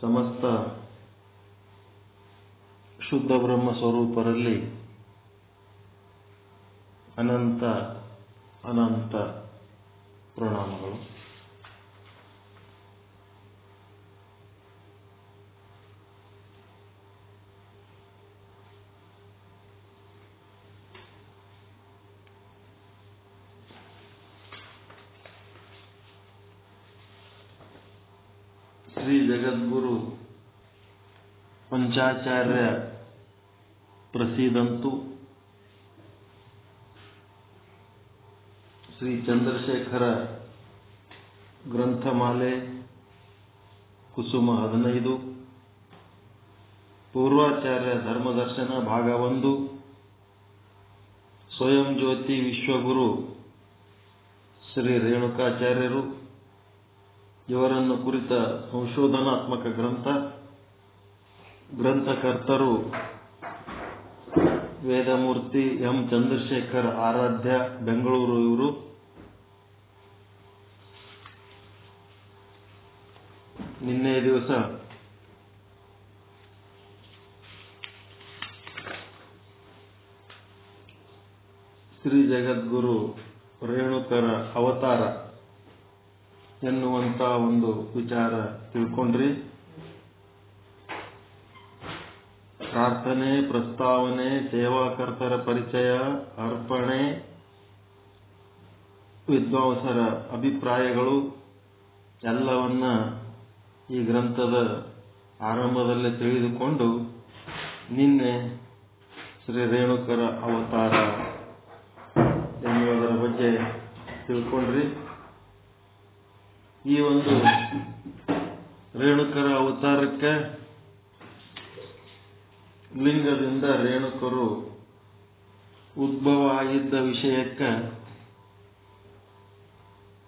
ಸಮಸ್ತ ಶುದ್ಧ ಬ್ರಹ್ಮ ಸ್ವರೂಪರಲ್ಲಿ ಅನಂತ ಅನಂತ ಪ್ರಣಾಮಗಳು. ಶ್ರೀ ಜಗದ್ಗುರು ಪಂಚಾಚಾರ್ಯ ಪ್ರಸೀದಂತು. ಶ್ರೀ ಚಂದ್ರಶೇಖರ ಗ್ರಂಥಮಾಲೆ ಕುಸುಮ 15, ಪೂರ್ವಾಚಾರ್ಯ ಧರ್ಮದರ್ಶನ ಭಾಗ 1, ಸ್ವಯಂ ಜ್ಯೋತಿ ವಿಶ್ವಗುರು ಶ್ರೀ ರೇಣುಕಾಚಾರ್ಯರು ಇವರನ್ನು ಕುರಿತ ಸಂಶೋಧನಾತ್ಮಕ ಗ್ರಂಥಕರ್ತರು ವೇದಮೂರ್ತಿ ಎಂ ಚಂದ್ರಶೇಖರ್ ಆರಾಧ್ಯ, ಬೆಂಗಳೂರು. ಇವರು ನಿನ್ನೆ ದಿವಸ ಶ್ರೀ ಜಗದ್ಗುರು ರೇಣುಕರ ಅವತಾರ ಎನ್ನುವಂತ ಒಂದು ವಿಚಾರ ತಿಳ್ಕೊಂಡ್ರಿ. ಪ್ರಾರ್ಥನೆ, ಪ್ರಸ್ತಾವನೆ, ಸೇವಾಕರ್ತರ ಪರಿಚಯ, ಅರ್ಪಣೆ, ವಿದ್ವಾಂಸರ ಅಭಿಪ್ರಾಯಗಳು ಎಲ್ಲವನ್ನ ಈ ಗ್ರಂಥದ ಆರಂಭದಲ್ಲೇ ತಿಳಿದುಕೊಂಡು ನಿನ್ನೆ ಶ್ರೀ ರೇಣುಕರ ಅವತಾರ ಎನ್ನುವುದರ ಬಗ್ಗೆ ತಿಳ್ಕೊಂಡ್ರಿ. ಈ ಒಂದು ರೇಣುಕರ ಅವತಾರಕ್ಕೆ ಲಿಂಗದಿಂದ ರೇಣುಕರು ಉದ್ಭವ ಆಗಿದ್ದ ವಿಷಯಕ್ಕೆ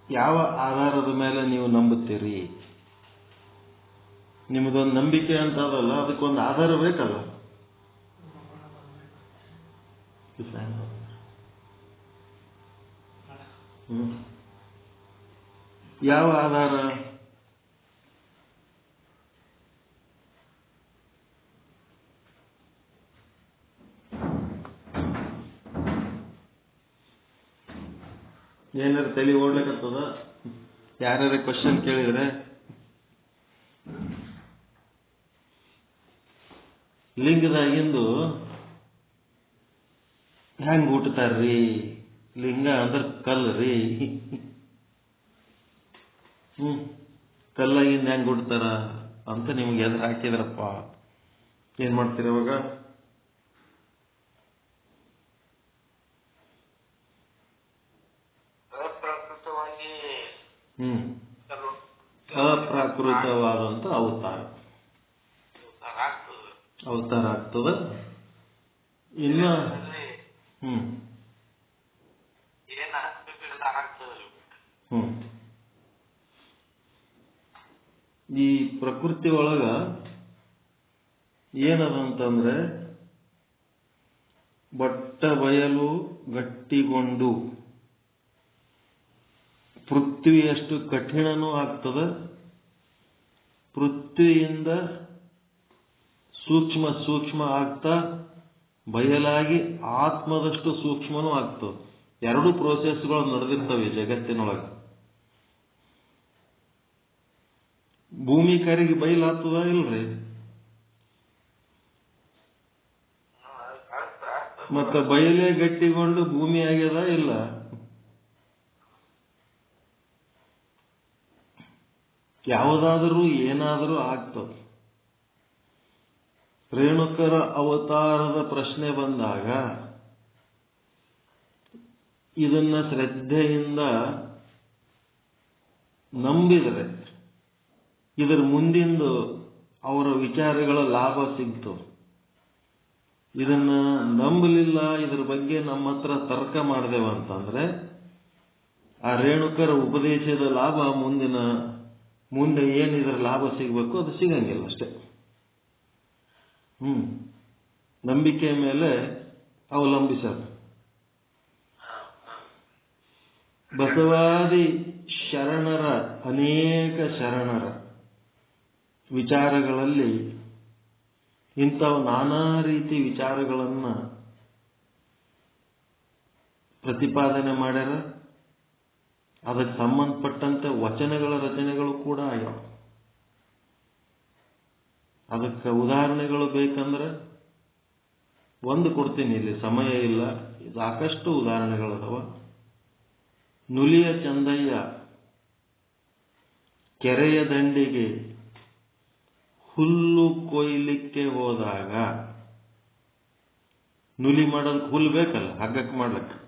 ಯಾವ ಆಧಾರದ ಮೇಲೆ ನೀವು ನಂಬುತ್ತೀರಿ? ನಿಮಗೊಂದು ನಂಬಿಕೆ ಅಂತ ಅದಲ್ಲ, ಅದಕ್ಕೊಂದು ಆಧಾರ ಬೇಕಲ್ಲ. ಯಾವ ಆಧಾರ? ಏನಾರು ತಲೆ ಓಡ್ಲಿಕ್ಕತ್ತದ? ಯಾರ್ಯಾರ ಕ್ವಶನ್ ಕೇಳಿದ್ರೆ ಲಿಂಗದಾಗಿಂದು ಹೆಂಗ್ ಹುಟ್ಟತಾರ್ರಿ? ಲಿಂಗ ಅಂದ್ರ ಕಲ್ರಿ. ಕಲ್ಲಾಗಿಂದ ಹೆಂಗ್ ಹುಡ್ತಾರ ಅಂತ ನಿಮ್ಗೆ ಎದುರು ಹಾಕಿದ್ರಪ್ಪ, ಏನ್ ಮಾಡ್ತೀರ ಅವಾಗ? ಅಪ್ರಾಕೃತವಾದಂತ ಅವತಾರ ಆಗ್ತದ. ಇನ್ನ ಈ ಪ್ರಕೃತಿ ಒಳಗ ಏನದಂತಂದ್ರೆ ಬಟ್ಟ ಬಯಲು ಗಟ್ಟಿಗೊಂಡು ಪೃಥ್ವಿಯಷ್ಟು ಕಠಿಣನೂ ಆಗ್ತದ, ಪೃಥ್ವಿಯಿಂದ ಸೂಕ್ಷ್ಮ ಸೂಕ್ಷ್ಮ ಆಗ್ತಾ ಬಯಲಾಗಿ ಆತ್ಮದಷ್ಟು ಸೂಕ್ಷ್ಮನೂ ಆಗ್ತದೆ. ಎರಡು ಪ್ರೋಸೆಸ್ಗಳು ನಡೆದಿರ್ತವೆ ಜಗತ್ತಿನೊಳಗೆ. ಭೂಮಿ ಕರಿಗೆ ಬಯಲಾಗ್ತದ ಇಲ್ರಿ? ಮತ್ತ ಬಯಲೇ ಗಟ್ಟಿಗೊಂಡು ಭೂಮಿ ಆಗ್ಯದ ಇಲ್ಲ? ಯಾವುದಾದರೂ ಏನಾದರೂ ಆಗ್ತದೆ. ರೇಣುಕರ ಅವತಾರದ ಪ್ರಶ್ನೆ ಬಂದಾಗ ಇದನ್ನ ಶ್ರದ್ಧೆಯಿಂದ ನಂಬಿದರೆ ಇದರ ಮುಂದಿಂದು ಅವರ ವಿಚಾರಗಳ ಲಾಭ ಸಿಗ್ತು. ಇದನ್ನ ನಂಬಲಿಲ್ಲ, ಇದರ ಬಗ್ಗೆ ನಮ್ಮ ಹತ್ರ ತರ್ಕ ಮಾಡಿದೆವು ಅಂತಂದ್ರೆ ಆ ರೇಣುಕರ ಉಪದೇಶದ ಲಾಭ ಮುಂದೆ ಏನು ಇದರ ಲಾಭ ಸಿಗಬೇಕು ಅದು ಸಿಗಂಗಿಲ್ಲ ಅಷ್ಟೇ. ನಂಬಿಕೆ ಮೇಲೆ ಅವಲಂಬಿಸದು. ಬಸವಾದಿ ಶರಣರ ಅನೇಕ ಶರಣರ ವಿಚಾರಗಳಲ್ಲಿ ಇಂಥವು ನಾನಾ ರೀತಿ ವಿಚಾರಗಳನ್ನು ಪ್ರತಿಪಾದನೆ ಮಾಡ್ಯಾರ. ಅದಕ್ಕೆ ಸಂಬಂಧಪಟ್ಟಂತೆ ವಚನಗಳ ರಚನೆಗಳು ಕೂಡ ಆಗ್ಯಾವ. ಅದಕ್ಕೆ ಉದಾಹರಣೆಗಳು ಬೇಕಂದ್ರೆ ಒಂದು ಕೊಡ್ತೀನಿ, ಇಲ್ಲಿ ಸಮಯ ಇಲ್ಲ, ಸಾಕಷ್ಟು ಉದಾಹರಣೆಗಳದಾವ. ನುಲಿಯ ಚಂದಯ್ಯ ಕೆರೆಯ ದಂಡಿಗೆ ಹುಲ್ಲು ಕೊಯ್ಲಿಕ್ಕೆ ಹೋದಾಗ, ನುಲಿ ಮಾಡೋದಕ್ಕೆ ಹುಲ್ಲು ಬೇಕಲ್ಲ ಹಗ್ಗಕ್ಕೆ ಮಾಡ್ಲಿಕ್ಕೆ.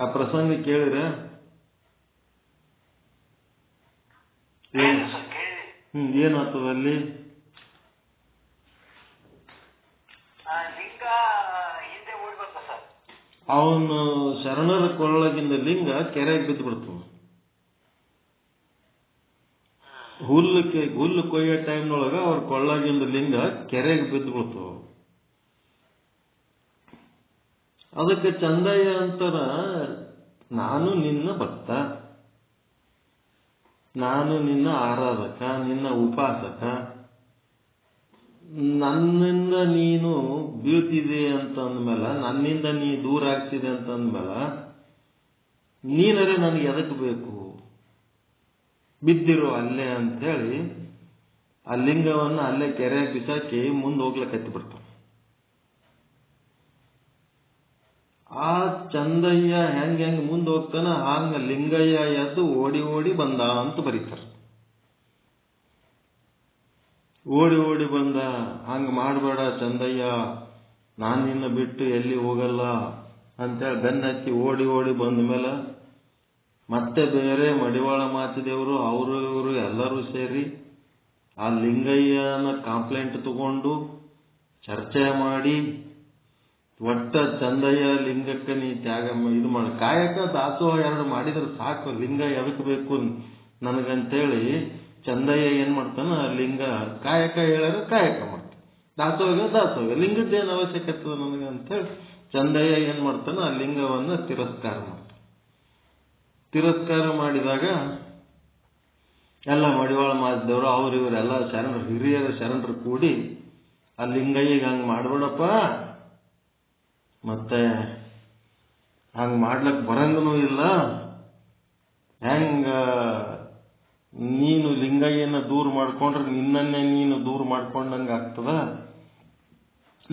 ಆ ಪ್ರಸಂಗ ಕೇಳಿರ? ಏನಾಗ್ತದ ಅಲ್ಲಿ? ಅವನು ಶರಣರ ಕೊಳ್ಳಗಿಂದ ಲಿಂಗ ಕೆರೆಗೆ ಬಿದ್ದು ಬಿಡ್ತು. ಹುಲ್ಲು ಕೊಯ್ಯೋ ಟೈಮ್ನೊಳಗ ಅವ್ರ ಕೊಳ್ಳಗಿಂದ ಲಿಂಗ ಕೆರೆಗೆ ಬಿದ್ದು ಬಿಡ್ತು. ಅದಕ್ಕೆ ಚಂದಯ್ಯ ಅಂತಾರ, ನಾನು ನಿನ್ನ ಭಕ್ತ, ನಾನು ನಿನ್ನ ಆರಾಧಕ, ನಿನ್ನ ಉಪಾಸಕ, ನನ್ನಿಂದ ನೀನು ಬೀಳ್ತಿದೆ ಅಂತಂದ್ಮೇಲೆ, ನನ್ನಿಂದ ನೀ ದೂರ ಆಗ್ತಿದೆ ಅಂತಂದ್ಮೇಲೆ ನೀನರೇ ನನಗೆ ಎದಕ್ಕೆ ಬೇಕು, ಬಿದ್ದಿರೋ ಅಲ್ಲೇ ಅಂತೇಳಿ ಆ ಲಿಂಗವನ್ನು ಅಲ್ಲೇ ಕೆರೆಗೆ ಬಿಸಾಕಿ ಮುಂದೆ ಹೋಗ್ಲಿಕ್ಕೆ ಹತ್ತಿ ಬಿಡ್ತಾನೆ. ಆ ಚಂದಯ್ಯ ಹೆಂಗ್ ಮುಂದೆ ಹೋಗ್ತಾನ, ಹಂಗ ಲಿಂಗಯ್ಯ ಎದ್ದು ಓಡಿ ಓಡಿ ಬಂದ ಅಂತ ಬರೀತಾರೆ. ಓಡಿ ಓಡಿ ಬಂದ, ಹಂಗ ಮಾಡಬೇಡ ಚಂದಯ್ಯ, ನಾನು ನಿನ್ನ ಬಿಟ್ಟು ಎಲ್ಲಿ ಹೋಗಲ್ಲ ಅಂತೇಳಿ ಬೆನ್ನ ಹಚ್ಚಿ ಓಡಿ ಓಡಿ ಬಂದ ಮೇಲೆ ಮತ್ತೆ ಬೇರೆ ಮಡಿವಾಳ ಮಾಚಿದೇವರು ಅವರು ಇವರು ಎಲ್ಲರೂ ಸೇರಿ ಆ ಲಿಂಗಯ್ಯನ ಕಂಪ್ಲೇಂಟ್ ತಗೊಂಡು ಚರ್ಚೆ ಮಾಡಿ, ಒಟ್ಟ ಚಂದಯ್ಯ ಲಿಂಗಕ್ಕೆ ನೀ ತ್ಯಾಗ ಇದು ಮಾಡಿ, ಕಾಯಕ ದಾಸೋಹ ಎರಡು ಮಾಡಿದ್ರೆ ಸಾಕು, ಲಿಂಗ ಎದಕ್ಕೆ ಬೇಕು ನನಗಂತೇಳಿ ಚಂದಯ್ಯ ಏನ್ ಮಾಡ್ತಾನ, ಲಿಂಗ ಕಾಯಕ ಹೇಳ್ಯಾರ ಕಾಯಕ ಮಾಡ್ತಾನೆ, ದಾಸೋಹ ಲಿಂಗದ್ದೇನು ಅವಶ್ಯಕತೆ ನನಗೆ ಅಂತೇಳಿ ಚಂದಯ್ಯ ಏನ್ ಮಾಡ್ತಾನ, ಆ ಲಿಂಗವನ್ನು ತಿರಸ್ಕಾರ ಮಾಡ್ತಾನೆ. ತಿರಸ್ಕಾರ ಮಾಡಿದಾಗ ಎಲ್ಲ ಮಡಿವಾಳ ಮಾಚಿದವರು ಅವ್ರು ಇವರೆಲ್ಲ ಶರಣರು, ಹಿರಿಯರ ಶರಣರು ಕೂಡಿ ಆ ಲಿಂಗಯ್ಯಗೆ ಹಂಗೆ ಮಾಡ್ಬೇಡಪ್ಪ, ಮತ್ತೆ ಹಂಗೆ ಮಾಡ್ಲಕ್ ಬರಂಗನೂ ಇಲ್ಲ, ಹೆಂಗ ನೀನು ಲಿಂಗಯ್ಯನ ದೂರ ಮಾಡ್ಕೊಂಡ್ರೆ ನಿನ್ನನ್ನೇ ನೀನು ದೂರ ಮಾಡ್ಕೊಂಡಂಗೆ ಆಗ್ತದ,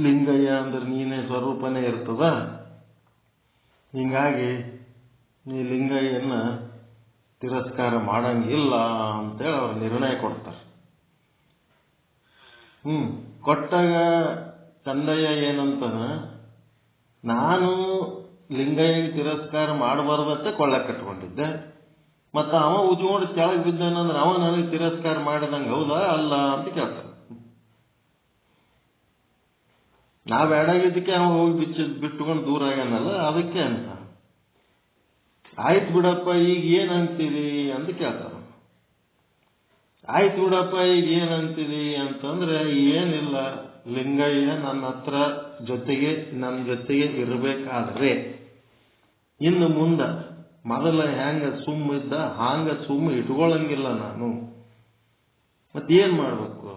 ಲಿಂಗಯ್ಯ ಅಂದ್ರೆ ನೀನೇ ಸ್ವರೂಪನೇ ಇರ್ತದ, ಹಿಂಗಾಗಿ ನೀ ಲಿಂಗಯ್ಯನ ತಿರಸ್ಕಾರ ಮಾಡಂಗಿಲ್ಲ ಅಂತೇಳಿ ಅವ್ರು ನಿರ್ಣಯ ಕೊಡ್ತಾರೆ. ಕೊಟ್ಟಾಗ ಚಂದಯ್ಯ ಏನಂತಾನ, ನಾನು ಲಿಂಗಯ್ಯಗೆ ತಿರಸ್ಕಾರ ಮಾಡಬಾರ್ದತ್ತೆ ಕೊಳ್ಳ ಕಟ್ಕೊಂಡಿದ್ದೆ, ಮತ್ತ ಅವ ಉಜ್ಕೊಂಡು ಕೆಳಗೆ ಬಿದ್ದಾನಂದ್ರೆ ಅವ ನನಗೆ ತಿರಸ್ಕಾರ ಮಾಡಿದಂಗೆ ಹೌದಾ ಅಲ್ಲ ಅಂತ ಕೇಳ್ತಾನೆ. ನಾವ್ ಎಡಗಿದ್ದಕ್ಕೆ ಅವ ಹೋಗಿ ಬಿಟ್ಟುಕೊಂಡು ದೂರ ಆಗ್ಯಾನಲ್ಲ ಅದಕ್ಕೆ ಅಂತ. ಆಯ್ತು ಬಿಡಪ್ಪ ಈಗ ಏನಂತೀರಿ ಅಂತ ಕೇಳ್ತಾನ. ಆಯ್ತು ಬಿಡಪ್ಪ ಈಗ ಏನಂತೀರಿ ಅಂತಂದ್ರೆ, ಏನಿಲ್ಲ, ಲಿಂಗಯ್ಯ ನನ್ನ ನನ್ನ ಜೊತೆಗೆ ಇರಬೇಕಾದ್ರೆ ಇನ್ನು ಮುಂದ ಮೊದಲ ಹೆಂಗ ಸುಮ್ಮ ಇದ್ದ ಹಾಂಗ ಸುಮ್ಮ ಇಟ್ಕೊಳ್ಳಂಗಿಲ್ಲ ನಾನು, ಮತ್ತೇನ್ ಮಾಡ್ಬೇಕು,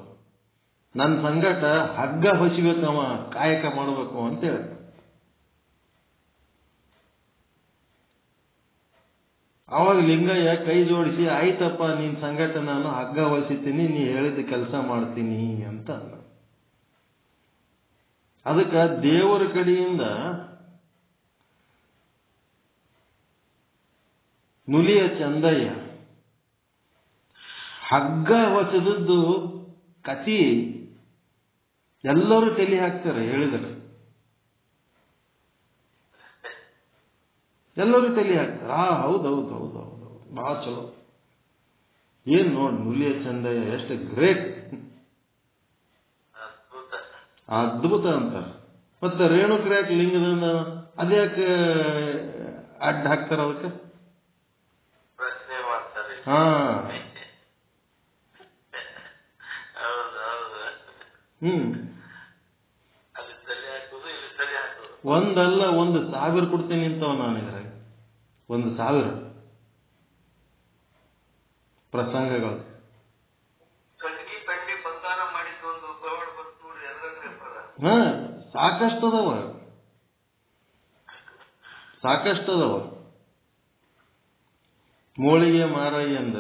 ನನ್ನ ಸಂಗಟ ಹಗ್ಗ ಹೊಸಿಬೇಕವ, ಕಾಯಕ ಮಾಡಬೇಕು ಅಂತೇಳಿ. ಅವಾಗ ಲಿಂಗಯ್ಯ ಕೈ ಜೋಡಿಸಿ, ಆಯ್ತಪ್ಪ ನಿನ್ ಸಂಗಟ ನಾನು ಹಗ್ಗ ಹೊಸಿತೀನಿ, ನೀ ಹೇಳಿದ ಕೆಲಸ ಮಾಡ್ತೀನಿ ಅಂತ ಅಂದ. ಅದಕ್ಕೆ ದೇವರ ಕಡೆಯಿಂದ ನುಲಿಯ ಚಂದಯ್ಯ ಹಗ್ಗ ಹೊಸದದ್ದು ಕತಿ ಎಲ್ಲರೂ ತಲೆ ಹಾಕ್ತಾರೆ ಹೇಳಿದರೆ, ಎಲ್ಲರೂ ತಲೆ ಹಾಕ್ತಾರೆ. ಹೌದೌದು ಬಹಳ ಚಲೋ, ಏನ್ ನೋಡಿ ನುಲಿಯ ಚಂದಯ್ಯ ಎಷ್ಟು ಗ್ರೇಟ್, ಅದ್ಭುತ ಅಂತ. ಮತ್ತೆ ರೇಣುಕ್ರ್ಯಾಕ್ ಲಿಂಗದಿಂದ ಅದ್ಯಾಕೆ ಅಡ್ಡ ಹಾಕ್ತಾರ ಅದಕ್ಕೆ? ಒಂದಲ್ಲ 1,000 ಕೊಡ್ತೀನಿ ಅಂತವ ನಾನು, 1,000 ಪ್ರಸಂಗಗಳು. ಹಾ, ಸಾಕಷ್ಟದವ. ಮೋಳಿಗೆ ಮಾರಾಯಿ ಅಂದ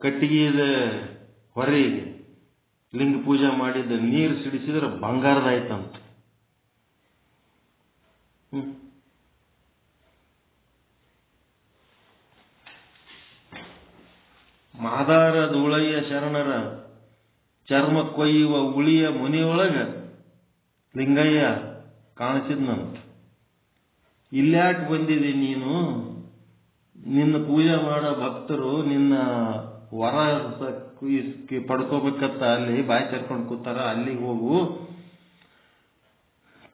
ಕಟ್ಟಿಗೆದ ಹೊರೆಗೆ ಲಿಂಗ ಪೂಜೆ ಮಾಡಿದ್ದ ನೀರು ಸಿಡಿಸಿದ್ರೆ ಬಂಗಾರದಾಯ್ತಂತ. ಮಾದಾರ ಧೂಳಯ್ಯ ಶರಣರ ಚರ್ಮ ಕೊಯ್ಯುವ ಉಳಿಯ ಮುನಿಯೊಳಗ ಲಿಂಗಯ್ಯ ಕಾಣಿಸಿದ್ನಂತ. ಇಲ್ಯಾಕೆ ಬಂದಿದೆ ನೀನು? ನಿನ್ನ ಪೂಜೆ ಮಾಡೋ ಭಕ್ತರು ನಿನ್ನ ವರ ಪಡ್ಕೋಬೇಕತ್ತ ಅಲ್ಲಿ ಬಾಯಿ ಸೇರ್ಕೊಂಡು ಕೂತಾರ, ಅಲ್ಲಿಗೆ ಹೋಗು.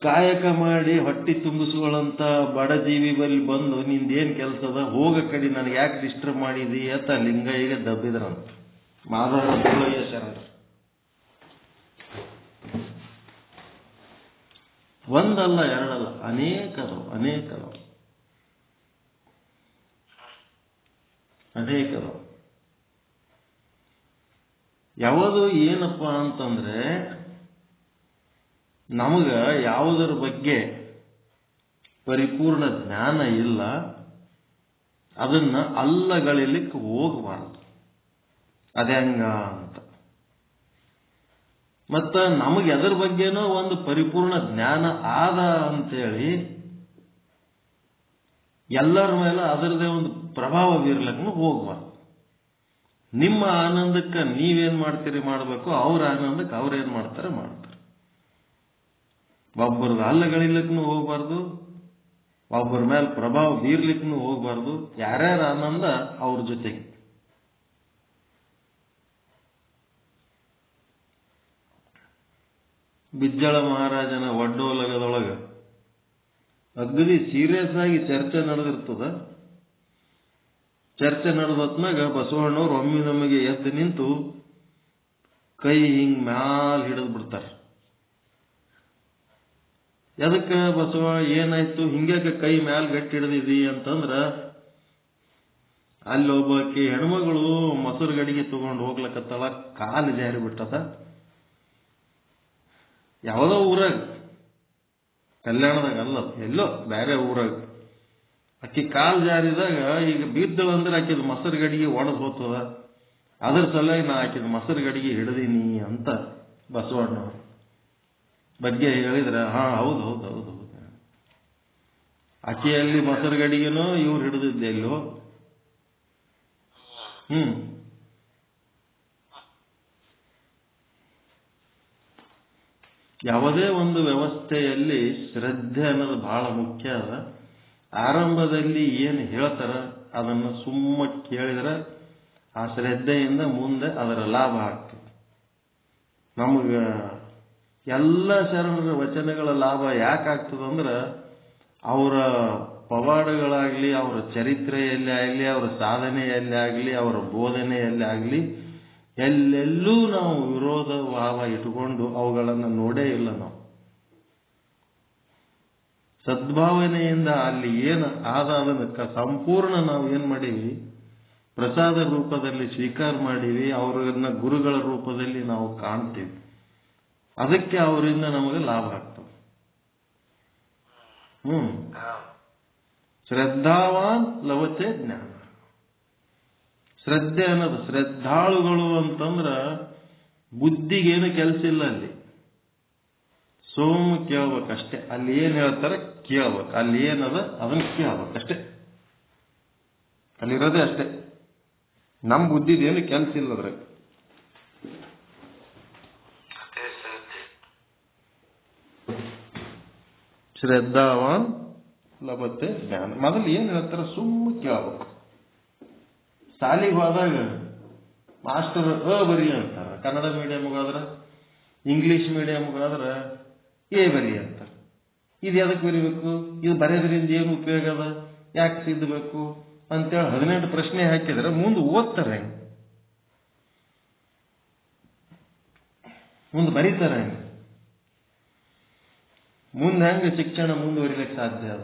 ಕಾಯಕ ಮಾಡಿ ಹೊಟ್ಟಿ ತುಂಬಿಸುಗಳಂತ ಬಡ ಜೀವಿ ಬಲ್ಲಿ ಬಂದು ನಿಂದೇನ್ ಕೆಲಸದ, ಹೋಗ ಕಡಿ, ನನಗೆ ಯಾಕೆ ಡಿಸ್ಟರ್ಬ್ ಮಾಡಿದಿ ಅಂತ ಲಿಂಗಯ್ಯಗೆ ದಬ್ಬಿದ್ರಂತ ಮಾದಾರ ಧೂಳಯ್ಯ ಶರಣರು. ಒಂದಲ್ಲ ಎರಡಲ್ಲ, ಅನೇಕರು. ಯಾವುದು ಏನಪ್ಪ ಅಂತಂದ್ರೆ, ನಮಗ ಯಾವುದರ ಬಗ್ಗೆ ಪರಿಪೂರ್ಣ ಜ್ಞಾನ ಇಲ್ಲ, ಅದನ್ನ ಅಲ್ಲಗಳಿಲಿಕ್ಕೆ ಹೋಗಬಾರದು. ಅದೇ ಹಂಗ ಅಂತ. ಮತ್ತ ನಮಗೆ ಅದರ ಬಗ್ಗೆನೋ ಒಂದು ಪರಿಪೂರ್ಣ ಜ್ಞಾನ ಆದ ಅಂತೇಳಿ ಎಲ್ಲರ ಮೇಲೆ ಅದರದೇ ಒಂದು ಪ್ರಭಾವ ಬೀರ್ಲಕ್ಕೂ ಹೋಗ್ಬಾರ್ದು. ನಿಮ್ಮ ಆನಂದಕ್ಕೆ ನೀವೇನ್ ಮಾಡ್ತೀರಿ ಮಾಡಬೇಕು, ಅವ್ರ ಆನಂದಕ್ಕೆ ಅವ್ರೇನ್ ಮಾಡ್ತಾರೆ. ಒಬ್ಬರದ ಅಲ್ಲಗಳಿಲ್ಲಕ್ಕೂ ಹೋಗ್ಬಾರ್ದು, ಒಬ್ಬರ ಮೇಲೆ ಪ್ರಭಾವ ಬೀರ್ಲಿಕ್ಕೂ ಹೋಗ್ಬಾರ್ದು. ಯಾರ್ಯಾರ ಆನಂದ ಅವ್ರ ಜೊತೆಗೆ. ಬಿಜ್ಜಳ ಮಹಾರಾಜನ ಒಡ್ಡೋಲಗದೊಳಗ ಅಗದಿ ಸೀರಿಯಸ್ ಆಗಿ ಚರ್ಚೆ ನಡೆದಿರ್ತದ. ಚರ್ಚೆ ನಡೆದತ್ನಾಗ ಬಸವಣ್ಣವ್ರು ಒಮ್ಮೆ ನಮಗೆ ಎದ್ದು ನಿಂತು ಕೈ ಹಿಂಗ್ ಮ್ಯಾಲ್ ಹಿಡಿದು ಬಿಡ್ತಾರೆ. ಎದಕ್ಕೆ ಬಸವ ಏನಾಯ್ತು, ಹಿಂಗ್ಯಾಕ ಕೈ ಮ್ಯಾಲ್ ಗಟ್ಟಿ ಹಿಡಿದಿದಿ ಅಂತಂದ್ರ, ಅಲ್ಲಿ ಒಬ್ಬಾಕಿ ಹೆಣ್ಮಗಳು ಮೊಸರು ಗಡಿಗೆ ತಗೊಂಡು ಹೋಗ್ಲಕತ್ತಳ, ಕಾಲು ಜಾರಿ ಬಿಟ್ಟದ. ಯಾವುದೋ ಊರಾಗ, ಕಲ್ಯಾಣದಾಗ ಅಲ್ಲ, ಎಲ್ಲೋ ಬೇರೆ ಊರಾಗ ಅಕ್ಕಿ ಕಾಲು ಜಾರಿದಾಗ ಈಗ ಬಿದ್ದಳಂದ್ರೆ ಆಕಿದ ಮೊಸರು ಗಡಿಗೆ ಒಡೆದು ಹೋಗ್ತದ. ಅದ್ರ ಸಲುವಾಗಿ ನಾ ಆಕಿದ ಮೊಸರು ಗಡಿಗೆ ಹಿಡಿದೀನಿ ಅಂತ ಬಸವಣ್ಣವ್ರು ಬಗ್ಗೆ ಹೇಳಿದ್ರೆ, ಹಾ ಹೌದು. ಅಕ್ಕಿಯಲ್ಲಿ ಮೊಸರು ಗಡಿಗೆನೋ ಇವ್ರು ಹಿಡಿದಿದ್ದೆಲ್ಲೋ. ಯಾವುದೇ ಒಂದು ವ್ಯವಸ್ಥೆಯಲ್ಲಿ ಶ್ರದ್ಧೆ ಅನ್ನೋದು ಬಹಳ ಮುಖ್ಯ ಅದ. ಆರಂಭದಲ್ಲಿ ಏನು ಹೇಳ್ತಾರ ಅದನ್ನು ಸುಮ್ಮ ಕೇಳಿದ್ರೆ ಆ ಶ್ರದ್ಧೆಯಿಂದ ಮುಂದೆ ಅದರ ಲಾಭ ಆಗ್ತದೆ. ನಮಗ ಎಲ್ಲ ಶರಣರ ವಚನಗಳ ಲಾಭ ಯಾಕಾಗ್ತದಂದ್ರೆ, ಅವರ ಪವಾಡಗಳಾಗ್ಲಿ, ಅವರ ಚರಿತ್ರೆಯಲ್ಲಿ ಆಗಲಿ, ಅವರ ಸಾಧನೆಯಲ್ಲಿ ಆಗಲಿ, ಅವರ ಬೋಧನೆಯಲ್ಲಿ ಆಗಲಿ, ಎಲ್ಲೆಲ್ಲೂ ನಾವು ವಿರೋಧ ಭಾವ ಇಟ್ಟುಕೊಂಡು ಅವುಗಳನ್ನು ನೋಡೇ ಇಲ್ಲ. ನಾವು ಸದ್ಭಾವನೆಯಿಂದ ಅಲ್ಲಿ ಏನು ಆದ ಅದಕ್ಕೆ ಸಂಪೂರ್ಣ ನಾವು ಏನ್ ಮಾಡೀವಿ, ಪ್ರಸಾದ ರೂಪದಲ್ಲಿ ಸ್ವೀಕಾರ ಮಾಡೀವಿ. ಅವರನ್ನ ಗುರುಗಳ ರೂಪದಲ್ಲಿ ನಾವು ಕಾಣ್ತೀವಿ. ಅದಕ್ಕೆ ಅವರಿಂದ ನಮಗೆ ಲಾಭ ಆಗ್ತದೆ. ಶ್ರದ್ಧಾವಾನ್ ಲಭತೆ ಜ್ಞಾನ. ಶ್ರದ್ಧೆ ಅನ್ನೋದು, ಶ್ರದ್ಧಾಳುಗಳು ಅಂತಂದ್ರ ಬುದ್ಧಿಗೇನು ಕೆಲಸ ಇಲ್ಲ. ಅಲ್ಲಿ ಸೋಮ ಕೇಳ್ಬೇಕಷ್ಟೇ. ಅಲ್ಲಿ ಏನ್ ಹೇಳ್ತಾರೆ ಕೇಳ್ಬೇಕು, ಅಲ್ಲಿ ಏನದ ಅದನ್ನ ಕೇಳ್ಬೇಕಷ್ಟೇ. ಅಲ್ಲಿರೋದೇ ಅಷ್ಟೇ. ನಮ್ಮ ಬುದ್ಧಿದೇನು ಕೆಲಸ ಇಲ್ಲ ಅದ್ರಾಗ. ಶ್ರದ್ಧಾವಾನ್ ಲಭತೆ ಜ್ಞಾನ. ಮೊದಲು ಏನ್ ಹೇಳ್ತಾರೆ ಸುಮ್ಮ ಕೇಳ್ಬೇಕು. ಶಾಲಿಗೆ ಹೋದಾಗ ಮಾಸ್ಟರ್ ಬರಿ ಅಂತಾರ. ಕನ್ನಡ ಮೀಡಿಯಮ್ಗಾದ್ರೆ, ಇಂಗ್ಲಿಷ್ ಮೀಡಿಯಮ್ಗಾದ್ರೆ ಬರಿ ಅಂತಾರೆ. ಇದು ಎದಕ್ಕೆ ಬರಿಬೇಕು, ಇದು ಬರೆಯೋದ್ರಿಂದ ಏನು ಉಪಯೋಗ ಅದ, ಯಾಕೆ ಸಿದ್ಧಬೇಕು ಅಂತೇಳಿ 18 ಪ್ರಶ್ನೆ ಹಾಕಿದ್ರೆ ಮುಂದೆ ಓದ್ತಾರೆ, ಮುಂದೆ ಬರೀತಾರೆ. ಮುಂದೆ ಹೆಂಗೆ ಶಿಕ್ಷಣ ಮುಂದುವರಿಲಿಕ್ಕೆ ಸಾಧ್ಯ ಅದ?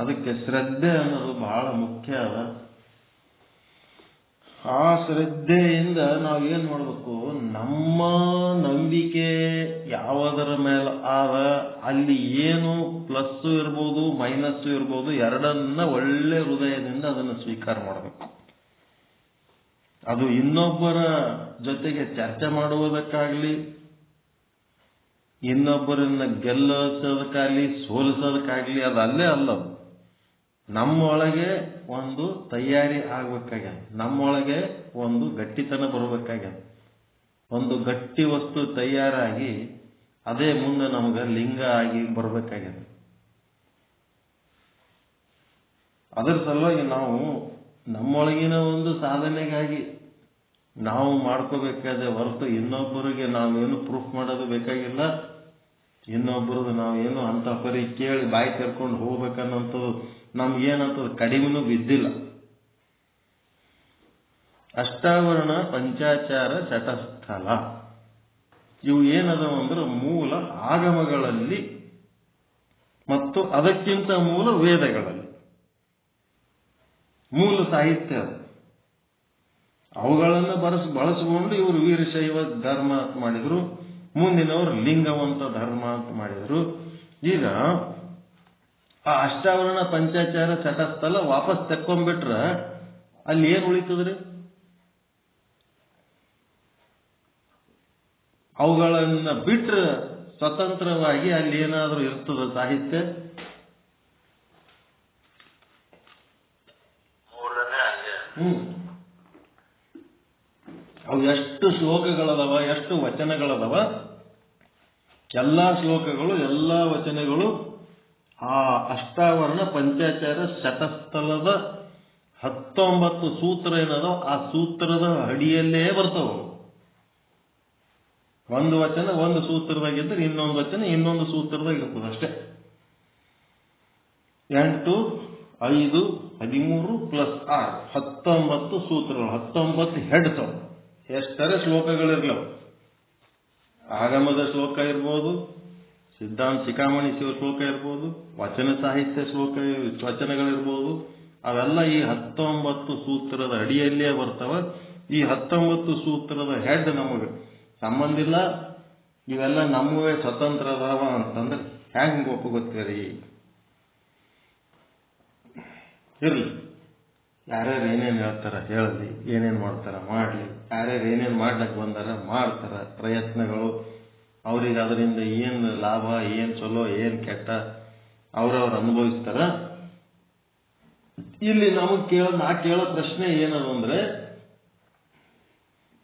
ಅದಕ್ಕೆ ಶ್ರದ್ಧೆ ಅನ್ನೋದು ಬಹಳ ಮುಖ್ಯ ಅದ. ಆ ಶ್ರದ್ಧೆಯಿಂದ ನಾವೇನ್ ಮಾಡಬೇಕು, ನಮ್ಮ ನಂಬಿಕೆ ಯಾವುದರ ಮೇಲೆ ಆದ ಅಲ್ಲಿ ಏನು ಪ್ಲಸ್ಸು ಇರ್ಬೋದು ಮೈನಸ್ಸು ಇರ್ಬೋದು, ಎರಡನ್ನ ಒಳ್ಳೆ ಹೃದಯದಿಂದ ಅದನ್ನು ಸ್ವೀಕಾರ ಮಾಡಬೇಕು. ಅದು ಇನ್ನೊಬ್ಬರ ಜೊತೆಗೆ ಚರ್ಚೆ ಮಾಡುವುದಕ್ಕಾಗ್ಲಿ, ಇನ್ನೊಬ್ಬರನ್ನ ಗೆಲ್ಲಿಸೋದಕ್ಕಾಗ್ಲಿ ಸೋಲಿಸೋದಕ್ಕಾಗ್ಲಿ ಅದು ಅಲ್ಲೇ ಅಲ್ಲ. ನಮ್ಮೊಳಗೆ ಒಂದು ತಯಾರಿ ಆಗ್ಬೇಕಾಗ್ಯದ, ನಮ್ಮೊಳಗೆ ಒಂದು ಗಟ್ಟಿತನ ಬರಬೇಕಾಗ್ಯದ. ಒಂದು ಗಟ್ಟಿ ವಸ್ತು ತಯಾರಾಗಿ ಅದೇ ಮುಂದೆ ನಮಗೆ ಲಿಂಗ ಆಗಿ ಬರಬೇಕಾಗ್ಯದ. ಅದರ ಸಲುವಾಗಿ ನಾವು ನಮ್ಮೊಳಗಿನ ಒಂದು ಸಾಧನೆಗಾಗಿ ನಾವು ಮಾಡ್ಕೋಬೇಕಾದ ಹೊರತು ಇನ್ನೊಬ್ಬರಿಗೆ ನಾವೇನು ಪ್ರೂಫ್ ಮಾಡೋದು ಬೇಕಾಗಿಲ್ಲ. ಇನ್ನೊಬ್ಬರದು ನಾವೇನು ಅಂತ ಪರಿ ಕೇಳಿ ಬಾಯಿ ತೆರ್ಕೊಂಡು ಹೋಗ್ಬೇಕನ್ನೋಂಥದ್ದು ನಮ್ಗೇನಂತದ್ದು ಕಡಿಮೆನೂ ಬಿದ್ದಿಲ್ಲ. ಅಷ್ಟಾವರಣ ಪಂಚಾಚಾರ ಶತಸ್ಥಲ ಇವು ಏನದವ ಅಂದ್ರೆ ಮೂಲ ಆಗಮಗಳಲ್ಲಿ ಮತ್ತು ಅದಕ್ಕಿಂತ ಮೂಲ ವೇದಗಳಲ್ಲಿ, ಮೂಲ ಸಾಹಿತ್ಯ. ಅವುಗಳನ್ನು ಬಳಸಿಕೊಂಡು ಇವರು ವೀರಶೈವ ಧರ್ಮ ಅಂತ ಮಾಡಿದ್ರು, ಮುಂದಿನವರು ಲಿಂಗವಂತ ಧರ್ಮ ಅಂತ ಮಾಡಿದ್ರು. ಈಗ ಆ ಅಷ್ಟಾವರಣ ಪಂಚಾಚಾರ ಶತಸ್ಥಲ ವಾಪಸ್ ತೆಕ್ಕೊಂಡ್ಬಿಟ್ರ ಅಲ್ಲಿ ಏನ್ ಉಳಿತದ್ರಿ? ಅವುಗಳನ್ನ ಬಿಟ್ರೆ ಸ್ವತಂತ್ರವಾಗಿ ಅಲ್ಲಿ ಏನಾದ್ರೂ ಇರ್ತದ ಸಾಹಿತ್ಯ? ಅವು ಎಷ್ಟು ಶ್ಲೋಕಗಳದವ, ಎಷ್ಟು ವಚನಗಳದವ, ಎಲ್ಲಾ ಶ್ಲೋಕಗಳು ಎಲ್ಲಾ ವಚನಗಳು ಆ ಅಷ್ಟಾವರಣ ಪಂಚಾಚಾರ ಶತಸ್ಥಲದ 19 ಸೂತ್ರ ಏನದೋ ಆ ಸೂತ್ರದ ಅಡಿಯಲ್ಲೇ ಬರ್ತಾವ. ಒಂದು ವಚನ ಒಂದು ಸೂತ್ರದಾಗಿದ್ದರೆ ಇನ್ನೊಂದು ವಚನ ಇನ್ನೊಂದು ಸೂತ್ರದಾಗ ಇರ್ತದೆ ಅಷ್ಟೇ. 8, 5, 13 ಪ್ಲಸ್ 6 19 ಸೂತ್ರಗಳು, 19 ಹೆಡ್ಸ್. ಎಷ್ಟರ ಶ್ಲೋಕಗಳಿರ್ಲವು. ಆಗಮದ ಶ್ಲೋಕ ಇರ್ಬೋದು, ಸಿದ್ಧಾಂತ ಶಿಖಾಮಣಿ ಶ್ಲೋಕ ಇರ್ಬೋದು, ವಚನ ಸಾಹಿತ್ಯ ವಚನಗಳಿರ್ಬೋದು. ಅವೆಲ್ಲ ಈ 19 ಸೂತ್ರದ ಅಡಿಯಲ್ಲೇ ಬರ್ತಾವ. ಈ 19 ಸೂತ್ರದ ಹೆಡ್ ನಮಗೆ ಸಂಬಂಧ ಇಲ್ಲ. ಇವೆಲ್ಲ ನಮ್ಮವೇ ಸ್ವತಂತ್ರ ಅದಾವ ಅಂತಂದ್ರೆ ಹ್ಯಾಂಗ ಒಪ್ಪುಗೊತ್ತೀರಿ? ಇರ್ಲಿ, ಯಾರ್ಯಾರು ಏನೇನು ಹೇಳ್ತಾರ ಹೇಳಲಿ, ಏನೇನು ಮಾಡ್ತಾರ ಮಾಡಲಿ, ಯಾರ್ಯಾರು ಏನೇನು ಮಾಡ್ಲಿಕ್ಕೆ ಬಂದಾರ ಮಾಡ್ತಾರ. ಪ್ರಯತ್ನಗಳು ಅವ್ರಿಗೆ ಅದರಿಂದ ಏನು ಲಾಭ, ಏನು ಚಲೋ, ಏನು ಕೆಟ್ಟ ಅವ್ರವ್ರು ಅನುಭವಿಸ್ತಾರ. ಇಲ್ಲಿ ನಾ ಕೇಳೋ ಪ್ರಶ್ನೆ ಏನದು ಅಂದ್ರೆ,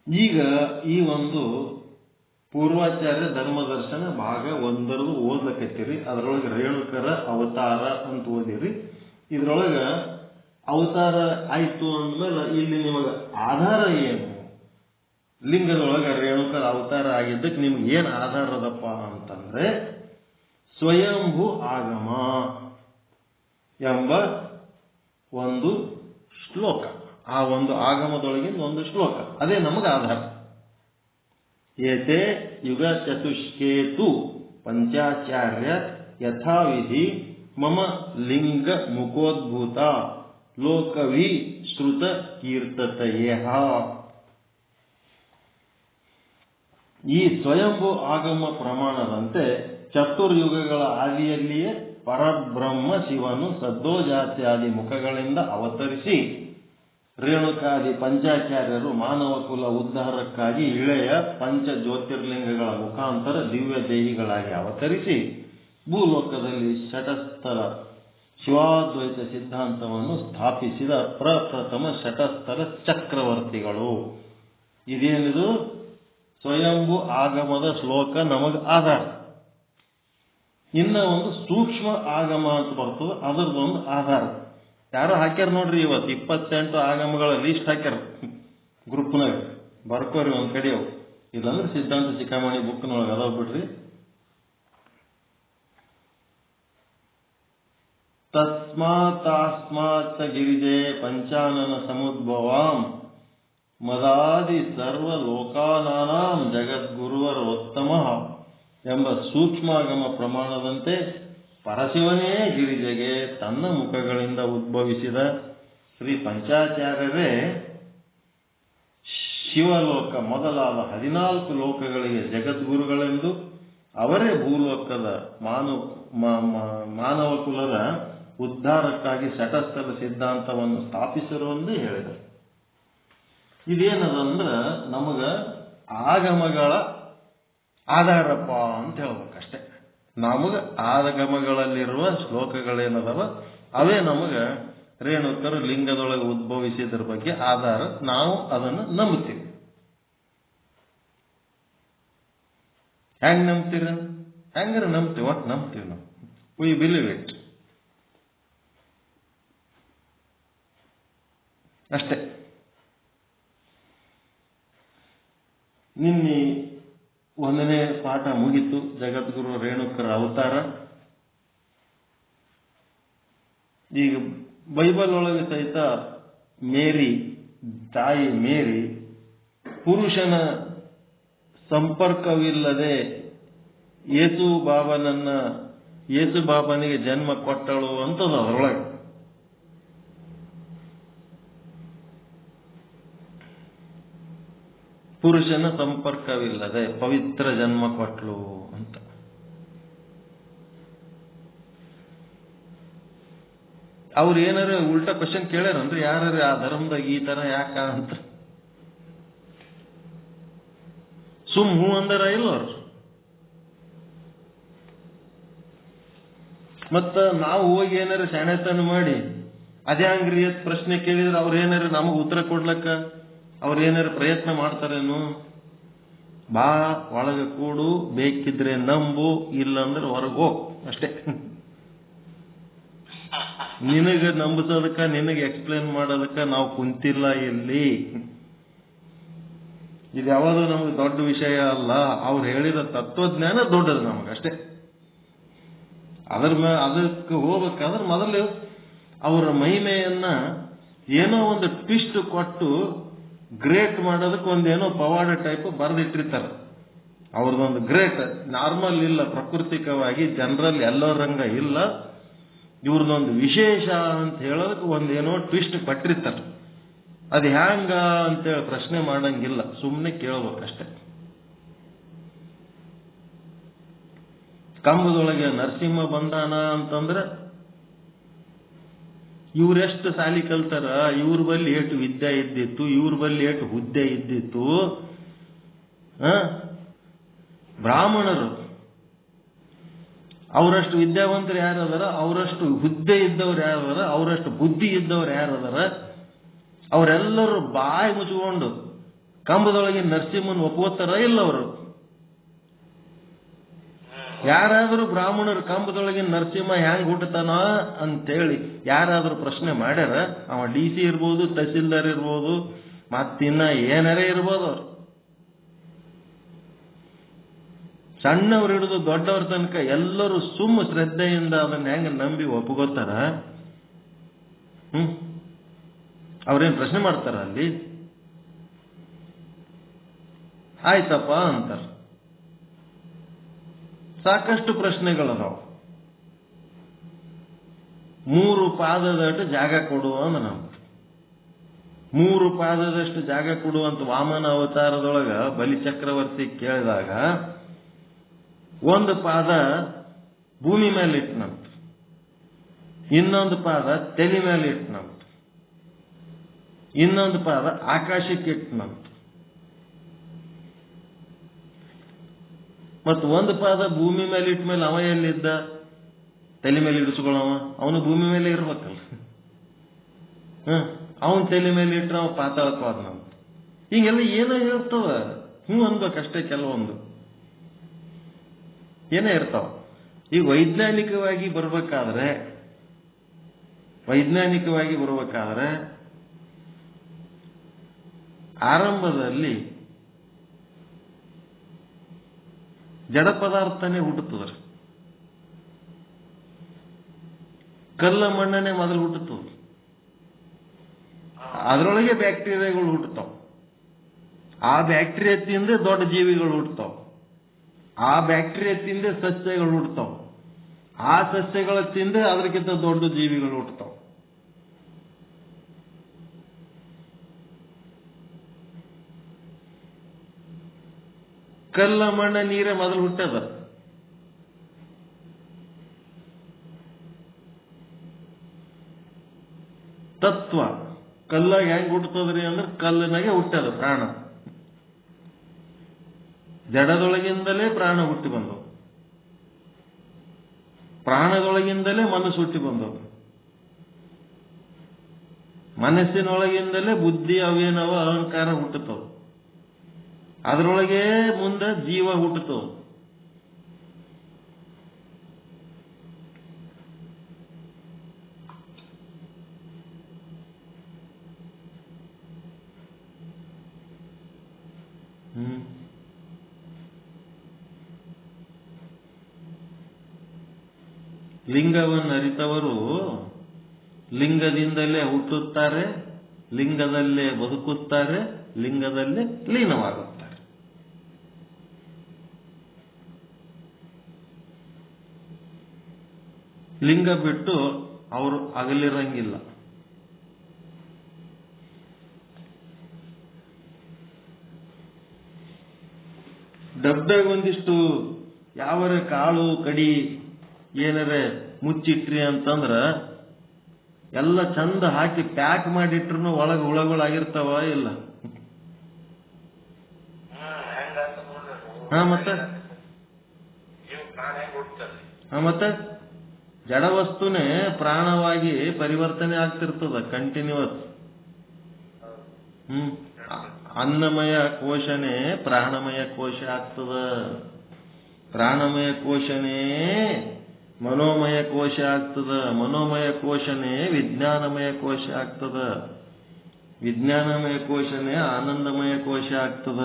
ಈಗ ಈ ಒಂದು ಪೂರ್ವಾಚಾರ್ಯ ಧರ್ಮದರ್ಶನ ಭಾಗ 1 ಓದ್ಲಕತ್ತೀರಿ. ಅದರೊಳಗೆ ರೇಣುಕರ ಅವತಾರ ಅಂತ ಓದಿರಿ. ಇದ್ರೊಳಗ ಅವತಾರ ಆಯ್ತು ಅಂದ್ಮೇಲೆ ಇಲ್ಲಿ ನಿಮಗೆ ಆಧಾರ ಏನು? ಲಿಂಗದೊಳಗೆ ರೇಣುಕರ ಅವತಾರ ಆಗಿದ್ದಕ್ಕೆ ನಿಮ್ಗೆ ಏನು ಆಧಾರ ಅದಪ್ಪ ಅಂತಂದ್ರೆ ಸ್ವಯಂಭೂ ಆಗಮ ಎಂಬ ಒಂದು ಶ್ಲೋಕ. ಆ ಒಂದು ಆಗಮದೊಳಗಿಂದ ಒಂದು ಶ್ಲೋಕ, ಅದೇ ನಮಗೆ ಆಧಾರ. ಏತೆ ಯುಗ ಚತುಷ್ಕೇತು ಪಂಚಾಚಾರ್ಯ ಯಥಾವಿಧಿ ಮಮ ಲಿಂಗ ಮುಖೋದ್ಭೂತ ಲೋಕವಿ ಶ್ರುತ ಕೀರ್ತತೆಯೇಹ. ಈ ಸ್ವಯಂಭೂ ಆಗಮ ಪ್ರಮಾಣದಂತೆ ಚತುರ್ಯುಗಗಳ ಆದಿಯಲ್ಲಿಯೇ ಪರಬ್ರಹ್ಮ ಶಿವನು ಸದ್ದೋಜಾತ್ಯಾದಿ ಮುಖಗಳಿಂದ ಅವತರಿಸಿ ರೇಣುಕಾದಿ ಪಂಚಾಚಾರ್ಯರು ಮಾನವ ಕುಲ ಉದ್ಧಾರಕ್ಕಾಗಿ ಇಳೆಯ ಪಂಚ ಜ್ಯೋತಿರ್ಲಿಂಗಗಳ ಮುಖಾಂತರ ದಿವ್ಯ ದೇಹಿಗಳಾಗಿ ಅವತರಿಸಿ ಭೂಲೋಕದಲ್ಲಿ ಶಟಸ್ಥಲ ಶಿವಾದ್ವೈತ ಸಿದ್ಧಾಂತವನ್ನು ಸ್ಥಾಪಿಸಿದ ಪ್ರಪ್ರಥಮ ಶಟಸ್ಥಲ ಚಕ್ರವರ್ತಿಗಳು. ಇದೇನಿದು? ಸ್ವಯಂಭೂ ಆಗಮದ ಶ್ಲೋಕ ನಮಗೆ ಆಧಾರ. ಇನ್ನ ಒಂದು ಸೂಕ್ಷ್ಮ ಆಗಮ ಅಂತ ಬರ್ತದೆ, ಅದರದೊಂದು ಆಧಾರ. ಯಾರೋ ಹಾಕ್ಯಾರ ನೋಡ್ರಿ, ಇವತ್ತು 28 ಆಗಮಗಳ ಲಿಸ್ಟ್ ಹಾಕ್ಯಾರ ಗ್ರೂಪ್ನಾಗ. ಬರ್ಕೋರಿ ಒಂದ್ ಕಡೆ ಅವು. ಇಲ್ಲಾಂದ್ರೆ ಸಿದ್ಧಾಂತ ಶಿಖಾಮಣಿ ಬುಕ್ನೊಳಗೆ ಅದಾವ ಬಿಡ್ರಿ. ತಸ್ಮಾತ್ ಗಿರಿಜೆ ಪಂಚಾನನ ಸಮುದ್ಭವಾಂ ಮದಾದಿ ಸರ್ವ ಲೋಕಾನಾಂ ಜಗದ್ಗುರುವರೋತ್ತಮ ಎಂಬ ಸೂಕ್ಷ್ಮಾಗಮ ಪ್ರಮಾಣದಂತೆ ಪರಶಿವನೇ ಗಿರಿಜೆಗೆ ತನ್ನ ಮುಖಗಳಿಂದ ಉದ್ಭವಿಸಿದ ಶ್ರೀ ಪಂಚಾಚಾರ್ಯರೇ ಶಿವಲೋಕ ಮೊದಲಾದ 14 ಲೋಕಗಳಿಗೆ ಜಗದ್ಗುರುಗಳೆಂದು ಅವರೇ ಭೂಲೋಕದ ಮಾನವ ಕುಲದ ಉದ್ಧಾರಕ್ಕಾಗಿ ಶತಸ್ಥಲ ಸಿದ್ಧಾಂತವನ್ನು ಸ್ಥಾಪಿಸಿರುವಂತೆ ಹೇಳಿದರು. ಇದೇನದಂದ್ರೆ ನಮಗ ಆಗಮಗಳ ಆಧಾರಪ್ಪ ಅಂತ ಹೇಳ್ಬೇಕಷ್ಟೆ. ನಮಗ ಆಗಮಗಳಲ್ಲಿರುವ ಶ್ಲೋಕಗಳೇನದವ ಅವೇ ನಮಗ ರೇಣುಕರು ಲಿಂಗದೊಳಗೆ ಉದ್ಭವಿಸಿದ್ರ ಬಗ್ಗೆ ಆಧಾರ. ನಾವು ಅದನ್ನು ನಂಬ್ತೀವಿ. ಹೆಂಗ್ ನಂಬ್ತೀರ? ಹೆಂಗಾರ ನಂಬ್ತೀವಿ, ಒಟ್ಟು ನಂಬ್ತೀವಿ ನಾವು. ವಿ ಬಿಲೀವ್ ಇಟ್ ಅಷ್ಟೇ. ನಿನ್ನೆ 1ನೇ ಪಾಠ ಮುಗಿತು, ಜಗದ್ಗುರು ರೇಣುಕರ ಅವತಾರ. ಈಗ ಬೈಬಲ್ ಒಳಗೆ ಸಹಿತ ಮೇರಿ, ತಾಯಿ ಮೇರಿ ಪುರುಷನ ಸಂಪರ್ಕವಿಲ್ಲದೆ ಯೇಸು ಬಾಬನಿಗೆ ಜನ್ಮ ಕೊಟ್ಟಳು ಅಂತದ ಅದರೊಳಗೆ. ಪುರುಷನ ಸಂಪರ್ಕವಿಲ್ಲದೆ ಪವಿತ್ರ ಜನ್ಮ ಕೊಟ್ಲು ಅಂತ. ಅವ್ರು ಏನಾರ ಉಲ್ಟಾ ಕ್ವಶನ್ ಕೇಳ್ಯಾರನ್ರಿ ಯಾರ ಆ ಧರ್ಮದಾಗ ಈ ತರ ಯಾಕ ಅಂತ? ಹೂ ಅಂದಾರ ಇಲ್ಲ ಅವ್ರು. ಮತ್ತ ನಾವು ಹೋಗಿ ಏನಾರ ಶಾಣೆತನ ಮಾಡಿ ಅದೇ ಅಂಗ್ರಿ ಪ್ರಶ್ನೆ ಕೇಳಿದ್ರೆ ಅವ್ರ ಏನಾರ ನಮಗ್ ಉತ್ತರ ಕೊಡ್ಲಕ್ಕ ಅವ್ರೇನಾರ ಪ್ರಯತ್ನ ಮಾಡ್ತಾರೇನು? ಬಾ ಒಳಗೆ ಕೂಡು, ಬೇಕಿದ್ರೆ ನಂಬು, ಇಲ್ಲಂದ್ರೆ ಹೊರಗೋ ಅಷ್ಟೇ. ನಿನಗೆ ನಂಬಿಸೋದಕ್ಕ, ನಿನಗೆ ಎಕ್ಸ್ಪ್ಲೇನ್ ಮಾಡೋದಕ್ಕ ನಾವು ಕುಂತಿಲ್ಲ ಇಲ್ಲಿ. ಇದು ಯಾವುದು ನಮಗೆ ದೊಡ್ಡ ವಿಷಯ ಅಲ್ಲ. ಅವ್ರು ಹೇಳಿದ ತತ್ವಜ್ಞಾನ ದೊಡ್ಡದು ನಮಗಷ್ಟೇ. ಅದಕ್ಕೆ ಹೋಗ್ಬೇಕಾದ್ರೆ ಮೊದಲು ಅವರ ಮಹಿಮೆಯನ್ನ ಏನೋ ಒಂದು ಟ್ವಿಸ್ಟ್ ಕೊಟ್ಟು ಗ್ರೇಟ್ ಮಾಡೋದಕ್ಕೆ ಒಂದೇನೋ ಪವಾಡ ಟೈಪ್ ಬರೆದಿಟ್ಟಿರ್ತಾರೆ. ಅವ್ರದ್ದೊಂದು ಗ್ರೇಟ್ ನಾರ್ಮಲ್ ಇಲ್ಲ, ಪ್ರಾಕೃತಿಕವಾಗಿ ಜನರಲ್ ಎಲ್ಲರಂಗ ಇಲ್ಲ, ಇವ್ರದೊಂದು ವಿಶೇಷ ಅಂತ ಹೇಳೋದಕ್ಕೆ ಒಂದೇನೋ ಟ್ವಿಸ್ಟ್ ಕೊಟ್ಟಿರ್ತಾರೆ. ಅದು ಹ್ಯಾಂಗ ಅಂತೇಳಿ ಪ್ರಶ್ನೆ ಮಾಡಂಗಿಲ್ಲ, ಸುಮ್ಮನೆ ಕೇಳ್ಬೇಕಷ್ಟೆ. ಕಂಬದೊಳಗೆ ನರಸಿಂಹ ಬಂದಾನ ಅಂತಂದ್ರೆ ಇವ್ರೆಷ್ಟು ಸಾಲಿ ಕಲ್ತಾರ, ಇವ್ರ ಬಲ್ಲಿ ಏಟು ವಿದ್ಯೆ ಇದ್ದಿತ್ತು, ಇವ್ರ ಬಲ್ಲಿ ಏಟು ಹುದ್ದೆ ಇದ್ದಿತ್ತು. ಬ್ರಾಹ್ಮಣರು ಅವರಷ್ಟು ವಿದ್ಯಾವಂತರು ಯಾರದಾರ, ಅವರಷ್ಟು ಹುದ್ದೆ ಇದ್ದವ್ರು ಯಾರದಾರ, ಅವರಷ್ಟು ಬುದ್ಧಿ ಇದ್ದವ್ರು ಯಾರದಾರ, ಅವರೆಲ್ಲರೂ ಬಾಯಿ ಮುಚ್ಕೊಂಡು ಕಂಬದೊಳಗೆ ನರಸಿಂಹನ್ ಒಪ್ಕೋತಾರ ಇಲ್ಲ ಅವರು? ಯಾರಾದರೂ ಬ್ರಾಹ್ಮಣರು ಕಂಬದೊಳಗಿನ ನರಸಿಂಹ ಹ್ಯಾಂಗ್ ಹುಟ್ಟತಾನ ಅಂತೇಳಿ ಯಾರಾದ್ರೂ ಪ್ರಶ್ನೆ ಮಾಡ್ಯಾರ? ಅವ DC ಇರ್ಬೋದು, ತಹಸೀಲ್ದಾರ್ ಇರ್ಬೋದು, ಮತ್ತಿನ್ನ ಏನಾರೇ ಇರ್ಬೋದು. ಅವ್ರು ಸಣ್ಣವ್ರು ಹಿಡಿದು ದೊಡ್ಡವ್ರ ತನಕ ಎಲ್ಲರೂ ಸುಮ್ಮ ಶ್ರದ್ಧೆಯಿಂದ ಅದನ್ನ ಹೆಂಗ ನಂಬಿ ಒಪ್ಕೋತಾರ? ಅವ್ರೇನ್ ಪ್ರಶ್ನೆ ಮಾಡ್ತಾರ ಅಲ್ಲಿ? ಆಯ್ತಪ್ಪ ಅಂತಾರ. ಸಾಕಷ್ಟು ಪ್ರಶ್ನೆಗಳದಾವ. 3 ಪಾದದಷ್ಟು ಜಾಗ ಕೊಡು ಅಂದ ನಾವು. 3 ಪಾದದಷ್ಟು ಜಾಗ ಕೊಡುವಂತ ವಾಮನ ಅವತಾರದೊಳಗ ಬಲಿ ಚಕ್ರವರ್ತಿ ಕೇಳಿದಾಗ 1 ಪಾದ ಭೂಮಿ ಮೇಲೆ ಇಟ್ಟನಂತ, ಇನ್ನೊಂದು ಪಾದ ತಲೆ ಮೇಲೆ ಇಟ್ಟನಂತ, ಇನ್ನೊಂದು ಪಾದ ಆಕಾಶಕ್ಕೆ ಇಟ್ಟನಂತ. ಮತ್ತು 1 ಪಾದ ಭೂಮಿ ಮೇಲೆ ಇಟ್ಟ ಮೇಲೆ ಅವ ಎಲ್ಲಿದ್ದ? ತಲೆ ಮೇಲೆ ಇಡಿಸ್ಕೊಳ್ಳವ, ಅವನು ಭೂಮಿ ಮೇಲೆ ಇರ್ಬೇಕಲ್ಲ. ಅವನ್ ತಲೆ ಮೇಲೆ ಇಟ್ರೆ ಅವ ಪಾತಾಳಕ್ವಾದನಂತ. ಹಿಂಗೆಲ್ಲ ಏನೋ ಇರ್ತಾವ, ಅನ್ಬೇಕಷ್ಟೇ. ಕೆಲವೊಂದು ಏನೇ ಇರ್ತಾವ. ಈ ವೈಜ್ಞಾನಿಕವಾಗಿ ಬರ್ಬೇಕಾದ್ರೆ ಆರಂಭದಲ್ಲಿ ಜಡ ಪದಾರ್ಥನೇ ಹುಟ್ಟುತ್ತದ. ಕಲ್ಲ ಮಣ್ಣನೇ ಮೊದಲು ಹುಟ್ಟುತ್ತದ. ಅದರೊಳಗೆ ಬ್ಯಾಕ್ಟೀರಿಯಾಗಳು ಹುಟ್ಟುತ್ತಾವ. ಆ ಬ್ಯಾಕ್ಟೀರಿಯಾ ತಿಂದೆ ದೊಡ್ಡ ಜೀವಿಗಳು ಹುಟ್ಟುತ್ತಾವ. ಆ ಬ್ಯಾಕ್ಟೀರಿಯಾ ತಿಂದೆ ಸಸ್ಯಗಳು ಹುಟ್ಟುತ್ತಾವ. ಆ ಸಸ್ಯಗಳ ತಿಂದೆ ಅದಕ್ಕಿಂತ ದೊಡ್ಡ ಜೀವಿಗಳು ಹುಟ್ಟತಾವ. ಕಲ್ಲ ಮಣ್ಣ ನೀರೇ ಮೊದಲು ಹುಟ್ಟದ. ತತ್ವ ಕಲ್ಲಾಗ ಹೆಂಗ್ ಹುಟ್ಟತದ್ರಿ ಅಂದ್ರೆ ಕಲ್ಲಿನಾಗೆ ಹುಟ್ಟದ ಪ್ರಾಣ. ಜಡದೊಳಗಿಂದಲೇ ಪ್ರಾಣ ಹುಟ್ಟಿ ಬಂದವು, ಪ್ರಾಣದೊಳಗಿಂದಲೇ ಮನಸ್ಸು ಹುಟ್ಟಿ ಬಂದವು, ಮನಸ್ಸಿನೊಳಗಿಂದಲೇ ಬುದ್ಧಿ ಅವೇನವ ಅಹಂಕಾರ ಹುಟ್ಟುತ್ತವು, ಅದರೊಳಗೆ ಮುಂದೆ ಜೀವ ಹುಟ್ಟುತ್ತವು. ಲಿಂಗವನ್ನು ಅರಿತವರು ಲಿಂಗದಿಂದಲೇ ಹುಟ್ಟುತ್ತಾರೆ, ಲಿಂಗದಲ್ಲೇ ಬದುಕುತ್ತಾರೆ, ಲಿಂಗದಲ್ಲೇ ಲೀನವಾಗುತ್ತಾರೆ. ಲಿಂಗ ಬಿಟ್ಟು ಅವರು ಅಗಲಿರಂಗಿಲ್ಲ. ಡಬ್ಬೆಗೆ ಒಂದಿಷ್ಟು ಯಾವರೆ ಕಾಳು ಕಡಿ ಏನರೆ ಮುಚ್ಚಿಟ್ರಿ ಅಂತಂದ್ರ ಎಲ್ಲ ಚಂದ ಹಾಕಿ ಪ್ಯಾಕ್ ಮಾಡಿಟ್ರು ಒಳಗೆ ಹುಳಗಳಾಗಿರ್ತಾವ ಇಲ್ಲ? ಮತ್ತೆ ಜಡವಸ್ತುನೇ ಪ್ರಾಣವಾಗಿ ಪರಿವರ್ತನೆ ಆಗ್ತಿರ್ತದ ಕಂಟಿನ್ಯೂಸ್. ಅನ್ನಮಯ ಕೋಶನೇ ಪ್ರಾಣಮಯ ಕೋಶ ಆಗ್ತದ, ಪ್ರಾಣಮಯ ಕೋಶನೇ ಮನೋಮಯ ಕೋಶ ಆಗ್ತದ, ಮನೋಮಯ ಕೋಶನೇ ವಿಜ್ಞಾನಮಯ ಕೋಶ ಆಗ್ತದ, ವಿಜ್ಞಾನಮಯ ಕೋಶನೇ ಆನಂದಮಯ ಕೋಶ ಆಗ್ತದ.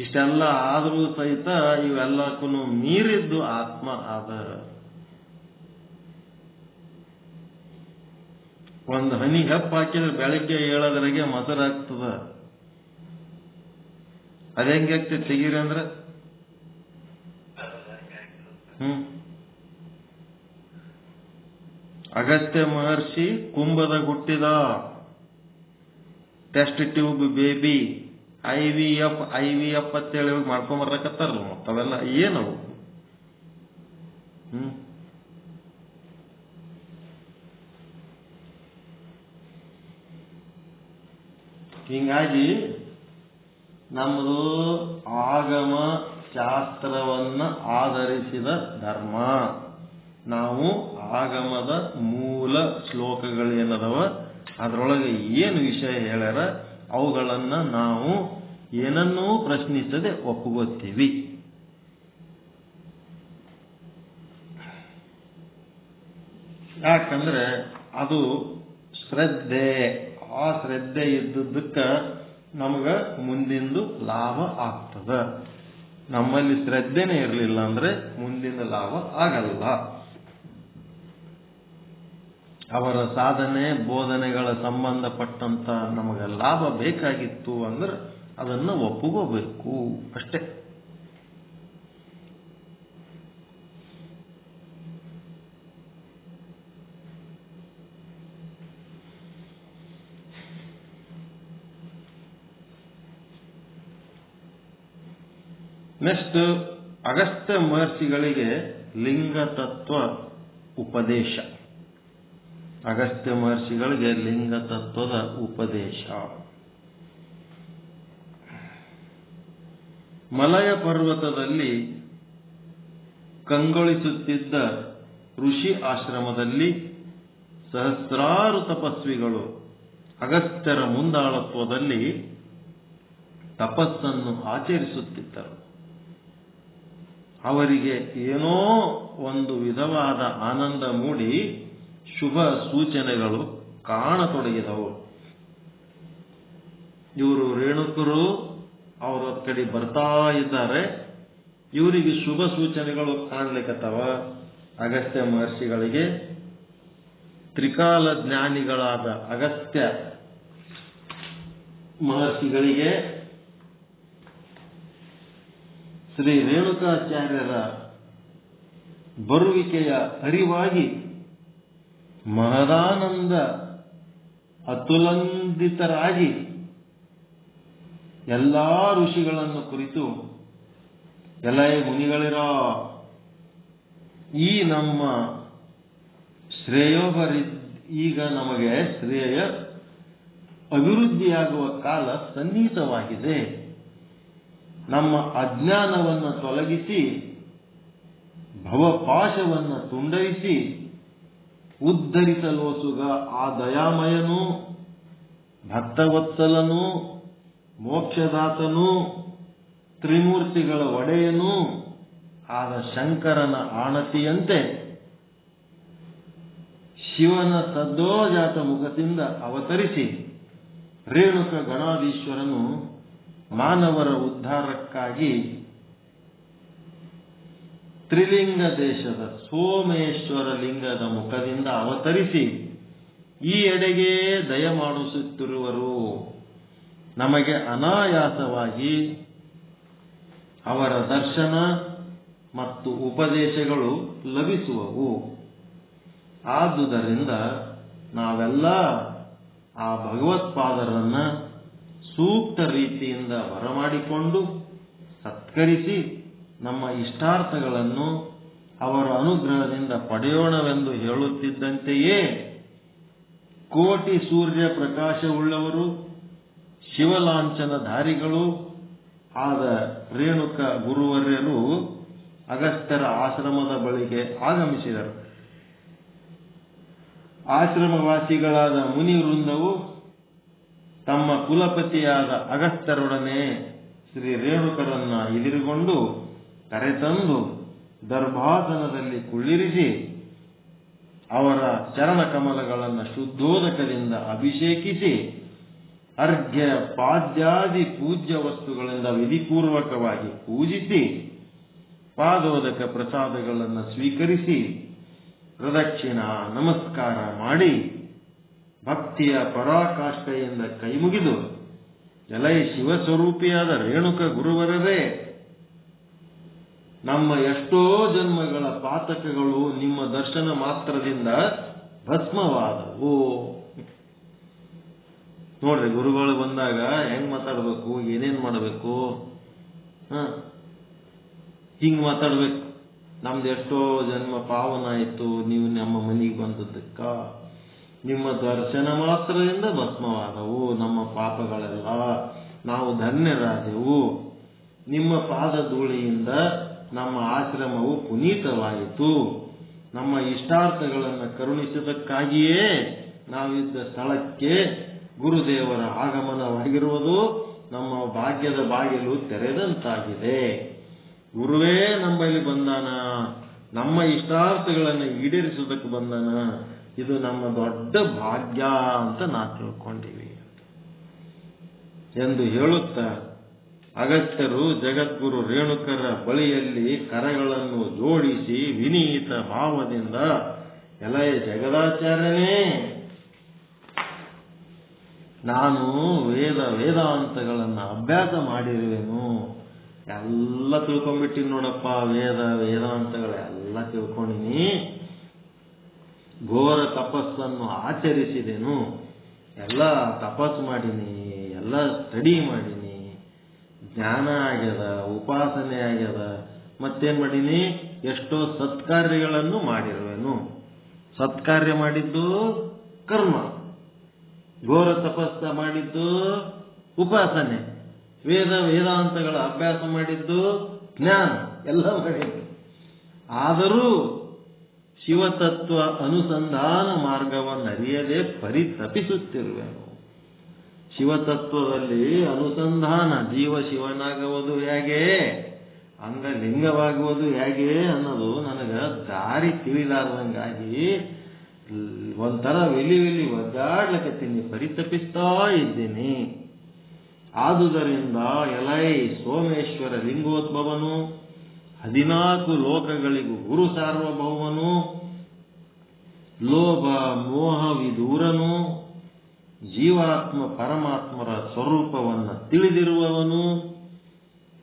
ಇಷ್ಟೆಲ್ಲ ಆದರೂ ಸಹಿತ ಇವೆಲ್ಲಕ್ಕೂ ಮೀರಿದ್ದು ಆತ್ಮ ಆದ. ಒಂದು ಹನಿ ಹೆಪ್ಪ ಹಾಕಿದ್ರೆ ಬೆಳಗ್ಗೆ ಏಳೋದ್ರಾಗೆ ಮೊಸರಾಗ್ತದ. ಅದೇಂಗೆ ಆಗ್ತದೆ ತೆಗೀರಿ ಅಂದ್ರೆ ಅಗಸ್ತ್ಯ ಮಹರ್ಷಿ ಕುಂಭದ ಹುಟ್ಟಿದ, ಟೆಸ್ಟ್ ಟ್ಯೂಬ್ ಬೇಬಿ, IVF ಅಂತೇಳಿ ಮಾಡ್ಕೊಂಬರ್ಲಕತ್ತಾರಲ್ಲ, ಮತ್ತವೆಲ್ಲ ಏನವು? ಹೀಗಾಗಿ ನಮ್ಮದು ಆಗಮ ಶಾಸ್ತ್ರವನ್ನ ಆಧರಿಸಿದ ಧರ್ಮ. ನಾವು ಆಗಮದ ಮೂಲ ಶ್ಲೋಕಗಳೇನದವ ಅದರೊಳಗೆ ಏನು ವಿಷಯ ಹೇಳ್ಯಾರ ಅವುಗಳನ್ನ ನಾವು ಏನನ್ನೂ ಪ್ರಶ್ನಿಸದೆ ಒಪ್ಪುಗೊತ್ತೀವಿ. ಯಾಕಂದ್ರೆ ಅದು ಶ್ರದ್ಧೆ. ಆ ಶ್ರದ್ಧೆ ಇದ್ದದ್ದಕ್ಕ ನಮಗ ಮುಂದಿಂದು ಲಾಭ ಆಗ್ತದ. ನಮ್ಮಲ್ಲಿ ಶ್ರದ್ಧೆನೇ ಇರಲಿಲ್ಲ ಅಂದ್ರೆ ಮುಂದಿನ ಲಾಭ ಆಗಲ್ಲ. ಅವರ ಸಾಧನೆ ಬೋಧನೆಗಳ ಸಂಬಂಧಪಟ್ಟಂತ ನಮಗೆ ಲಾಭ ಬೇಕಾಗಿತ್ತು ಅಂದ್ರೆ ಅದನ್ನು ಒಪ್ಪುಗೋಬೇಕು ಅಷ್ಟೇ. ನೆಕ್ಸ್ಟ್, ಅಗಸ್ತ್ಯ ಮಹರ್ಷಿಗಳಿಗೆ ಲಿಂಗ ತತ್ವ ಉಪದೇಶ. ಅಗಸ್ತ್ಯ ಮಹರ್ಷಿಗಳಿಗೆ ಲಿಂಗ ತತ್ವದ ಉಪದೇಶ. ಮಲಯ ಪರ್ವತದಲ್ಲಿ ಕಂಗೊಳಿಸುತ್ತಿದ್ದ ಋಷಿ ಆಶ್ರಮದಲ್ಲಿ ಸಹಸ್ರಾರು ತಪಸ್ವಿಗಳು ಅಗಸ್ತ್ಯರ ಮುಂದಾಳತ್ವದಲ್ಲಿ ತಪಸ್ಸನ್ನು ಆಚರಿಸುತ್ತಿದ್ದರು. ಅವರಿಗೆ ಏನೋ ಒಂದು ವಿಧವಾದ ಆನಂದ ಮೂಡಿ ಶುಭ ಸೂಚನೆಗಳು ಕಾಣತೊಡಗಿದವು. ಇವರು ರೇಣುಕರು ಅವರ ಕಡೆ ಬರ್ತಾ ಇದ್ದಾರೆ. ಇವರಿಗೆ ಶುಭ ಸೂಚನೆಗಳು ಕಾಣ್ಲಿಕ್ಕತ್ತವ. ಅಗಸ್ತ್ಯ ಮಹರ್ಷಿಗಳಿಗೆ, ತ್ರಿಕಾಲ ಜ್ಞಾನಿಗಳಾದ ಅಗಸ್ತ್ಯ ಮಹರ್ಷಿಗಳಿಗೆ, ಶ್ರೀ ರೇಣುಕಾಚಾರ್ಯರ ಬರುವಿಕೆಯ ಅರಿವಾಗಿ ಮಹದಾನಂದ ಅತುಲಂದಿತರಾಗಿ ಎಲ್ಲಾ ಋಷಿಗಳನ್ನು ಕುರಿತು, ಎಲೈ ಮುನಿಗಳಿರ, ಈ ನಮ್ಮ ಈಗ ನಮಗೆ ಶ್ರೇಯ ಅಭಿವೃದ್ಧಿಯಾಗುವ ಕಾಲ ಸನ್ನಿಹಿತವಾಗಿದೆ. ನಮ್ಮ ಅಜ್ಞಾನವನ್ನು ತೊಲಗಿಸಿ, ಭವಪಾಶವನ್ನು ತುಂಡರಿಸಿ ಉದ್ಧರಿಸಲೋಸುಗ ಆ ದಯಾಮಯನು, ಭಕ್ತವತ್ಸಲನು, ಮೋಕ್ಷದಾತನು, ತ್ರಿಮೂರ್ತಿಗಳ ಒಡೆಯನೂ ಆದ ಶಂಕರನ ಆಣತಿಯಂತೆ ಶಿವನ ಸದ್ದೋಜಾತ ಮುಖದಿಂದ ಅವತರಿಸಿ ರೇಣುಕ ಗಣಾಧೀಶ್ವರನು ಮಾನವರ ಉದ್ಧಾರಕ್ಕಾಗಿ ತ್ರಿಲಿಂಗ ದೇಶದ ಸೋಮೇಶ್ವರ ಲಿಂಗದ ಮುಖದಿಂದ ಅವತರಿಸಿ ಈ ಎಡೆಗೆ ದಯಮಾಡಿಸುತ್ತಿರುವರು. ನಮಗೆ ಅನಾಯಾಸವಾಗಿ ಅವರ ದರ್ಶನ ಮತ್ತು ಉಪದೇಶಗಳು ಲಭಿಸುವವು. ಆದುದರಿಂದ ನಾವೆಲ್ಲ ಆ ಭಗವತ್ಪಾದರನ್ನ ಸೂಕ್ತ ರೀತಿಯಿಂದ ಬರಮಾಡಿಕೊಂಡು ಸತ್ಕರಿಸಿ ನಮ್ಮ ಇಷ್ಟಾರ್ಥಗಳನ್ನು ಅವರ ಅನುಗ್ರಹದಿಂದ ಪಡೆಯೋಣವೆಂದು ಹೇಳುತ್ತಿದ್ದಂತೆಯೇ ಕೋಟಿ ಸೂರ್ಯ ಪ್ರಕಾಶವುಳ್ಳವರು, ಶಿವಲಾಂಛನಧಾರಿಗಳು ಆದ ರೇಣುಕ ಗುರುವರ್ಯರು ಅಗಸ್ತ್ಯರ ಆಶ್ರಮದ ಬಳಿಗೆ ಆಗಮಿಸಿದರು. ಆಶ್ರಮವಾಸಿಗಳಾದ ಮುನಿ ವೃಂದವು ತಮ್ಮ ಕುಲಪತಿಯಾದ ಅಗಸ್ತ್ಯರೊಡನೆ ಶ್ರೀ ರೇಣುಕರನ್ನ ಎದುರುಗೊಂಡು ಕರೆತಂದು ದರ್ಭಾಸನದಲ್ಲಿ ಕುಳ್ಳಿರಿಸಿ ಅವರ ಚರಣ ಕಮಲಗಳನ್ನು ಶುದ್ಧೋದಕದಿಂದ ಅಭಿಷೇಕಿಸಿ ಅರ್ಘ್ಯ ಪಾದ್ಯಾದಿ ಪೂಜ್ಯ ವಸ್ತುಗಳಿಂದ ವಿಧಿಪೂರ್ವಕವಾಗಿ ಪೂಜಿಸಿ ಪಾದೋದಕ ಪ್ರಸಾದಗಳನ್ನು ಸ್ವೀಕರಿಸಿ ಪ್ರದಕ್ಷಿಣ ನಮಸ್ಕಾರ ಮಾಡಿ ಭಕ್ತಿಯ ಪರಾಕಾಷ್ಠೆಯಿಂದ ಕೈಮುಗಿದು, ಎಲೈ ಶಿವಸ್ವರೂಪಿಯಾದ ರೇಣುಕ ಗುರುವರರೇ, ನಮ್ಮ ಎಷ್ಟೋ ಜನ್ಮಗಳ ಪಾತಕಗಳು ನಿಮ್ಮ ದರ್ಶನ ಮಾತ್ರದಿಂದ ಭಸ್ಮವಾದವು. ನೋಡ್ರಿ, ಗುರುಗಳು ಬಂದಾಗ ಹೆಂಗ್ ಮಾತಾಡ್ಬೇಕು, ಏನೇನ್ ಮಾಡಬೇಕು, ಹಿಂಗ್ ಮಾತಾಡ್ಬೇಕು. ನಮ್ದು ಎಷ್ಟೋ ಜನ್ಮ ಪಾವನ ಆಯಿತು ನೀವು ನಮ್ಮ ಮನೆಗೆ ಬಂದದ್ದಕ್ಕ. ನಿಮ್ಮ ದರ್ಶನ ಮಾತ್ರದಿಂದ ಭಸ್ಮವಾದವು ನಮ್ಮ ಪಾಪಗಳೆಲ್ಲ. ನಾವು ಧನ್ಯರಾದೆವು. ನಿಮ್ಮ ಪಾದ ಧೂಳಿಯಿಂದ ನಮ್ಮ ಆಶ್ರಮವು ಪುನೀತವಾಯಿತು. ನಮ್ಮ ಇಷ್ಟಾರ್ಥಗಳನ್ನು ಕರುಣಿಸಿದ್ದಕ್ಕಾಗಿಯೇ ನಾವಿದ್ದ ಸ್ಥಳಕ್ಕೆ ಗುರುದೇವರ ಆಗಮನವಾಗಿರುವುದು ನಮ್ಮ ಭಾಗ್ಯದ ಬಾಗಿಲು ತೆರೆದಂತಾಗಿದೆ. ಗುರುವೇ ನಮ್ಮಲ್ಲಿ ಬಂದಾನ, ನಮ್ಮ ಇಷ್ಟಾರ್ಥಗಳನ್ನು ಈಡೇರಿಸುವುದಕ್ಕೆ ಬಂದಾನ. ಇದು ನಮ್ಮ ದೊಡ್ಡ ಭಾಗ್ಯ ಅಂತ ನಾವು ತಿಳ್ಕೊಂಡಿವಿ ಎಂದು ಹೇಳುತ್ತಾ ಅಗಸ್ತ್ಯರು ಜಗದ್ಗುರು ರೇಣುಕರ ಬಳಿಯಲ್ಲಿ ಕರಗಳನ್ನು ಜೋಡಿಸಿ ವಿನೀತ ಭಾವದಿಂದ, ಎಲೈ ಜಗದಾಚಾರ್ಯನೇ, ನಾನು ವೇದಾಂತಗಳನ್ನು ಅಭ್ಯಾಸ ಮಾಡಿರುವೆನು. ಎಲ್ಲ ತಿಳ್ಕೊಂಡ್ಬಿಟ್ಟಿನಿ ನೋಡಪ್ಪ, ವೇದಾಂತಗಳೆಲ್ಲ ತಿಳ್ಕೊಂಡಿನಿ. ಘೋರ ತಪಸ್ಸನ್ನು ಆಚರಿಸಿದೆನು. ಎಲ್ಲ ತಪಸ್ಸು ಮಾಡೀನಿ, ಎಲ್ಲ ಸ್ಟಡಿ ಮಾಡೀನಿ, ಜ್ಞಾನ ಆಗ್ಯದ, ಉಪಾಸನೆ ಆಗ್ಯದ. ಮತ್ತೇನ್ ಮಾಡೀನಿ? ಎಷ್ಟೋ ಸತ್ಕಾರ್ಯಗಳನ್ನು ಮಾಡಿರುವೆನು. ಸತ್ಕಾರ್ಯ ಮಾಡಿದ್ದು ಕರ್ಮ, ಘೋರ ತಪಸ್ಸ ಮಾಡಿದ್ದು ಉಪಾಸನೆ, ವೇದಾಂತಗಳ ಅಭ್ಯಾಸ ಮಾಡಿದ್ದು ಜ್ಞಾನ, ಎಲ್ಲ ಮಾಡಿದ್ದು. ಆದರೂ ಶಿವತತ್ವ ಅನುಸಂಧಾನ ಮಾರ್ಗವನ್ನು ಅರಿಯದೆ ಪರಿತಪಿಸುತ್ತಿರುವೆನು. ಶಿವತತ್ವದಲ್ಲಿ ಅನುಸಂಧಾನ, ಜೀವ ಶಿವನಾಗುವುದು ಹೇಗೆ, ಅಂಗಲಿಂಗವಾಗುವುದು ಹೇಗೆ ಅನ್ನೋದು ನನಗೆ ದಾರಿ ತಿಳಿಲಾರ್ದಂಗಾಗಿ ಒಂಥರ ವೆಲಿ ಒದ್ದಾಡ್ಲಕತ್ತೀನಿ, ಪರಿತಪಿಸ್ತಾ ಇದ್ದೀನಿ. ಆದುದರಿಂದ ಎಲೈ ಸೋಮೇಶ್ವರ ಲಿಂಗೋದ್ಭವನು, 14 ಲೋಕಗಳಿಗೂ ಗುರು ಸಾರ್ವಭೌಮನು, ಲೋಭ ಮೋಹ ವಿದೂರನು, ಜೀವಾತ್ಮ ಪರಮಾತ್ಮರ ಸ್ವರೂಪವನ್ನು ತಿಳಿದಿರುವವನು,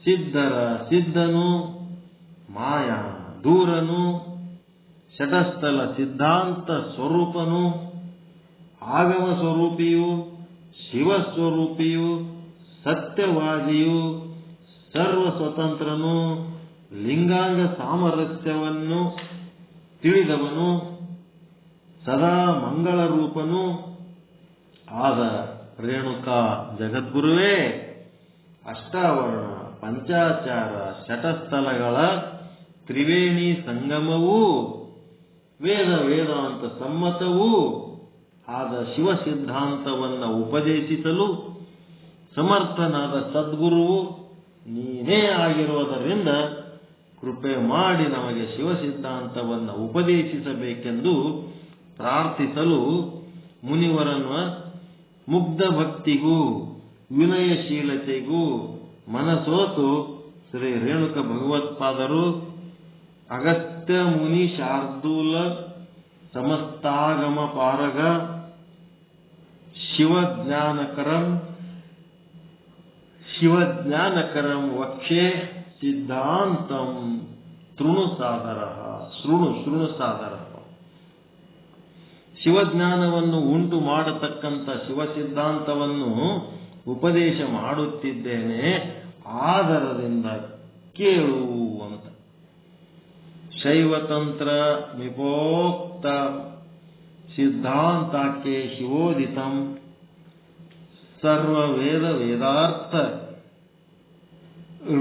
ಸಿದ್ಧರ ಸಿದ್ಧನು, ಮಾಯಾ ದೂರನು, ಶಟಸ್ಥಲ ಸಿದ್ಧಾಂತ ಸ್ವರೂಪನು, ಆಗಮ ಸ್ವರೂಪಿಯು, ಶಿವಸ್ವರೂಪಿಯು, ಸತ್ಯವಾದಿಯು, ಸರ್ವ ಸ್ವತಂತ್ರನು, ಲಿಂಗಾಂಗ ಸಾಮರಸ್ಯವನ್ನು ತಿಳಿದವನು, ಸದಾ ಮಂಗಳ ರೂಪನು ಆದ ರೇಣುಕಾ ಜಗದ್ಗುರುವೇ ಅಷ್ಟಾವರಣ, ಪಂಚಾಚಾರ, ಶಟಸ್ಥಲಗಳ ತ್ರಿವೇಣಿ ಸಂಗಮವೂ ವೇದ ವೇದಾಂತ ಸಮ್ಮತವೂ ಆದ ಶಿವ ಸಿದ್ಧಾಂತವನ್ನು ಉಪದೇಶಿಸಲು ಸಮರ್ಥನಾದ ಸದ್ಗುರುವು ನೀನೇ ಆಗಿರುವುದರಿಂದ ಕೃಪೆ ಮಾಡಿ ನಮಗೆ ಶಿವ ಸಿದ್ಧಾಂತವನ್ನು ಉಪದೇಶಿಸಬೇಕೆಂದು ಪ್ರಾರ್ಥಿಸಲು ಮುನಿವರನ್ನು ಮುಗ್ಧ ಭಕ್ತಿಗೂ ವಿನಯಶೀಲತೆಗೂ ಮನಸೋತು ಶ್ರೀ ರೇಣುಕ ಭಗವತ್ಪಾದರು ಅಗಸ್ತ್ಯ ಮುನಿ ಶಾರ್ದೂಲ ಸಮಸ್ತಾಗಮ ಪಾರಗ ಶಿವಜ್ಞಾನಕರಂ ವಕ್ಷೆ ಸಿದ್ಧಾಂತಂ ಶೃಣು ಸಾದರ. ಶಿವಜ್ಞಾನವನ್ನು ಉಂಟು ಮಾಡತಕ್ಕಂಥ ಶಿವ ಸಿದ್ಧಾಂತವನ್ನು ಉಪದೇಶ ಮಾಡುತ್ತಿದ್ದೇನೆ, ಆದರದಿಂದ ಕೇಳು ಅಂತ. ಶೈವತಂತ್ರ ಮಿಪೋಕ್ತ ಸಿದ್ಧಾಂತಾಕ್ಕೆ ಶಿವೋದಿತಂ ಸರ್ವ ವೇದ ವೇದಾರ್ಥ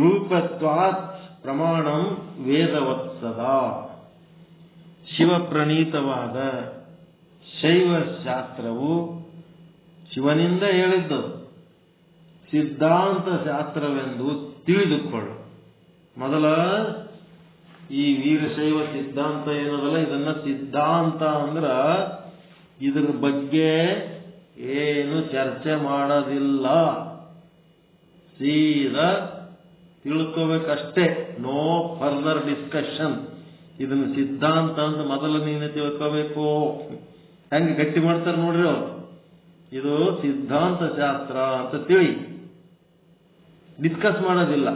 ರೂಪತ್ವಾತ್ ಪ್ರಮಾಣಂ ವೇದವತ್ಸದ. ಶಿವಪ್ರಣೀತವಾದ ಶೈವ ಶಾಸ್ತ್ರವು ಶಿವನಿಂದ ಹೇಳಿದ್ದು ಸಿದ್ಧಾಂತ ಶಾಸ್ತ್ರವೆಂದು ತಿಳಿದುಕೊಳ್ಳು. ಮೊದಲ ಈ ವೀರಶೈವ ಸಿದ್ಧಾಂತ ಏನದಲ್ಲ, ಇದನ್ನ ಸಿದ್ಧಾಂತ ಅಂದ್ರ ಇದ್ರ ಬಗ್ಗೆ ಏನು ಚರ್ಚೆ ಮಾಡೋದಿಲ್ಲ, ಸೀದಾ ತಿಳ್ಕೋಬೇಕಷ್ಟೇ, ನೋ ಫರ್ದರ್ ಡಿಸ್ಕಷನ್. ಇದನ್ನ ಸಿದ್ಧಾಂತ ಅಂತ ಮೊದಲು ನೀನು ತಿಳ್ಕೋಬೇಕು. ಹೆಂಗೆ ಗಟ್ಟಿ ಮಾಡ್ತಾರೆ ನೋಡ್ರಿ ಅವ್ರು, ಇದು ಸಿದ್ಧಾಂತ ಶಾಸ್ತ್ರ ಅಂತ ತಿಳಿ, ಡಿಸ್ಕಸ್ ಮಾಡೋದಿಲ್ಲ.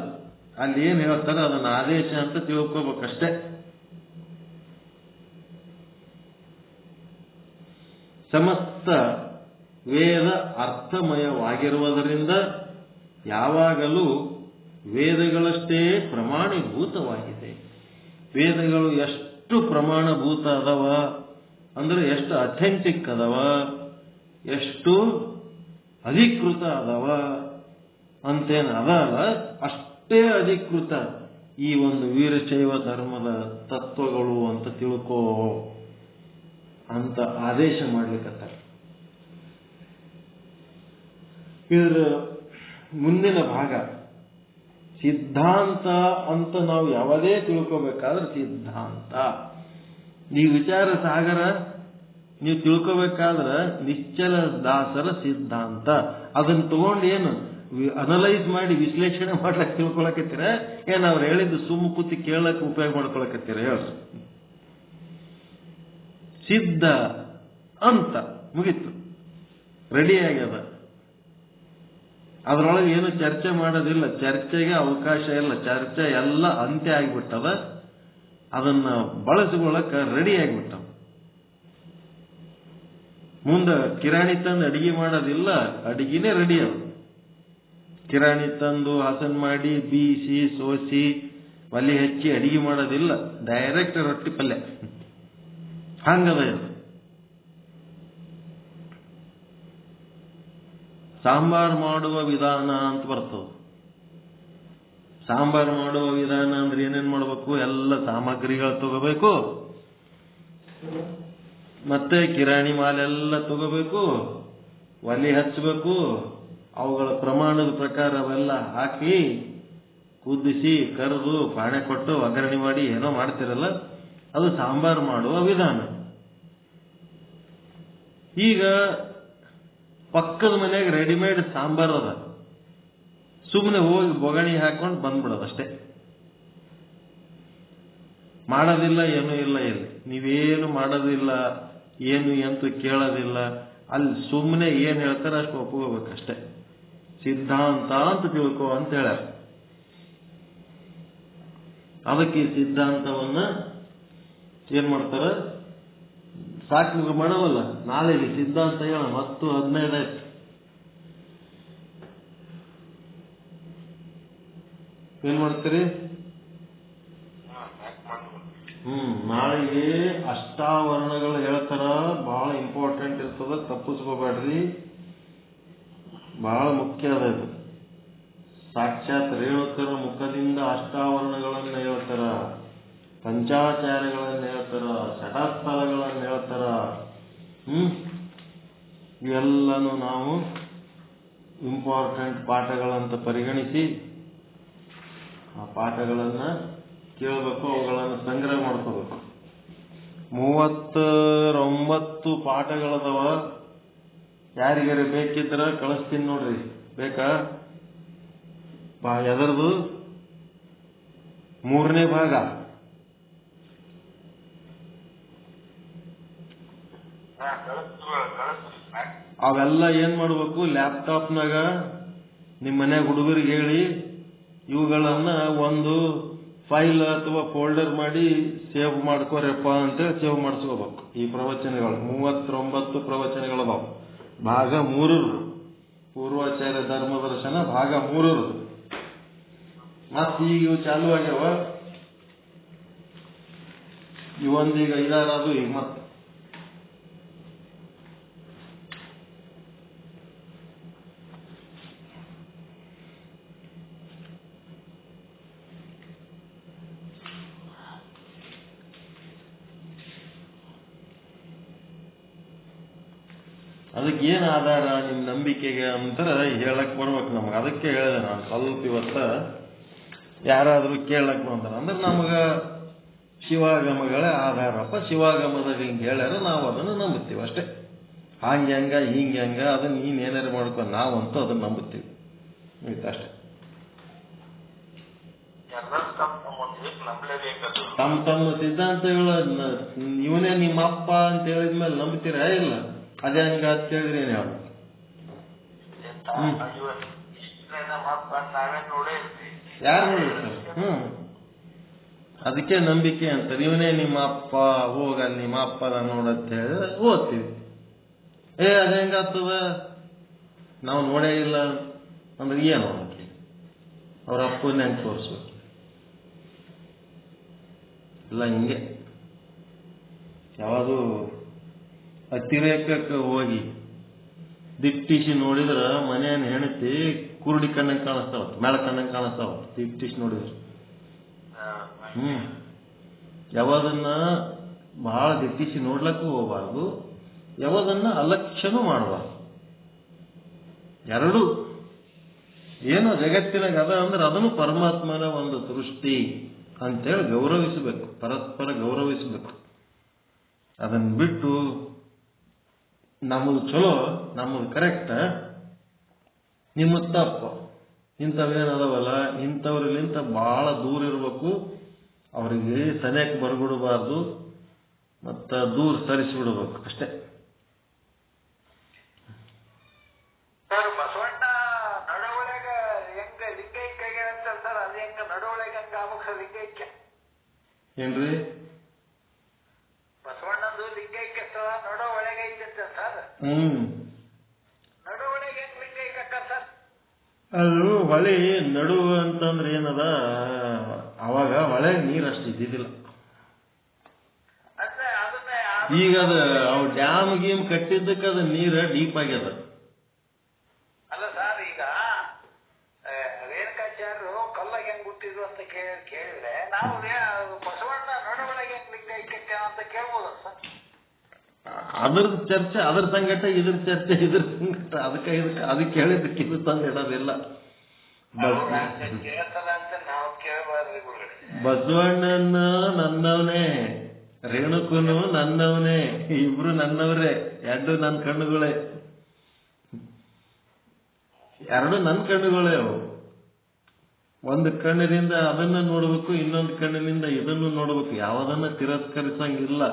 ಅಲ್ಲಿ ಏನ್ ಹೇಳ್ತಾರೆ ಅದನ್ನ ಆದೇಶ ಅಂತ ತಿಳ್ಕೋಬೇಕಷ್ಟೇ. ಸಮಸ್ತ ವೇದ ಅರ್ಥಮಯವಾಗಿರುವುದರಿಂದ ಯಾವಾಗಲೂ ವೇದಗಳಷ್ಟೇ ಪ್ರಮಾಣೀಭೂತವಾಗಿದೆ. ವೇದಗಳು ಎಷ್ಟು ಪ್ರಮಾಣಭೂತ ಅದವ ಅಂದ್ರೆ ಎಷ್ಟು ಅಥೆಂಟಿಕ್ ಅದವ, ಎಷ್ಟು ಅಧಿಕೃತ ಅದವ ಅಂತೇನು ಅದಲ್ಲ, ಅಷ್ಟೇ ಅಧಿಕೃತ ಈ ಒಂದು ವೀರಶೈವ ಧರ್ಮದ ತತ್ವಗಳು ಅಂತ ತಿಳ್ಕೋ ಅಂತ ಆದೇಶ ಮಾಡ್ಲಿಕ್ಕತ್ತಾರೆ. ಇದರ ಮುಂದಿನ ಭಾಗ ಸಿದ್ಧಾಂತ ಅಂತ ನಾವು ಯಾವುದೇ ತಿಳ್ಕೋಬೇಕಾದ್ರೆ ಸಿದ್ಧಾಂತ. ಈ ವಿಚಾರ ಸಾಗರ ನೀವು ತಿಳ್ಕೋಬೇಕಾದ್ರೆ ನಿಶ್ಚಲ ದಾಸರ ಸಿದ್ಧಾಂತ ಅದನ್ನ ತಗೊಂಡು ಏನು ಅನಲೈಸ್ ಮಾಡಿ ವಿಶ್ಲೇಷಣೆ ಮಾಡ್ಲಕ್ಕೆ ತಿಳ್ಕೊಳಕತ್ತೀರ, ಏನ್ ಅವ್ರು ಹೇಳಿದ್ದು ಸುಮ್ಮ ಕೂತಿ ಕೇಳಕ್ಕೆ ಉಪಯೋಗ ಮಾಡ್ಕೊಳಕತ್ತೀರ? ಹೇಳಿ. ಸಿದ್ಧ ಅಂತ ಮುಗೀತು, ರೆಡಿ ಆಗ್ಯದ. ಅದರೊಳಗೆ ಏನು ಚರ್ಚೆ ಮಾಡೋದಿಲ್ಲ, ಚರ್ಚೆಗೆ ಅವಕಾಶ ಇಲ್ಲ, ಚರ್ಚೆ ಎಲ್ಲ ಅಂತ್ಯ ಆಗಿಬಿಟ್ಟದ. ಅದನ್ನ ಬಳಸಿಕೊಳ್ಳಕ್ಕೆ ರೆಡಿ ಆಗಿಬಿಟ್ಟವ. ಮುಂದೆ ಕಿರಾಣಿ ತಂದು ಅಡಿಗೆ ಮಾಡೋದಿಲ್ಲ, ಅಡಿಗೆನೇ ರೆಡಿ ಅವ. ಕಿರಾಣಿ ತಂದು ಹಸನ್ ಮಾಡಿ ಬೀಸಿ ಸೋಸಿ ಒಲೆ ಹಚ್ಚಿ ಅಡಿಗೆ ಮಾಡೋದಿಲ್ಲ, ಡೈರೆಕ್ಟ್ ರೊಟ್ಟಿ ಪಲ್ಯ. ಹಂಗದ ಇದು. ಸಾಂಬಾರ್ ಮಾಡುವ ವಿಧಾನ ಅಂತ ಬರ್ತದೆ. ಸಾಂಬಾರ್ ಮಾಡುವ ವಿಧಾನ ಅಂದ್ರೆ ಏನೇನ್ ಮಾಡ್ಬೇಕು, ಎಲ್ಲ ಸಾಮಗ್ರಿಗಳು ತಗೋಬೇಕು, ಮತ್ತೆ ಕಿರಾಣಿ ಮಾಲೆಲ್ಲ ತಗೋಬೇಕು, ಒಲೆ ಹಚ್ಚಬೇಕು, ಅವುಗಳ ಪ್ರಮಾಣದ ಪ್ರಕಾರ ಅವೆಲ್ಲ ಹಾಕಿ ಕುದಿಸಿ ಕರೆದು ಪಾಣೆ ಕೊಟ್ಟು ಒಗ್ಗರಣೆ ಮಾಡಿ ಏನೋ ಮಾಡ್ತಿರಲ್ಲ, ಅದು ಸಾಂಬಾರ್ ಮಾಡುವ ವಿಧಾನ. ಈಗ ಪಕ್ಕದ ಮನೆಯಾಗ ರೆಡಿಮೇಡ್ ಸಾಂಬಾರ್ ಅದ, ಸುಮ್ಮನೆ ಹೋಗಿ ಬೊಗಣಿ ಹಾಕೊಂಡು ಬಂದ್ಬಿಡೋದಷ್ಟೇ. ಮಾಡೋದಿಲ್ಲ, ಏನೂ ಇಲ್ಲ. ಇಲ್ಲಿ ನೀವೇನು ಮಾಡೋದಿಲ್ಲ, ಏನು ಎಂತೂ ಕೇಳೋದಿಲ್ಲ. ಅಲ್ಲಿ ಸುಮ್ಮನೆ ಏನ್ ಹೇಳ್ತಾರೆ ಅಷ್ಟು ಒಪ್ಕೋಬೇಕಷ್ಟೇ. ಸಿದ್ಧಾಂತ ಅಂತ ತಿಳ್ಕೊ ಅಂತ ಹೇಳ್ಯಾರ. ಅದಕ್ಕೆ ಈ ಸಿದ್ಧಾಂತವನ್ನ ಏನ್ ಮಾಡ್ತಾರ? ಸಾಕು ನಿಮ್ಗೆ ಮಾಡವಲ್ಲ, ನಾಳೆ ಸಿದ್ಧಾಂತ ಹೇಳ ಮತ್ತು 15 ಆಯ್ತು. ಏನ್ ಮಾಡ್ತೀರಿ? ನಾಳೆಗೆ ಅಷ್ಟಾವರಣಗಳು ಹೇಳ್ತಾರ, ಬಹಳ ಇಂಪಾರ್ಟೆಂಟ್ ಇರ್ತದ, ತಪ್ಪಿಸ್ಕೋಬೇಡ್ರಿ, ಬಹಳ ಮುಖ್ಯ ಅದ ಇದು. ಸಾಕ್ಷಾತ್ ರೇಣುಕರ ಮುಖದಿಂದ ಅಷ್ಟಾವರಣಗಳನ್ನು ಹೇಳ್ತಾರ, ಪಂಚಾಚಾರ್ಯಗಳನ್ನು ಹೇಳ್ತಾರ, ಷಟಸ್ಥಲಗಳನ್ನು ಹೇಳ್ತಾರ. ಇವೆಲ್ಲನೂ ನಾವು ಇಂಪಾರ್ಟೆಂಟ್ ಪಾಠಗಳಂತ ಪರಿಗಣಿಸಿ ಆ ಪಾಠಗಳನ್ನ ಕೇಳಬೇಕು, ಅವುಗಳನ್ನು ಸಂಗ್ರಹ ಮಾಡ್ಕೋಬೇಕು. 39 ಪಾಠಗಳದವ. ಯಾರಿಗಾರ ಬೇಕಿದ್ರ ಕಳಿಸ್ತೀನಿ ನೋಡ್ರಿ. ಬೇಕಾ? ಎದರದು 3ನೇ ಭಾಗ. ಅವೆಲ್ಲ ಏನ್ ಮಾಡ್ಬೇಕು? ಲ್ಯಾಪ್ಟಾಪ್ನಾಗ ನಿಮ್ಮ ಮನ್ಯಾಗ ಹುಡುಗರಿಗೆ ಹೇಳಿ ಇವುಗಳನ್ನ ಒಂದು ಫೈಲ್ ಅಥವಾ ಫೋಲ್ಡರ್ ಮಾಡಿ ಸೇವ್ ಮಾಡ್ಕೋರಪ್ಪ ಅಂತೇಳಿ ಸೇವ್ ಮಾಡಿಸ್ಕೋಬೇಕು. ಈ ಪ್ರವಚನಗಳು 39 ಪ್ರವಚನಗಳದಾವ. ಭಾಗ 3 ಪೂರ್ವಾಚಾರ್ಯ ಧರ್ಮದರ್ಶನ ಭಾಗ 3. ಮತ್ ಈಗ ಚಾಲು ಆಗ್ಯಾವ. ಇವೊಂದೀಗ 5 ಅದು. ಈಗ ಮತ್ತೆ ಅದಕ್ಕೆ ಏನ್ ಆಧಾರ ನಿಮ್ ನಂಬಿಕೆಗೆ ಅಂತರ ಹೇಳಕ್ ಬರ್ಬೇಕು ನಮ್ಗೆ. ಅದಕ್ಕೆ ಹೇಳಿದೆ ನಾನು ಸ್ವಲ್ಪ ಇವತ್ತ ಯಾರಾದ್ರೂ ಕೇಳಕ್ ಬಂದಾರ ಅಂದ್ರೆ ನಮ್ಗ ಶಿವಾಗಮಗಳೇ ಆಧಾರಪ್ಪ. ಶಿವಾಗಮದಾಗ ಹಿಂಗೆ ಹೇಳ್ಯಾರ, ನಾವು ಅದನ್ನು ನಂಬುತ್ತೀವಿ ಅಷ್ಟೇ. ಹಂಗೆ ಹಂಗ ಹಿಂಗೆ ಹಂಗ ಅದನ್ನ ನೀನ್ ಏನಾರು ಮಾಡ್ಕೊಂಡು ನಾವಂತೂ ಅದನ್ನ ನಂಬುತ್ತೀವಿ ಅಷ್ಟೇ. ತಮ್ಮ ಸಿದ್ಧಾಂತಗಳನ್ನ ಇವನೇ ನಿಮ್ಮ ಅಪ್ಪ ಅಂತ ಹೇಳಿದ್ಮೇಲೆ ನಂಬ್ತೀರಾ? ಇಲ್ಲ. ಅದೇ ಹಂಗ ಅಂತ ಹೇಳಿದ್ರೆ ಏನ್ ಹೇಳ? ಯಾರು ನೋಡಿರ್ತಾರೆ? ಅದಕ್ಕೆ ನಂಬಿಕೆ ಅಂತಾರೆ. ಇವನೇ ನಿಮ್ಮ ಅಪ್ಪ, ಹೋಗ ನಿಮ್ಮ ಅಪ್ಪನ ನೋಡಂತ ಹೇಳಿದ್ರೆ ಓದ್ತೀವಿ. ಅದ ಹೆಂಗಾಗ್ತದ? ನಾವು ನೋಡೇ ಇಲ್ಲ ಅಂದ್ರೆ ಏನು ಅನ್ನೋಕೆ? ಅವ್ರ ಅಪ್ಪನ ಹೆಂಗೆ ತೋರಿಸ್ಬೇಕು? ಇಲ್ಲ ಹಿಂಗೆ ಯಾವುದು ಅತಿರೇಕಕ್ಕೆ ಹೋಗಿ ದಿಟ್ಟಿಸಿ ನೋಡಿದ್ರ ಮನೆಯನ್ನು ಹೆಣತಿ ಕುರುಡಿ ಕಣ್ಣಂಗೆ ಕಾಣಿಸ್ತಾವ, ಮೇಳ ಕಣ್ಣಂಗೆ ಕಾಣಿಸ್ತಾವ. ದಿಟ್ಟಿಸಿ ನೋಡಿದ್ರ ಯಾವದನ್ನ ಬಹಳ ದಿಟ್ಟಿಸಿ ನೋಡ್ಲಕ್ಕೂ ಹೋಗಬಾರ್ದು, ಯಾವದನ್ನ ಅಲಕ್ಷ್ಯನೂ ಮಾಡಬಾರ್ದು. ಎರಡು ಏನೋ ಜಗತ್ತಿನಾಗ ಅದ ಅಂದ್ರೆ ಅದನ್ನು ಪರಮಾತ್ಮನ ಒಂದು ಸೃಷ್ಟಿ ಅಂತೇಳಿ ಗೌರವಿಸಬೇಕು, ಪರಸ್ಪರ ಗೌರವಿಸಬೇಕು. ಅದನ್ನ ಬಿಟ್ಟು ನಮ್ಮದು ಚಲೋ, ನಮ್ಮದು ಕರೆಕ್ಟ್, ನಿಮ್ಮದು ತಪ್ಪು, ಇಂಥವೇನದವಲ್ಲ ಇಂಥವ್ರಿಗಿಂತ ಬಹಳ ದೂರ ಇರಬೇಕು. ಅವರಿಗೆ ಸನಿಯಕ್ಕೆ ಬರ್ಬಿಡಬಾರ್ದು, ಮತ್ತ ದೂರ ಸರಿಸಿಬಿಡ್ಬೇಕು ಅಷ್ಟೇ. ಬಸವಣ್ಣ ನಡವಳಿಗ ಹೆಂಗ ಲಿಂಗೈಕ್ಯ ಅಂತಾರ, ಅದು ಹೆಂಗ ನಡವಳಿಗ ಹಂಗ ಆಗ್ಬೇಕು ಲಿಂಗೈಕ್ಯ ಏನ್ರಿ? ಬಸವಣ್ಣಂದು ಲಿಂಗೈಕ್ಯ ಸ್ಥಳ ನಡವಳಿಗ ಐತೆ ಅಂತ ಸರ್. ನಡವಳಿಗ ಹೆಂಗ್ ಲಿಂಗೈಕ್ಯ ಸರ್? ಅದು ಹೊಳೆ ನಡು ಅಂತಂದ್ರೆ ಏನದ, ಅವಾಗ ಹೊಳೆ ನೀರು ಅಷ್ಟು ಇದ್ದಿದ್ದಿಲ್ಲ. ಈಗ ಅದು ಅವು ಡ್ಯಾಮ್ ಗೀಮ್ ಕಟ್ಟಿದ್ದಕ್ಕೆ ಅದು ನೀರು ಡೀಪ್ ಆಗ್ಯದ. ಅಲ್ಲ ಸರ್, ಈಗ ರೇಣುಕಾಚಾರ್ಯರು ಕಲ್ಲಾಗ ಹೆಂಗ್ ಹುಟ್ಟಿದ್ರು ಅಂತ ಕೇಳಿದ್ರೆ ನಾವು ಬಸವಣ್ಣ ನಡವಳಿಗೆ ಹೆಂಗ್ ಲಿಂಗೈಕ್ಯ ಅಂತ ಕೇಳ್ಬೋದ ಸರ್? ಅದ್ರ ಚರ್ಚೆ ಅದ್ರ ಸಂಗಟ, ಇದ್ರ ಚರ್ಚೆ ಇದ್ರ ಸಂಗಟ, ಅದಕ್ಕೆ ಹೇಳಿದ್ದಕ್ಕೆ ಇದು ತಂದು ಇಡೋದಿಲ್ಲ. ಬಸವಣ್ಣನ ನನ್ನವನೇ, ರೇಣುಕನು ನನ್ನವನೇ, ಇಬ್ರು ನನ್ನವರೇ, ಎರಡು ನನ್ನ ಕಣ್ಣುಗಳೇ, ಎರಡು ನನ್ನ ಕಣ್ಣುಗಳೇ. ಅವು ಒಂದು ಕಣ್ಣಿನಿಂದ ಅದನ್ನ ನೋಡ್ಬೇಕು, ಇನ್ನೊಂದು ಕಣ್ಣಿನಿಂದ ಇದನ್ನು ನೋಡ್ಬೇಕು. ಯಾವುದನ್ನ ತಿರಸ್ಕರಿಸಂಗಿಲ್ಲ.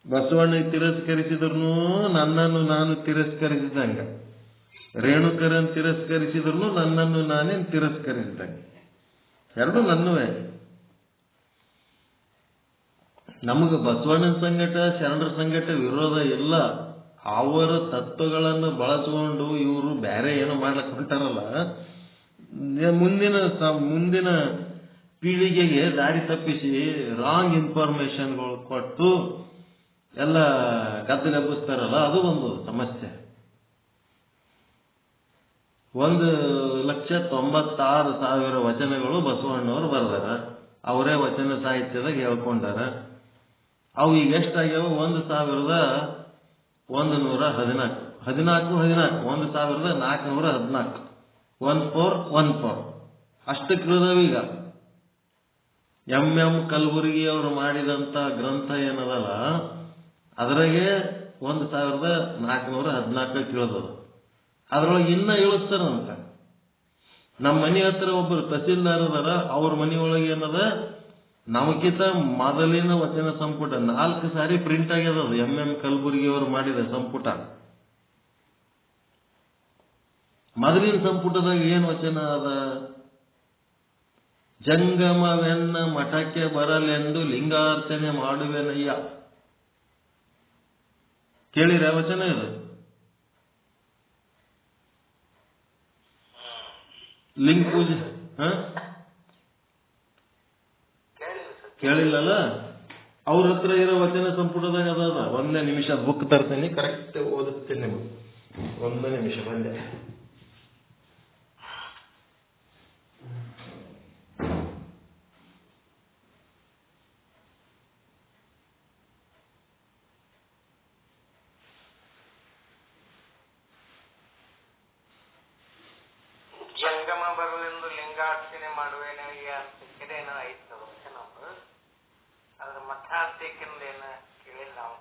ಬಸವಣ್ಣ ತಿರಸ್ಕರಿಸಿದ್ರು ನನ್ನನ್ನು ನಾನು ತಿರಸ್ಕರಿಸಿದಂಗ, ರೇಣುಕರನ್ನು ತಿರಸ್ಕರಿಸಿದ್ರು ನನ್ನನ್ನು ನಾನೇ ತಿರಸ್ಕರಿಸಿದಂಗ. ಎರಡು ನನ್ನವೇ. ನಮಗೆ ಬಸವಣ್ಣನ ಸಂಗಟ ಶರಣರ ಸಂಗಟ ವಿರೋಧ ಇಲ್ಲ. ಅವರ ತತ್ವಗಳನ್ನು ಬಳಸಿಕೊಂಡು ಇವರು ಬೇರೆ ಏನೋ ಮಾಡ್ಲಿಕ್ಕೆ ಹೊಂಟಾರಲ್ಲ, ಮುಂದಿನ ಪೀಳಿಗೆಗೆ ದಾರಿ ತಪ್ಪಿಸಿ ರಾಂಗ್ ಇನ್ಫಾರ್ಮೇಶನ್ಗಳು ಕೊಟ್ಟು ಎಲ್ಲ ಗದ್ದಲೆಬ್ಬಿಸ್ತಾರಲ್ಲ, ಅದು ಒಂದು ಸಮಸ್ಯೆ. 1,96,000 ವಚನಗಳು ಬಸವಣ್ಣವರು ಬರೆದಾರ, ಅವರೇ ವಚನ ಸಾಹಿತ್ಯದಾಗ ಹೇಳ್ಕೊಂಡಾರ. ಅವು ಈಗ ಎಷ್ಟಾಗ್ಯಾವ? 1,114 1,414 1414 ಅಷ್ಟಕ್ಕಿಳಿದವೀಗ. ಎಂ ಕಲಬುರ್ಗಿ ಅವರು ಮಾಡಿದಂತ ಗ್ರಂಥ ಏನದಲ್ಲ, ಅದ್ರಾಗೆ 1,414 ಇಳಿದದ. ಅದ್ರೊಳಗೆ ಇನ್ನ ಇಳಿಸ್ತಾರಂತ. ನಮ್ಮ ಮನೆ ಹತ್ರ ಒಬ್ಬರು ತಹಸೀಲ್ದಾರ್ ಅದಾರ, ಅವ್ರ ಮನೆಯೊಳಗೆ ಏನದ, ನಮಗಿಂತ ಮೊದಲಿನ ವಚನ ಸಂಪುಟ 4 ಸಾರಿ ಪ್ರಿಂಟ್ ಆಗ್ಯದ. ಎಂ ಕಲಬುರ್ಗಿ ಅವರು ಮಾಡಿದ ಸಂಪುಟ. ಮೊದಲಿನ ಸಂಪುಟದಾಗ ಏನ್ ವಚನ ಅದ? ಜಂಗಮವೆನ್ನ ಮಠಕ್ಕೆ ಬರಲೆಂದು ಲಿಂಗಾರ್ಚನೆ ಮಾಡುವೆನಯ್ಯ. ಕೇಳಿರ ವಚನ ಇದು? ಲಿಂಗ ಪೂಜೆ ಕೇಳಿಲ್ಲಲ್ಲ? ಅವ್ರ ಹತ್ರ ಇರೋ ವಚನ ಸಂಪುಟದಾಗ ಅದ. ಒಂದೇ ನಿಮಿಷ ಬುಕ್ ತರ್ತೀನಿ, ಕರೆಕ್ಟ್ ಓದಿಸ್ತೇನೆ ನಿಮಗೆ. ಒಂದೇ ನಿಮಿಷ ಬಂದೆ. ಜಂಗಮ ಬರುವೆಂದು ಲಿಂಗಾರ್ಚನೆ ಮಾಡುವೇನಯ್ಯ ಅಂತ ಕೆರೆನ ಐತೆ ವಚನ. ಅದ್ರ ಮಠಾರ್ಥಕ್ಕಿಂದ ಏನ ಕೇಳಿಲ್ಲ ನಾವು.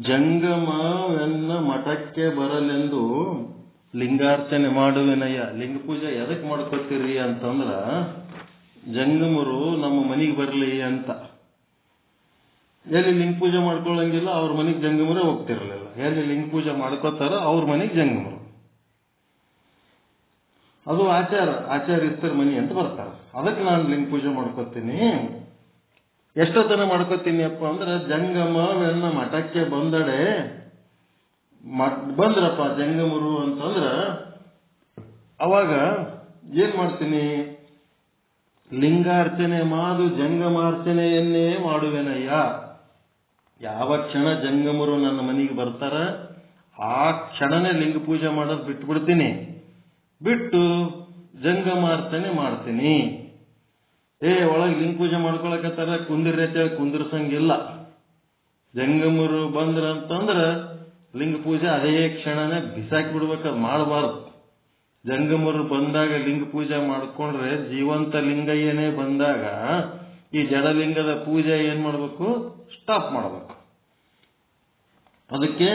ಜಂಗಮವೆನ್ನ ಮಠಕ್ಕೆ ಬರಲೆಂದು ಲಿಂಗಾರ್ಚನೆ ಮಾಡುವೆನಯ್ಯ. ಲಿಂಗ ಪೂಜೆ ಎದಕ್ ಮಾಡ್ಕೊತೀರಿ ಅಂತಂದ್ರ, ಜಂಗಮರು ನಮ್ಮ ಮನೆಗೆ ಬರಲಿ ಅಂತ. ಎಲ್ಲಿ ಲಿಂಗ ಪೂಜೆ ಮಾಡ್ಕೊಳ್ಳಂಗಿಲ್ಲ ಅವ್ರ ಮನೆಗೆ ಜಂಗಮರೇ ಹೋಗ್ತಿರ್ಲಿಲ್ಲ. ಎಲ್ಲಿ ಲಿಂಗ ಪೂಜೆ ಮಾಡ್ಕೋತಾರ ಅವ್ರ ಮನೆಗೆ ಜಂಗಮರು. ಅದು ಆಚಾರ್ಯಸ್ಥರ ಮನೆ ಅಂತ ಬರ್ತಾರ. ಅದಕ್ಕೆ ನಾನು ಲಿಂಗ ಪೂಜೆ ಮಾಡ್ಕೋತೀನಿ. ಎಷ್ಟೊತ್ತನ ಮಾಡ್ಕೋತೀನಿ ಅಪ್ಪ ಅಂದ್ರೆ, ಜಂಗಮವೆನ್ನ ಮಠಕ್ಕೆ ಬಂದಡೆ ಬಂದ್ರಪ್ಪ ಜಂಗಮರು ಅಂತಂದ್ರ ಅವಾಗ ಏನ್ ಮಾಡ್ತೀನಿ? ಲಿಂಗಾರ್ಚನೆ ಮಾದು ಜಂಗಮಾರ್ಚನೆಯನ್ನೇ ಮಾಡುವೆನಯ್ಯ. ಯಾವ ಕ್ಷಣ ಜಂಗಮರು ನನ್ನ ಮನೆಗೆ ಬರ್ತಾರ ಆ ಕ್ಷಣನೇ ಲಿಂಗ ಪೂಜೆ ಮಾಡೋದು ಬಿಟ್ಬಿಡ್ತೀನಿ, ಬಿಟ್ಟು ಜಂಗಮಾರ್ಚನೆ ಮಾಡ್ತೀನಿ. ಒಳಗೆ ಲಿಂಗ ಪೂಜೆ ಮಾಡ್ಕೊಳಕತ್ತಾರ ಕುಂದಿರೈತೆ ಕುಂದಿರ್ಸಂಗಿಲ್ಲ. ಜಂಗಮರು ಬಂದ್ರ ಅಂತಂದ್ರ ಲಿಂಗ ಪೂಜೆ ಅದೇ ಕ್ಷಣನೇ ಬಿಸಾಕಿ ಬಿಡ್ಬೇಕು, ಮಾಡಬಾರ್ದು. ಜಂಗಮರು ಬಂದಾಗ ಲಿಂಗ ಪೂಜೆ ಮಾಡ್ಕೊಂಡ್ರೆ ಜೀವಂತ ಲಿಂಗಯ್ಯನೇ ಬಂದಾಗ ಈ ಜಡಲಿಂಗದ ಪೂಜೆ ಏನ್ ಮಾಡ್ಬೇಕು? ಸ್ಟಾಪ್ ಮಾಡ್ಬೇಕು. ಅದಕ್ಕೆ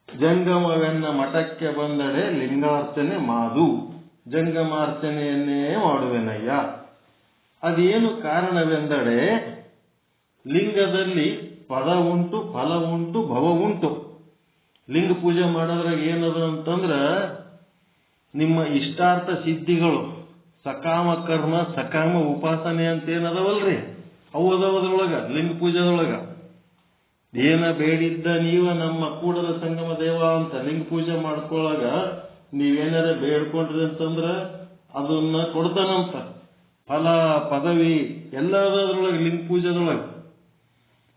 ಜಂಗಮವೆನ್ನ ಮಠಕ್ಕೆ ಬಂದಡೆ ಲಿಂಗಾರ್ಚನೆ ಮಾದು ಜಂಗಮಾರ್ಚನೆಯನ್ನೇ ಮಾಡುವೆನಯ್ಯ. ಅದೇನು ಕಾರಣವೆಂದರೆ ಲಿಂಗದಲ್ಲಿ ಪದ ಉಂಟು, ಫಲ ಉಂಟು, ಭವ ಉಂಟು. ಲಿಂಗ ಪೂಜೆ ಮಾಡೋದ್ರಾಗ ಏನದು ಅಂತಂದ್ರ ನಿಮ್ಮ ಇಷ್ಟಾರ್ಥ ಸಿದ್ಧಿಗಳು, ಸಕಾಮ ಕರ್ಮ, ಸಕಾಮ ಉಪಾಸನೆ ಅಂತ ಏನದವಲ್ರಿ, ಅವು ಅದಾವದ್ರೊಳಗ. ಲಿಂಗ ಪೂಜೆದೊಳಗ ಏನ ಬೇಡಿದ್ದ ನೀವ ನಮ್ಮ ಕೂಡಲ ಸಂಗಮ ದೇವ ಅಂತ ಲಿಂಗ ಪೂಜೆ ಮಾಡ್ಕೊಳ್ಳಾಗ ನೀವೇನಾರ ಬೇಡ್ಕೊಂಡ್ರಿ ಅಂತಂದ್ರ ಅದನ್ನ ಕೊಡ್ತಾನಂತ. ಫಲ, ಪದವಿ ಎಲ್ಲ ಅದ್ರೊಳಗೆ ಲಿಂಗ ಪೂಜೆದೊಳಗ.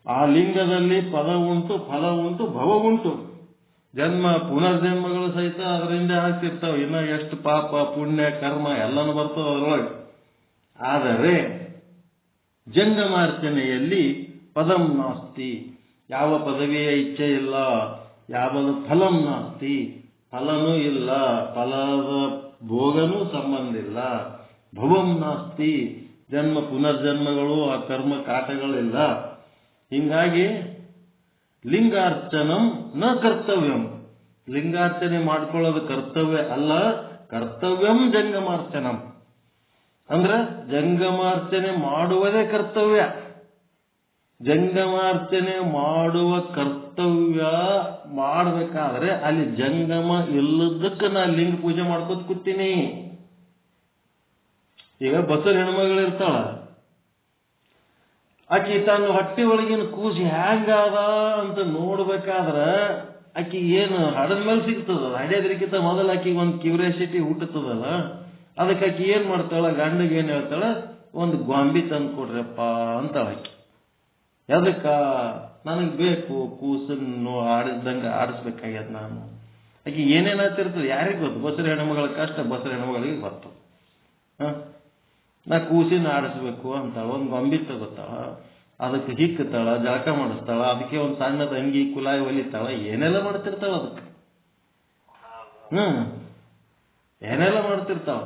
ಆ ಲಿಂಗದಲ್ಲಿ ಪದ ಉಂಟು, ಫಲ ಉಂಟು, ಭವ ಉಂಟು. ಜನ್ಮ ಪುನರ್ಜನ್ಮಗಳು ಸಹಿತ ಅದರಿಂದ ಆಗ್ತಿರ್ತಾವ. ಇನ್ನ ಎಷ್ಟು ಪಾಪ ಪುಣ್ಯ ಕರ್ಮ ಎಲ್ಲಾನು ಬರ್ತಾವ ಅದರೊಳಗೆ. ಆದರೆ ಜಂಗಮಾರ್ಚನೆಯಲ್ಲಿ ಪದಂ ನಾಸ್ತಿ, ಯಾವ ಪದವಿಯ ಇಚ್ಛೆ ಇಲ್ಲ. ಯಾವುದು ಫಲಂ ನಾಸ್ತಿ, ಫಲನೂ ಇಲ್ಲ, ಫಲದ ಭೋಗನೂ ಸಂಬಂಧ ಇಲ್ಲ. ಭವಂ ನಾಸ್ತಿ, ಜನ್ಮ ಪುನರ್ಜನ್ಮಗಳು ಆ ಕರ್ಮ ಕಾಟಗಳಿಲ್ಲ. ಹಿಂಗಾಗಿ ಲಿಂಗಾರ್ಚನಂ ನ ಕರ್ತವ್ಯಂ, ಲಿಂಗಾರ್ಚನೆ ಮಾಡ್ಕೊಳ್ಳೋದು ಕರ್ತವ್ಯ ಅಲ್ಲ, ಕರ್ತವ್ಯಂ ಜಂಗಮಾರ್ಚನಂ. ಅಂದ್ರ ಜಂಗಮಾರ್ಚನೆ ಮಾಡುವುದೇ ಕರ್ತವ್ಯ. ಜಂಗಮಾರ್ಚನೆ ಮಾಡುವ ಕರ್ತವ್ಯ ಮಾಡಬೇಕಾದ್ರೆ ಅಲ್ಲಿ ಜಂಗಮ ಇಲ್ಲದಕ್ಕೆ ನಾ ಲಿಂಗ ಪೂಜೆ ಮಾಡ್ಕೋತ ಕೂತೀನಿ. ಈಗ ಬಸರ ಹೆಣ್ಮಗಳಿರ್ತಾಳ, ಆಕಿ ತಾನು ಹೊಟ್ಟೆ ಒಳಗಿನ ಕೂಸಿ ಹ್ಯಾಂಗದ ಅಂತ ನೋಡ್ಬೇಕಾದ್ರ ಆಕಿ ಏನು ಹಡದ ಮೇಲೆ ಸಿಗ್ತದ. ಹಡ್ಯೋದ್ರಕ್ಕಿಂತ ಮೊದಲು ಆಕಿಗೆ ಒಂದು ಕ್ಯೂರಿಯಾಸಿಟಿ ಹುಟ್ಟುತ್ತದಲ್ಲ, ಅದಕ್ಕೆ ಆಕಿ ಏನ್ ಮಾಡ್ತಾಳ, ಗಂಡಿಗೆ ಏನ್ ಹೇಳ್ತಾಳ, ಒಂದು ಗೊಂಬಿ ತಂದು ಕೊಡ್ರಪ್ಪ ಅಂತಾಳ ಆಕಿ. ಎದಕ್ಕ, ನನಗೆ ಬೇಕು ಕೂಸನ್ನು ಆಡಿಸ್ದಂಗೆ ಆಡಿಸ್ಬೇಕಾಗ್ಯದ ನಾನು. ಆಕಿ ಏನೇನ್ ಆಗ್ತಿರ್ತದೆ ಯಾರಿಗೆ ಗೊತ್ತು? ಬಸರ ಹೆಣ್ಮಗಳ ಕಷ್ಟ ಬಸರ ಹೆಣ್ಮಗಳಿಗೆ ಗೊತ್ತು. ನಾ ಕೂಸಿನ ಆಡಿಸ್ಬೇಕು ಅಂತಾಳ, ಒಂದು ಗೊಂಬಿ ತಗೋತಾಳ, ಅದಕ್ಕೆ ಹಿಕ್ಕತಾಳ, ಜಳಕ ಮಾಡಿಸ್ತಾಳ, ಅದಕ್ಕೆ ಒಂದು ಸಣ್ಣದ ಅಂಗಿ ಕುಲಾಯಿ ಹೊಲಿತಾಳ, ಏನೆಲ್ಲ ಮಾಡ್ತಿರ್ತಾಳ ಅದಕ್ಕೆ. ಏನೆಲ್ಲ ಮಾಡ್ತಿರ್ತಾವ.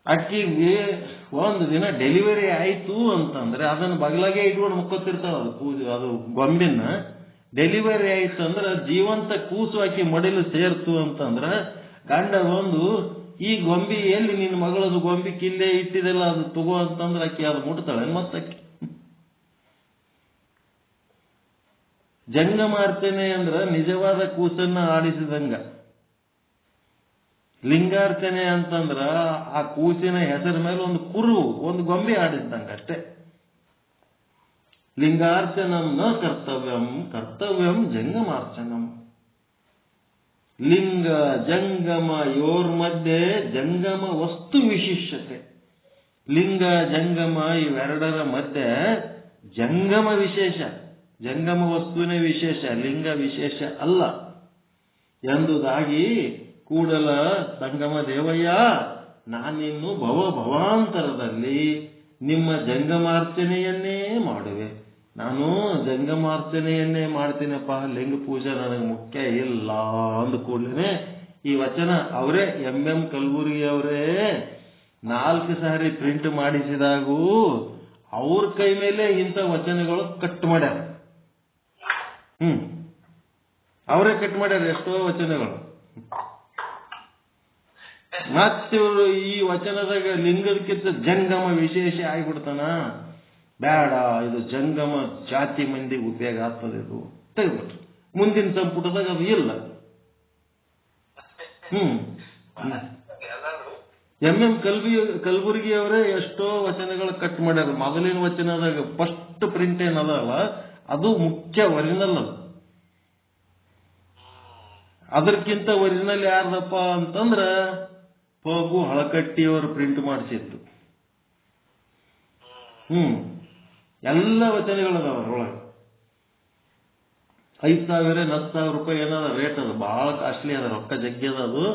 ಅಕ್ಕಿಗೆ ಒಂದು ದಿನ ಡೆಲಿವರಿ ಆಯ್ತು ಅಂತಂದ್ರೆ ಅದನ್ನ ಬಗಲಾಗೆ ಇಟ್ಕೊಂಡು ಮುಕ್ಕೋತಿರ್ತಾವ. ಅದು ಕೂಸು, ಅದು ಗೊಂಬಿನ ಡೆಲಿವರಿ ಆಯ್ತು ಅಂದ್ರೆ ಜೀವಂತ ಕೂಸು ಆಕಿ ಮಡಿಲು ಸೇರ್ತು ಅಂತಂದ್ರ ಗಂಡ ಒಂದು, ಈ ಗೊಂಬಿ ಎಲ್ಲಿ ನಿನ್ನ ಮಗಳದು ಗೊಂಬಿ ಕಿಲ್ಲೇ ಇಟ್ಟಿದೆಲ್ಲ ಅದು ತಗೋ ಅಂತಂದ್ರೆ ಆಕಿ ಅದು ಮುಟ್ತಾಳೆ ಮತ್ತಕ್ಕಿ. ಜಂಗಮಾರ್ಚನೆ ಅಂದ್ರ ನಿಜವಾದ ಕೂಸನ್ನ ಆಡಿಸಿದಂಗ. ಲಿಂಗಾರ್ಚನೆ ಅಂತಂದ್ರ ಆ ಕೂಸಿನ ಹೆಸರ ಮೇಲೆ ಒಂದು ಕುರು, ಒಂದು ಗೊಂಬೆ ಆಡಿಸಿದಂಗ ಅಷ್ಟೇ. ಲಿಂಗಾರ್ಚನಂ ನ ಕರ್ತವ್ಯಂ, ಕರ್ತವ್ಯಂ ಜಂಗಮಾರ್ಚನಂ. ಲಿಂಗ ಜಂಗಮ ಯೋರ್ ಮಧ್ಯೆ ಜಂಗಮ ವಸ್ತು ವಿಶಿಷ್ಟತೆ. ಲಿಂಗ ಜಂಗಮ ಇವೆರಡರ ಮಧ್ಯೆ ಜಂಗಮ ವಿಶೇಷ, ಜಂಗಮ ವಸ್ತುವಿನ ವಿಶೇಷ, ಲಿಂಗ ವಿಶೇಷ ಅಲ್ಲ ಎಂಬುದಾಗಿ ಕೂಡಲ ಸಂಗಮ ದೇವಯ್ಯ, ನಾನಿನ್ನು ಭವಾಂತರದಲ್ಲಿ ನಿಮ್ಮ ಜಂಗಮಾರ್ಚನೆಯನ್ನೇ ಮಾಡುವೆ. ನಾನು ಜಂಗಮಾರ್ಚನೆಯನ್ನೇ ಮಾಡ್ತೀನಪ್ಪ, ಲಿಂಗ ಪೂಜೆ ನನಗೆ ಮುಖ್ಯ ಇಲ್ಲ ಅಂದ ಕೂಡಲೇ ಈ ವಚನ ಅವರೇ ಎಂ ಕಲಬುರ್ಗಿ ಅವರೇ 4 ಸಾರಿ ಪ್ರಿಂಟ್ ಮಾಡಿಸಿದಾಗೂ ಅವ್ರ ಕೈ ಮೇಲೆ ಇಂಥ ವಚನಗಳು ಕಟ್ ಮಾಡ್ಯಾರ. ಅವರೇ ಕಟ್ ಮಾಡ್ಯಾರ ಎಷ್ಟೋ ವಚನಗಳು. ಮತ್ತಿವರು ಈ ವಚನದಾಗ ಲಿಂಗದಕ್ಕಿಂತ ಜಂಗಮ ವಿಶೇಷ ಆಗಿಬಿಡ್ತಾನ, ಬೇಡ ಇದು ಜಂಗಮ ಜಾತಿ ಮಂದಿಗೆ ಉಪಯೋಗ ಆಗ್ತದೆ, ಇದು ತೆಗೆದ್ಬಿಟ್ರು. ಮುಂದಿನ ಸಂಪುಟದಾಗ ಅದು ಇಲ್ಲ. ಎಂ ಕಲಬುರ್ಗಿ ಅವರೇ ಎಷ್ಟೋ ವಚನಗಳು ಕಟ್ ಮಾಡ್ಯಾರ. ಮೊದಲಿನ ವಚನದಾಗ ಫಸ್ಟ್ ಪ್ರಿಂಟ್ ಏನದಲ್ಲ ಅದು ಮುಖ್ಯ ಒರಿಜಿನಲ್. ಅದು ಅದಕ್ಕಿಂತ ಒರಿಜಿನಲ್ ಯಾರ್ದಪ್ಪ ಅಂತಂದ್ರ ಹೋಗು ಹಳಕಟ್ಟಿಯವರು ಪ್ರಿಂಟ್ ಮಾಡಿಸಿದ್ದು. ಎಲ್ಲ ವಚನಗಳದಾವ ಅದ್ರೊಳಗೆ. 5,000 10,000 ರೂಪಾಯಿ ಏನದ ರೇಟ್, ಅದು ಬಹಳ ಕಾಸ್ಟ್ಲಿ ಅದ, ರೊಕ್ಕ ಜಗ್ಗಿ ಅದ ಅದು.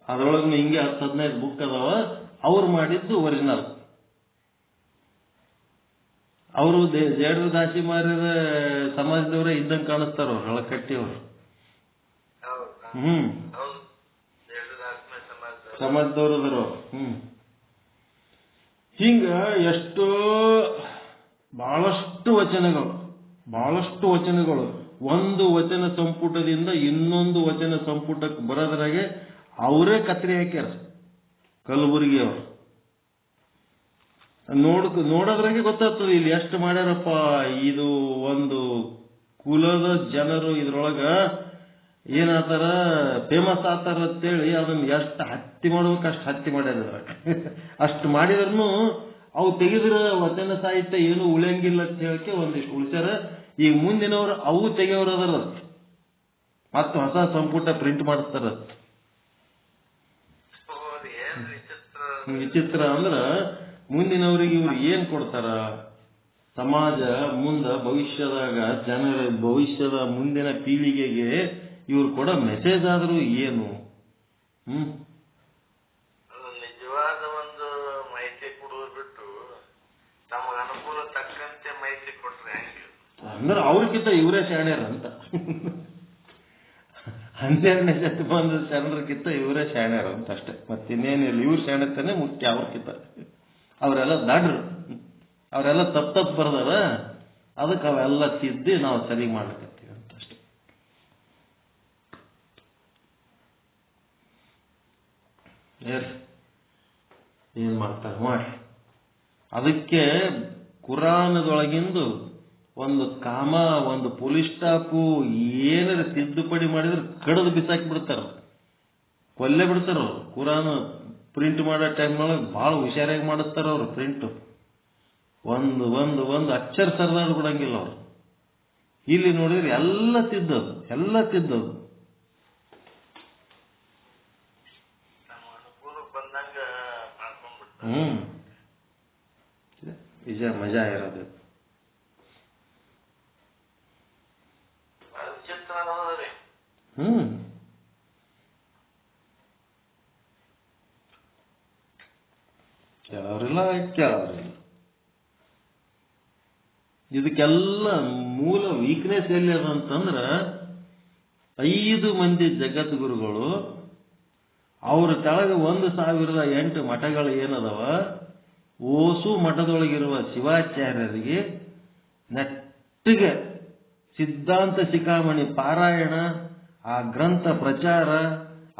ಅದ್ರೊಳಗೆ ಹಿಂಗೆ 10-15 ಬುಕ್ ಅದಾವ. ಅವ್ರು ಮಾಡಿದ್ದು ಒರಿಜಿನಲ್. ಅವರು ಜೇಡರ ದಾಸಿ ಮಾರಿದ ಸಮಾಜದವರೇ ಇದ್ದಂಗೆ ಕಾಣಿಸ್ತಾರ ಅವ್ರು, ಹಳಕಟ್ಟಿಯವರು. ಸಮಾಜದವರು ಅದಾರ. ಹಿಂಗ ಎಷ್ಟೋ ಬಹಳಷ್ಟು ವಚನಗಳು ಒಂದು ವಚನ ಸಂಪುಟದಿಂದ ಇನ್ನೊಂದು ವಚನ ಸಂಪುಟಕ್ಕೆ ಬರೋದ್ರಾಗೆ ಅವರೇ ಕತ್ರಿ ಹಾಕ್ಯಾರ ಕಲಬುರ್ಗಿ ಅವರು. ನೋಡೋದ್ರಾಗೆ ಗೊತ್ತಾಗ್ತದೆ ಇಲ್ಲಿ ಎಷ್ಟು ಮಾಡ್ಯಾರಪ್ಪ. ಇದು ಒಂದು ಕುಲದ ಜನರು ಇದ್ರೊಳಗ ಏನಾತಾರ ಫೇಮಸ್ ಆತಾರ ಅಂತೇಳಿ ಅದನ್ನ ಎಷ್ಟು ಹತ್ತಿ ಮಾಡ್ಬೇಕು ಅಷ್ಟು ಹತ್ತಿ ಮಾಡ್ಯಾರ. ಅಷ್ಟು ಮಾಡಿದ್ರೂ ಅವು ತೆಗೆದ್ರ ವಚನ ಸಾಹಿತ್ಯ ಏನು ಉಳಿಯಂಗಿಲ್ಲ ಅಂತ ಹೇಳಕ್ಕೆ ಒಂದಿಷ್ಟು ಉಳಿಸ್ಯಾರ. ಈಗ ಮುಂದಿನವ್ರು ಅವು ತೆಗೆಯೋರು ಅದರ ಮತ್ತೆ ಹೊಸ ಸಂಪುಟ ಪ್ರಿಂಟ್ ಮಾಡಿಸ್ತಾರ. ವಿಚಿತ್ರ ಅಂದ್ರ ಮುಂದಿನವ್ರಿಗೆ ಇವ್ರು ಏನ್ ಕೊಡ್ತಾರ, ಸಮಾಜ ಮುಂದ ಭವಿಷ್ಯದಾಗ ಜನರ ಭವಿಷ್ಯದ ಮುಂದಿನ ಪೀಳಿಗೆಗೆ ಇವ್ರು ಕೊಡೋ ಮೆಸೇಜ್ ಆದ್ರೂ ಏನು? ನಿಜವಾದ ಒಂದು ಮಾಹಿತಿ ಕೊಡೋದು ಬಿಟ್ಟು ತಮಗೆ ಅನುಕೂಲ ತಕ್ಕಂತೆ ಮಾಹಿತಿ ಕೊಟ್ರೆ ಅಂದ್ರೆ ಅವ್ರಿಗಿಂತ ಇವರೇ ಶಾಣ್ಯರ ಅಂತ. 12ನೇ ಶತಮಾನದ ಶರಣರಿಗಿಂತ ಇವರೇ ಶಾಣ್ಯರ ಅಂತ ಅಷ್ಟೇ, ಮತ್ತಿನ್ನೇನಿಲ್ಲ. ಇವ್ರ ಶಾಣ್ಯತನೇ ಮುಖ್ಯ ಅವ್ರಕ್ಕಿಂತ. ಅವರೆಲ್ಲ ದಾಡ್ರು, ಅವರೆಲ್ಲ ತಪ್ಪು ಬರ್ದಾರ, ಅದಕ್ಕೆ ಅವೆಲ್ಲ ತಿದ್ದಿ ನಾವು ಸರಿ ಮಾಡ್ಲಿಕ್ಕತ್ತೀವಿ ಅಂತ ಅಷ್ಟೇ. ಏನ್ ಮಾಡ್ತಾರೆ ಮಾಡಿ. ಅದಕ್ಕೆ ಕುರಾನದೊಳಗಿಂದು ಒಂದು ಕಾಮ, ಒಂದು ಪೊಲೀಸ್ ಸ್ಟಾಪು ಏನಾರ ತಿದ್ದುಪಡಿ ಮಾಡಿದ್ರೆ ಕಡದು ಬಿಸಾಕಿ ಬಿಡ್ತಾರ, ಕೊಲ್ಲೇ ಬಿಡ್ತಾರ. ಕುರಾನ್ ಪ್ರಿಂಟ್ ಮಾಡೋ ಟೈಮ್ನೊಳಗೆ ಭಾಳ ಹುಷಾರಾಗಿ ಮಾಡಿಸ್ತಾರ ಅವ್ರು ಪ್ರಿಂಟ್. ಒಂದು ಒಂದು ಒಂದು ಅಕ್ಷರ ಸರದಾಡ್ ಬಿಡಂಗಿಲ್ಲ ಅವ್ರು. ಇಲ್ಲಿ ನೋಡಿದ್ರೆ ಎಲ್ಲ ತಿದ್ದದು, ಎಲ್ಲ ತಿದ್ದದು. ನಿಜ ಮಜಾ ಇರೋದು. ಕೆಲವರಿಲ್ಲ ಕೆಲವರಿಲ್ಲ. ಇದಕ್ಕೆಲ್ಲ ಮೂಲ ವೀಕ್ನೆಸ್ ಎಲ್ಲಿ ಅದ ಅಂತಂದ್ರ 5 ಮಂದಿ ಜಗದ್ಗುರುಗಳು, ಅವ್ರ ಕೆಳಗೆ 1008 ಮಠಗಳು ಏನದವ, ಓಸು ಮಠದೊಳಗಿರುವ ಶಿವಾಚಾರ್ಯರಿಗೆ ನೆಟ್ಟಿಗೆ ಸಿದ್ಧಾಂತ ಶಿಖಾಮಣಿ ಪಾರಾಯಣ, ಆ ಗ್ರಂಥ ಪ್ರಚಾರ,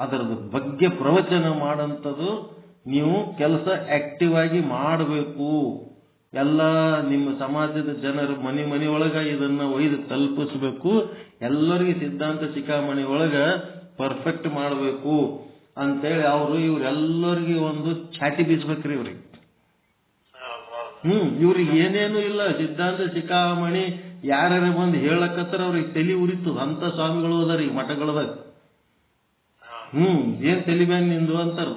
ಅದರದ ಬಗ್ಗೆ ಪ್ರವಚನ ಮಾಡಂಥದ್ದು ನೀವು ಕೆಲಸ ಆಕ್ಟಿವ್ ಆಗಿ ಮಾಡಬೇಕು. ಎಲ್ಲ ನಿಮ್ಮ ಸಮಾಜದ ಜನರು ಮನೆಯೊಳಗ ಇದನ್ನ ಒಯ್ದು ತಲುಪಿಸ್ಬೇಕು. ಎಲ್ಲರಿಗೆ ಸಿದ್ಧಾಂತ ಶಿಖಾಮಣಿ ಒಳಗ ಪರ್ಫೆಕ್ಟ್ ಮಾಡಬೇಕು ಅಂತೇಳಿ ಅವರು ಇವ್ರೆಲ್ಲರಿಗೆ ಒಂದು ಛಾಟಿ ಬೀಸ್ಬೇಕ್ರಿ ಇವ್ರಿಗೆ. ಇವ್ರಿಗೆ ಏನೇನು ಇಲ್ಲ, ಸಿದ್ಧಾಂತ ಶಿಖಾಮಣಿ ಯಾರ್ಯಾರ ಬಂದು ಹೇಳಕತ್ತಾರ ಅವ್ರಿಗೆ ತಲೆ ಉರಿತದ ಅಂತ ಸ್ವಾಮಿಗಳು ಅದಾರ ಈಗ ಮಠಗಳದಾಗ. ಏನ್ ತಲಿಬ್ಯಾನ್ ನಿಂದು ಅಂತಾರ.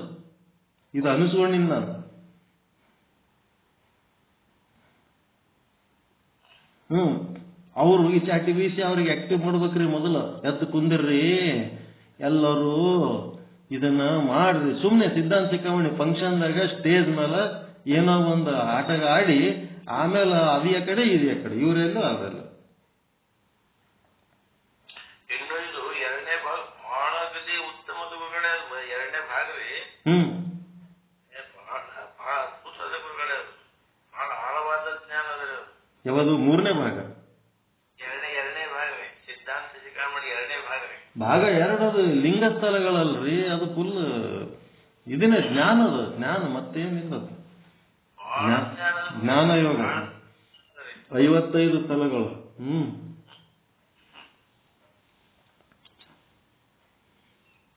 ಇದು ಅನಿಸ್ಕೊಂಡಿಲ್ಲ ನಾನು. ಅವ್ರು ಈ ಚಾಟಿ ಬೀಸಿ ಅವ್ರಿಗೆ ಆಕ್ಟಿವ್ ಮಾಡ್ಬೇಕ್ರಿ. ಮೊದಲು ಎದ್ದು ಕುಂದಿರ್ರಿ ಎಲ್ಲರೂ, ಇದನ್ನ ಮಾಡ್ರಿ. ಸುಮ್ಮನೆ ಸಿದ್ಧಾಂತ ಶಿಖಾಮಣಿ ಫಂಕ್ಷನ್ದಾಗ ಸ್ಟೇಜ್ ಮೇಲೆ ಏನೋ ಒಂದು ಆಟ ಆಡಿ ಆಮೇಲೆ ಅದಿಯ ಕಡೆ ಇದೆಯ ಕಡೆ ಇವರೆಲ್ಲ ಅದೆಲ್ಲ. ಇನ್ನು ಇದು 2ನೇ ಭಾಗ ಬಹಳ ಉತ್ತಮ ಗುರುಗಳೇ. 2ನೇ ಭಾಗ ರೀ ಬಹಳ ಅದ್ಭುತವಾದ ಗುರುಗಳೇ, ಬಹಳ ಆಳವಾದ ಜ್ಞಾನ ಅದ. ಯಾವುದು 3ನೇ ಭಾಗ? 2ನೇ ಭಾಗ ರೀ, ಸಿದ್ಧಾಂತ ಶಿಖಾಮಣಿ 2ನೇ ಭಾಗ ರೀ. ಭಾಗ 2 ಅದು ಲಿಂಗಸ್ಥಳಗಳಲ್ರಿ, ಅದು ಫುಲ್ ಇದನ್ನೇ ಜ್ಞಾನ, ಅದು ಜ್ಞಾನ ಮತ್ತೇನಿಲ್ಲ. ಜ್ಞಾನ ಯೋಗ 55 ಸ್ಥಳಗಳು.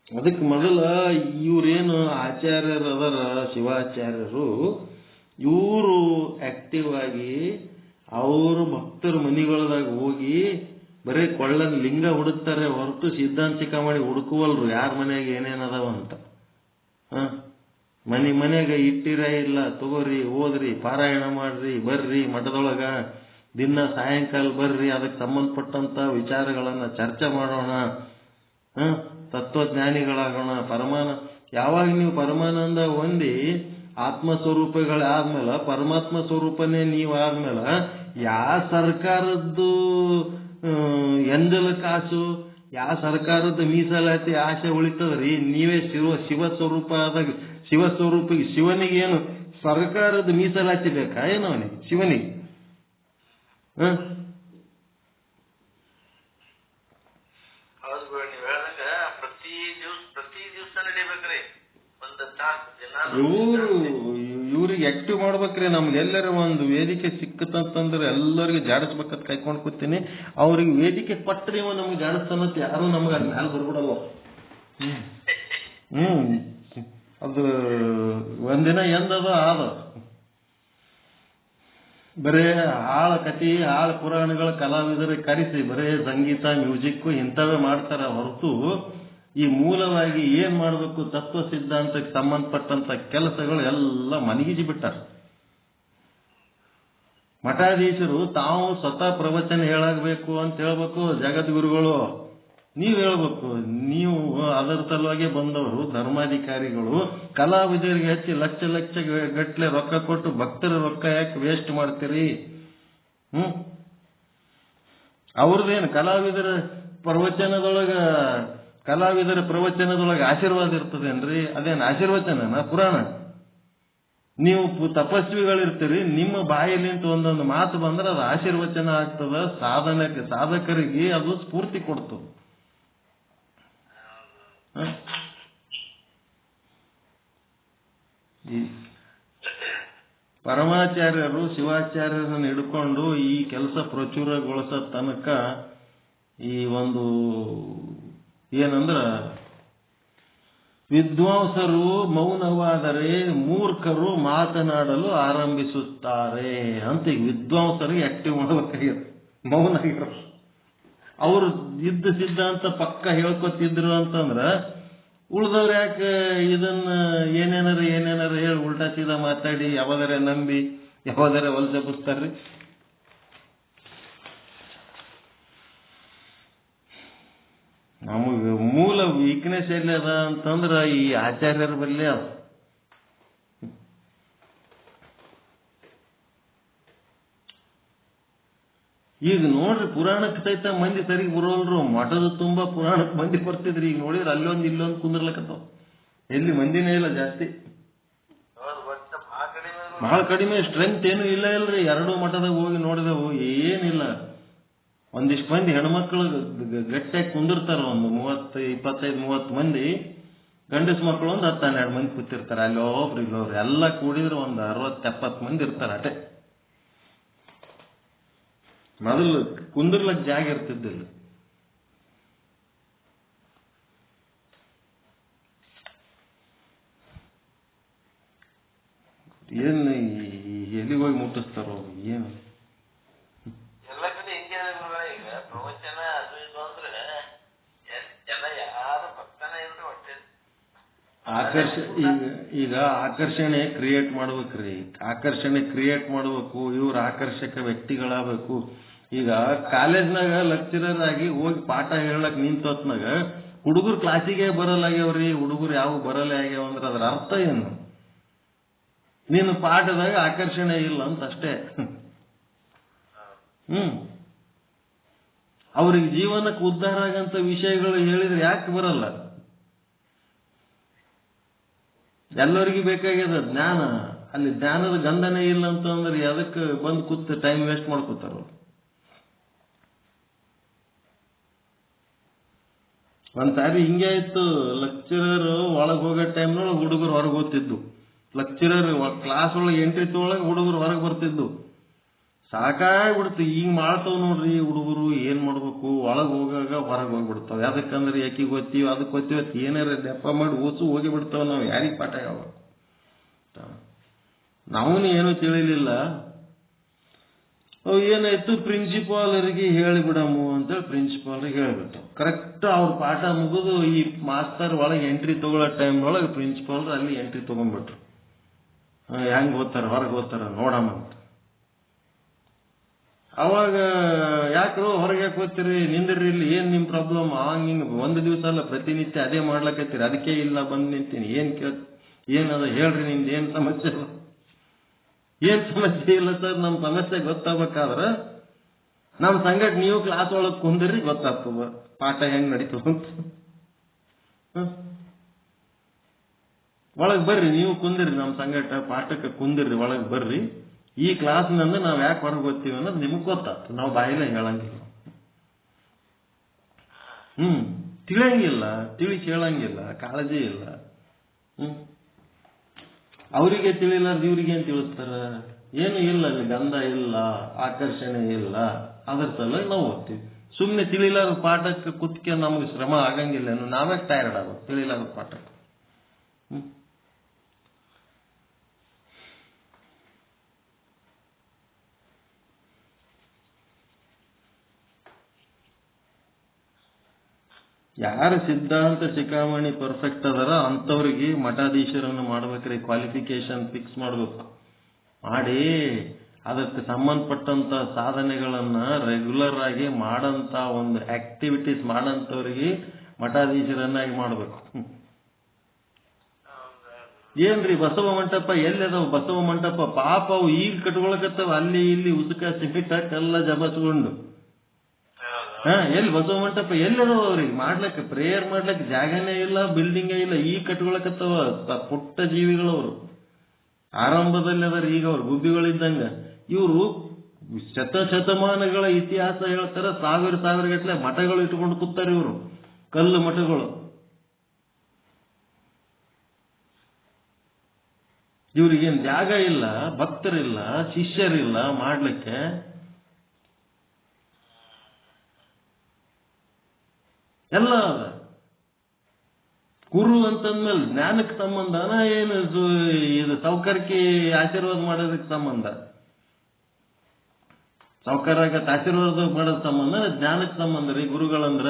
ಅದಕ್ಕೆ ಮೊದಲ ಇವ್ರೇನು ಆಚಾರ್ಯರು ಅದರ ಶಿವಾಚಾರ್ಯರು, ಇವರು ಆಕ್ಟಿವ್ ಆಗಿ ಅವರು ಭಕ್ತರ ಮನೆಗಳದಾಗ ಹೋಗಿ ಬರೀ ಕೊಳ್ಳನ್ ಲಿಂಗ ಹುಡುಕ್ತಾರೆ ಹೊರತು ಸಿದ್ಧಾಂತ ಶಿಖಾಮಣಿ ಹುಡುಕುವಲ್ರು ಯಾರ ಮನೆಯಾಗ ಏನೇನದಾವ ಅಂತ. ಮನೆಯಾಗ ಇಟ್ಟಿರ ಇಲ್ಲ, ತಗೋರಿ, ಓದ್ರಿ, ಪಾರಾಯಣ ಮಾಡ್ರಿ, ಬರ್ರಿ ಮಠದೊಳಗ ದಿನ ಸಾಯಂಕಾಲ ಬರ್ರಿ, ಅದಕ್ಕೆ ಸಂಬಂಧಪಟ್ಟಂತ ವಿಚಾರಗಳನ್ನ ಚರ್ಚೆ ಮಾಡೋಣ, ತತ್ವಜ್ಞಾನಿಗಳಾಗೋಣ. ಯಾವಾಗ ನೀವು ಪರಮಾನಂದ ಹೊಂದಿ ಆತ್ಮಸ್ವರೂಪಗಳಾದ್ಮೇಲೆ, ಪರಮಾತ್ಮ ಸ್ವರೂಪನೇ ನೀವು ಆದ್ಮೇಲೆ ಯಾವ ಸರ್ಕಾರದ್ದು ಎಂದಲ ಕಾಸು, ಯಾವ ಸರ್ಕಾರದ ಮೀಸಲಾತಿ ಆಸೆ ಉಳಿತದ್ರಿ? ನೀವೇ ಶಿವಸ್ವರೂಪಿಗೆ ಶಿವನಿಗೇನು ಸರ್ಕಾರದ ಮೀಸಲಾತಿ ಬೇಕಾ ಏನು ಅವನಿಗೆ ಶಿವನಿಗೆ? ಇವ್ರಿಗೆ ಆಕ್ಟಿವ್ ಮಾಡ್ಬೇಕ್ರಿ. ನಮ್ಗೆ ಎಲ್ಲರ ಒಂದು ವೇದಿಕೆ ಸಿಕ್ಕತ್ತಂತಂದ್ರೆ ಎಲ್ಲರಿಗೂ ಜಾಡಿಸ್ಬೇಕಂತ ಕೈಕೊಂಡು ಕೂತೀನಿ. ಅವ್ರಿಗೆ ವೇದಿಕೆ ಕೊಟ್ಟರೆ ಇವ ನಮ್ಗೆ ಜಾಡಿಸ್ತಾನಂತ ಯಾರು ನಮ್ಗೆ ಅಲ್ಲಿ ಮ್ಯಾಲ ಬರ್ಬಿಡಲ್ಲ. ಅದು ಒಂದಿನ ಎಂದದ ಆದ ಬರೇ ಹಾಳ ಕತಿ ಹಾಳ ಪುರಾಣಗಳ ಕಲಾವಿದರ ಕರೆಸಿ ಬರೇ ಸಂಗೀತ ಮ್ಯೂಸಿಕ್ ಇಂಥವೇ ಮಾಡ್ತಾರ ಹೊರತು ಈ ಮೂಲವಾಗಿ ಏನ್ ಮಾಡಬೇಕು ತತ್ವ ಸಿದ್ಧಾಂತಕ್ಕೆ ಸಂಬಂಧಪಟ್ಟಂತ ಕೆಲಸಗಳು ಎಲ್ಲ ಮನಗಿಸಿ ಬಿಟ್ಟಾರ. ಮಠಾಧೀಶರು ತಾವು ಸ್ವತಃ ಪ್ರವಚನ ಹೇಳಬೇಕು ಅಂತ ಹೇಳ್ಬೇಕು. ಜಗದ್ಗುರುಗಳು ನೀವ್ ಹೇಳ್ಬೇಕು. ನೀವು ಅದರ ಸಲುವಾಗಿ ಬಂದವರು ಧರ್ಮಾಧಿಕಾರಿಗಳು. ಕಲಾವಿದರಿಗೆ ಹೆಚ್ಚಿ ಲಕ್ಷ ಲಕ್ಷ ಗಟ್ಲೆ ರೊಕ್ಕ ಕೊಟ್ಟು ಭಕ್ತರ ರೊಕ್ಕ ಯಾಕೆ ವೇಸ್ಟ್ ಮಾಡ್ತೀರಿ? ಅವ್ರದ್ದೇನು ಕಲಾವಿದರ ಪ್ರವಚನದೊಳಗೆ ಆಶೀರ್ವಾದ ಇರ್ತದೇನ್ರಿ? ಅದೇನು ಆಶೀರ್ವಚನ ಪುರಾಣ? ನೀವು ತಪಸ್ವಿಗಳಿರ್ತೀರಿ, ನಿಮ್ಮ ಬಾಯಲ್ಲಿಂತ ಒಂದೊಂದು ಮಾತು ಬಂದ್ರೆ ಅದು ಆಶೀರ್ವಚನ ಆಗ್ತದ. ಸಾಧಕರಿಗೆ ಅದು ಸ್ಫೂರ್ತಿ ಕೊಡ್ತದೆ. ಪರಮಾಚಾರ್ಯರು ಶಿವಾಚಾರ್ಯರನ್ನು ಹಿಡ್ಕೊಂಡು ಈ ಕೆಲಸ ಪ್ರಚುರಗೊಳಿಸೋ ತನಕ ಈ ಒಂದು ಏನಂದ್ರ ವಿದ್ವಾಂಸರು ಮೌನವಾದರೆ ಮೂರ್ಖರು ಮಾತನಾಡಲು ಆರಂಭಿಸುತ್ತಾರೆ ಅಂತ. ಈಗ ವಿದ್ವಾಂಸರಿಗೆ ಆಕ್ಟಿವ್ ಮಾಡಬೇಕಾಗಿತ್ತು, ಮೌನ ಆಗಿರೋ. ಅವರು ಇದ್ದ ಸಿದ್ಧಾಂತ ಪಕ್ಕ ಹೇಳ್ಕೊತಿದ್ರು ಅಂತಂದ್ರ ಉಳ್ದವ್ರು ಯಾಕೆ ಇದನ್ನ ಏನೇನಾರ ಹೇಳಿ ಉಲ್ಟಾ ಸೀದಾ ಮಾತಾಡಿ ಯಾವ್ದಾರ ನಂಬಿ ಯಾವ್ದಾರ ವಲಸೆ ಬುಸ್ತಾರ್ರಿ? ನಮಗೆ ಮೂಲ ವೀಕ್ನೆಸ್ ಎಲ್ಲಿ ಅದ ಅಂತಂದ್ರ ಈ ಆಚಾರ್ಯರ ಬಲ್ಲಿ ಅದ. ಈಗ ನೋಡ್ರಿ, ಪುರಾಣಕ್ಕೆ ಸಹಿತ ಮಂದಿ ಸರಿಗೆ ಬರೋಲ್ರು. ಮಠದ ತುಂಬಾ ಪುರಾಣಕ್ಕೆ ಮಂದಿ ಬರ್ತಿದ್ರಿ. ಈಗ ನೋಡಿದ್ರೆ ಅಲ್ಲೊಂದು ಇಲ್ಲೊಂದು ಕುಂದ್ರಲಕ್ಕತ್ತಾವ. ಎಲ್ಲಿ ಮಂದಿನೇ ಇಲ್ಲ ಜಾಸ್ತಿ, ಬಹಳ ಕಡಿಮೆ. ಸ್ಟ್ರೆಂತ್ ಏನು ಇಲ್ರಿ. ಎರಡು ಮಠದಾಗ ಹೋಗಿ ನೋಡಿದೆವು, ಏನಿಲ್ಲ. ಒಂದಿಷ್ಟು ಮಂದಿ ಹೆಣ್ಮಕ್ಳು ಗಟ್ಟಿಯಾಗಿ ಕುಂದಿರ್ತಾರ. ಒಂದು 25-30 ಮಂದಿ. ಗಂಡಸ್ ಮಕ್ಕಳು ಒಂದು 10-12 ಮಂದಿ ಕೂತಿರ್ತಾರೆ. ಅಲ್ಲೊಬ್ರು ಇಲ್ಲೋಬ್ರು ಎಲ್ಲ ಕೂಡಿದ್ರೆ ಒಂದು 60-70 ಮಂದಿ ಇರ್ತಾರ ಅಟೆ. ಮೊದಲು ಕುಂದಿರ್ಲಕ್ ಜಾಗ ಇರ್ತಿದ್ದಿಲ್ಲ. ಏನ್ ಎಲ್ಲಿಗೆ ಹೋಗಿ ಮುಟ್ಟಿಸ್ತಾರೋ ಏನು? ಎಲ್ಲ ಕಡೆ ಹಿಂಗೆ ಈಗ ಪ್ರವಚನ ಅದು ಇದು ಅಂದ್ರೆ ಜನ ಯಾರು ಬರ್ತಾನೆ ಇಲ್ರಿ. ಹೊಟ್ಟೆ ಈಗ ಆಕರ್ಷಣೆ ಕ್ರಿಯೇಟ್ ಮಾಡ್ಬೇಕ್ರಿ. ಆಕರ್ಷಣೆ ಕ್ರಿಯೇಟ್ ಮಾಡ್ಬೇಕು. ಇವ್ರ ಆಕರ್ಷಕ ವ್ಯಕ್ತಿಗಳಾಗಬೇಕು. ಈಗ ಕಾಲೇಜ್ನಾಗ ಲೆಕ್ಚರರ್ ಆಗಿ ಹೋಗಿ ಪಾಠ ಹೇಳಕ್ ನಿಂತೊತ್ನಾಗ ಹುಡುಗರು ಕ್ಲಾಸಿಗೆ ಬರಲ್ಲಾಗ್ಯಾವ್ರಿ. ಹುಡುಗರು ಯಾವ ಬರಲ್ಲ ಆಗ್ಯಾವ ಅಂದ್ರೆ ಅದ್ರ ಅರ್ಥ ಏನು? ನೀನು ಪಾಠದಾಗ ಆಕರ್ಷಣೆ ಇಲ್ಲ ಅಂತ ಅಷ್ಟೇ. ಅವ್ರಿಗೆ ಜೀವನಕ್ಕೆ ಉದ್ಧಾರ ಆಗಂತ ವಿಷಯಗಳು ಹೇಳಿದ್ರೆ ಯಾಕೆ ಬರಲ್ಲ? ಎಲ್ಲರಿಗೂ ಬೇಕಾಗ್ಯದ ಜ್ಞಾನ. ಅಲ್ಲಿ ಜ್ಞಾನದ ಗಂಧನೇ ಇಲ್ಲ ಅಂತಂದ್ರೆ ಅದಕ್ಕೆ ಬಂದು ಕೂತ್ ಟೈಮ್ ವೇಸ್ಟ್ ಮಾಡ್ಕೋತಾರ. ಒಂದ್ಸಾರಿ ಹಿಂಗೆ ಆಯ್ತು. ಲೆಕ್ಚರರ್ ಒಳಗೆ ಹೋಗೋ ಟೈಮ್ನೊಳಗೆ ಹುಡುಗರು ಹೊರಗೆ ಹೋಗ್ತಿದ್ದು. ಲೆಕ್ಚರರ್ ಕ್ಲಾಸ್ ಒಳಗೆ ಎಂಟ್ರಿ ತೊಗೊಳಗೆ ಹುಡುಗರು ಹೊರಗೆ ಬರ್ತಿದ್ದು. ಸಾಕಾಗ್ಬಿಡ್ತು. ಈಗ ಮಾಡ್ತಾವ್ ನೋಡ್ರಿ ಹುಡುಗರು. ಏನ್ ಮಾಡ್ಬೇಕು? ಒಳಗೆ ಹೋಗಾಗ ಹೊರಗೆ ಹೋಗ್ಬಿಡ್ತಾವ. ಯಾಕಂದ್ರೆ ಯಾಕಿಗೆ ಗೊತ್ತೀವಿ ಅದಕ್ಕೆ ಗೊತ್ತೀವಿ ಏನಾರ ದೆಪ್ಪ ಮಾಡಿ ಓಸು ಹೋಗಿ ಬಿಡ್ತಾವ. ನಾವು ಯಾರಿಗೆ ಪಾಠ ಯಾವ ನಾವೂ ಏನೂ ತಿಳಿಲಿಲ್ಲ. ಅವು ಏನಾಯ್ತು, ಪ್ರಿನ್ಸಿಪಾಲರಿಗೆ ಹೇಳಿಬಿಡಮು ಅಂತೇಳಿ ಪ್ರಿನ್ಸಿಪಾಲ್ರಿಗೆ ಹೇಳಿಬಿಟ್ಟು ಕರೆಕ್ಟ್ ಅವ್ರ ಪಾಠ ಮುಗಿದು ಈ ಮಾಸ್ತರ್ ಒಳಗೆ ಎಂಟ್ರಿ ತಗೊಳ್ಳೋ ಟೈಮ್ನೊಳಗೆ ಪ್ರಿನ್ಸಿಪಾಲ್ರು ಅಲ್ಲಿ ಎಂಟ್ರಿ ತಗೊಂಡ್ಬಿಟ್ರು. ಹೆಂಗ್ ಓದ್ತಾರ ಹೊರಗೆ ಓದ್ತಾರ ನೋಡಮ್ಮ ಅಂತ. ಅವಾಗ ಯಾಕೆ ಹೊರಗೆ ಯಾಕೆ ಓದ್ತೀರಿ? ನಿಂದ್ರಿ ಇಲ್ಲಿ, ಏನ್ ನಿಮ್ ಪ್ರಾಬ್ಲಮ್? ಹಿಂಗ ಒಂದು ದಿವಸ ಅಲ್ಲ ಪ್ರತಿನಿತ್ಯ ಅದೇ ಮಾಡ್ಲಕತ್ತೀರಿ. ಅದಕ್ಕೆ ಇಲ್ಲ ಬಂದು ನಿಂತೀನಿ. ಏನದ ಹೇಳ್ರಿ, ನಿಮ್ದು ಏನ್ ಸಮಸ್ಯೆ? ಏನ್ ಸಮಸ್ಯೆ ಇಲ್ಲ ಸರ್, ನಮ್ ಸಮಸ್ಯೆ ಗೊತ್ತಾಗಬೇಕಾದ್ರ ನಮ್ ಸಂಗಟ್ ನೀವು ಕ್ಲಾಸ್ ಒಳಗ್ ಕುಂದಿರಿ, ಗೊತ್ತಾಗ್ತದ ಪಾಠ ಹೆಂಗ್ ನಡೀತದ ಅಂತ. ಒಳಗ್ ಬರ್ರಿ, ನೀವು ಕುಂದಿರಿ ನಮ್ ಸಂಗಟ ಪಾಠಕ್ಕೆ ಕುಂದಿರ್ರಿ, ಒಳಗ್ ಬರ್ರಿ. ಈ ಕ್ಲಾಸ್ನಿಂದ ನಾವ್ ಯಾಕೆ ಹೊರಗೆ ಓದ್ತೀವಿ ಅನ್ನೋದು ನಿಮಗ್ ಗೊತ್ತಾಗ್ತದೆ. ನಾವು ಬಾಯಿಲೆ ಹೇಳಂಗಿಲ್ಲ, ತಿಳಿಯಂಗಿಲ್ಲ, ತಿಳಿ ಕೇಳಂಗಿಲ್ಲ, ಕಾಳಜಿ ಇಲ್ಲ. ಅವರಿಗೆ ತಿಳಿಲಾರ್ದು ಇವ್ರಿಗೆ ಏನ್ ತಿಳಿಸ್ತಾರ? ಏನು ಇಲ್ಲ, ಅಲ್ಲಿ ಗಂಧ ಇಲ್ಲ, ಆಕರ್ಷಣೆ ಇಲ್ಲ, ಅದ್ರ ಸಲ ನಾವು ಓದ್ತೀವಿ. ಸುಮ್ಮನೆ ತಿಳಿಲಾರ ಪಾಠಕ್ಕೆ ಕುತ್ಕೆ ನಮ್ಗೆ ಶ್ರಮ ಆಗಂಗಿಲ್ಲ, ನಾವೇ ಟೈರ್ಡ್ ಆಗೋದು ತಿಳಿಲಾರ ಪಾಠಕ್ಕೆ. ಯಾರು ಸಿದ್ಧಾಂತ ಶಿಖಾಮಣಿ ಪರ್ಫೆಕ್ಟ್ ಅದರ ಅಂಥವ್ರಿಗೆ ಮಠಾಧೀಶರನ್ನು ಮಾಡ್ಬೇಕ್ರಿ. ಕ್ವಾಲಿಫಿಕೇಶನ್ ಫಿಕ್ಸ್ ಮಾಡ್ಬೇಕು. ಮಾಡಿ ಅದಕ್ಕೆ ಸಂಬಂಧಪಟ್ಟಂತ ಸಾಧನೆಗಳನ್ನ ರೆಗ್ಯುಲರ್ ಆಗಿ ಮಾಡಂತ ಒಂದು ಆಕ್ಟಿವಿಟೀಸ್ ಮಾಡಂತವ್ರಿಗೆ ಮಠಾಧೀಶರನ್ನಾಗಿ ಮಾಡ್ಬೇಕು. ಏನ್ರಿ ಬಸವ ಮಂಟಪ ಎಲ್ಲಿದಾವ? ಬಸವ ಮಂಟಪ ಪಾಪ ಅವು ಈಗ ಕಟ್ಕೊಳಕತ್ತಾವ, ಅಲ್ಲಿ ಇಲ್ಲಿ ಉಸುಕ ಸಿಮೆಂಟ್ ಹಾಕೆಲ್ಲ ಜಬಸ್ಕೊಂಡು. ಎಲ್ಲಿ ಬಸವ ಮಂಟಪ ಎಲ್ಲಿದಾವ? ಅವ್ರಿಗೆ ಮಾಡ್ಲಕ್ಕ ಪ್ರೇಯರ್ ಮಾಡ್ಲಕ್ಕ ಜಾಗನೇ ಇಲ್ಲ, ಬಿಲ್ಡಿಂಗೇ ಇಲ್ಲ, ಈಗ ಕಟ್ಕೊಳಕತ್ತಾವ. ಪುಟ್ಟ ಜೀವಿಗಳವರು ಆರಂಭದಲ್ಲಿ ಅದಾರ. ಈಗ ಅವ್ರು ಗುಬ್ಬಿಗಳಿದ್ದಂಗ. ಇವರು ಶತಮಾನಗಳ ಇತಿಹಾಸ ಹೇಳ್ತಾರ. ಸಾವಿರ ಗಟ್ಟಲೆ ಮಠಗಳು ಇಟ್ಕೊಂಡು ಕೂತಾರೆ ಇವರು, ಕಲ್ಲು ಮಠಗಳು. ಇವ್ರಿಗೇನ್ ಜಾಗ ಇಲ್ಲ, ಭಕ್ತರಿಲ್ಲ, ಶಿಷ್ಯರಿಲ್ಲ ಮಾಡ್ಲಿಕ್ಕೆ. ಎಲ್ಲ ಅದ. ಗುರು ಅಂತಂದ್ಮೇಲೆ ಜ್ಞಾನಕ್ಕೆ ಸಂಬಂಧನ ಏನು ಇದು ಸೌಕರ್ಯಕ್ಕೆ ಆಶೀರ್ವಾದ ಮಾಡೋದಕ್ಕೆ ಸಂಬಂಧ? ಸೌಕರ್ಯಕ್ಕೆ ಆಶೀರ್ವಾದ ಮಾಡೋದ್ ಸಂಬಂಧ, ಜ್ಞಾನಕ್ಕೆ ಸಂಬಂಧ ರೀ ಗುರುಗಳಂದ್ರ.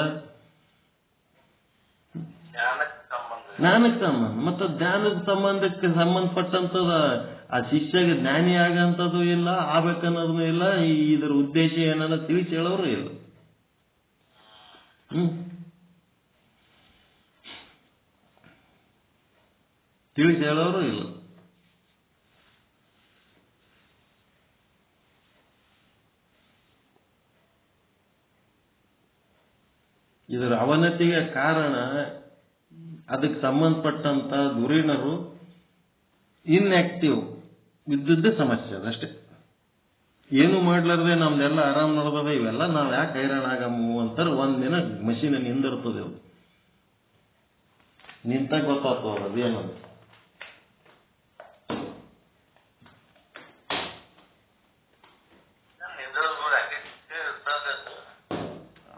ಜ್ಞಾನಕ್ಕೆ ಸಂಬಂಧ. ಮತ್ತು ಜ್ಞಾನದ ಸಂಬಂಧಕ್ಕೆ ಸಂಬಂಧಪಟ್ಟಂತದ ಆ ಶಿಷ್ಯಗೆ ಜ್ಞಾನಿ ಆಗಂತದ್ದು ಇಲ್ಲ, ಆಗ್ಬೇಕನ್ನೋದೂ ಇಲ್ಲ. ಇದರ ಉದ್ದೇಶ ಏನನ್ನ ತಿಳಿಸಿ ಹೇಳೋರು ಇಲ್ಲ. ತಿಳಿಸಿ ಹೇಳೋರು ಇಲ್ಲ. ಇದರ ಅವನತಿಗೆ ಕಾರಣ ಅದಕ್ಕೆ ಸಂಬಂಧಪಟ್ಟಂತ ಧುರೀಣರು ಇನ್ಆಕ್ಟಿವ್ ಇದ್ದದ್ದೇ ಸಮಸ್ಯೆ ಅದಷ್ಟೇ. ಏನು ಮಾಡ್ಲಾರ್ದೆ ನಮ್ದೆಲ್ಲ ಆರಾಮ್ ನೋಡ್ಬೋದ, ಇವೆಲ್ಲ ನಾವ್ ಯಾಕೆ ಹೈರಾಣ ಆಗಮು ಅಂತಾರೆ. ಒಂದಿನ ಮಷೀನ್ ನಿಂದಿರ್ತದೆ. ಅದು ನಿಂತಾಗ ಗೊತ್ತಾಗ್ತದ ಅದೇನಂತ.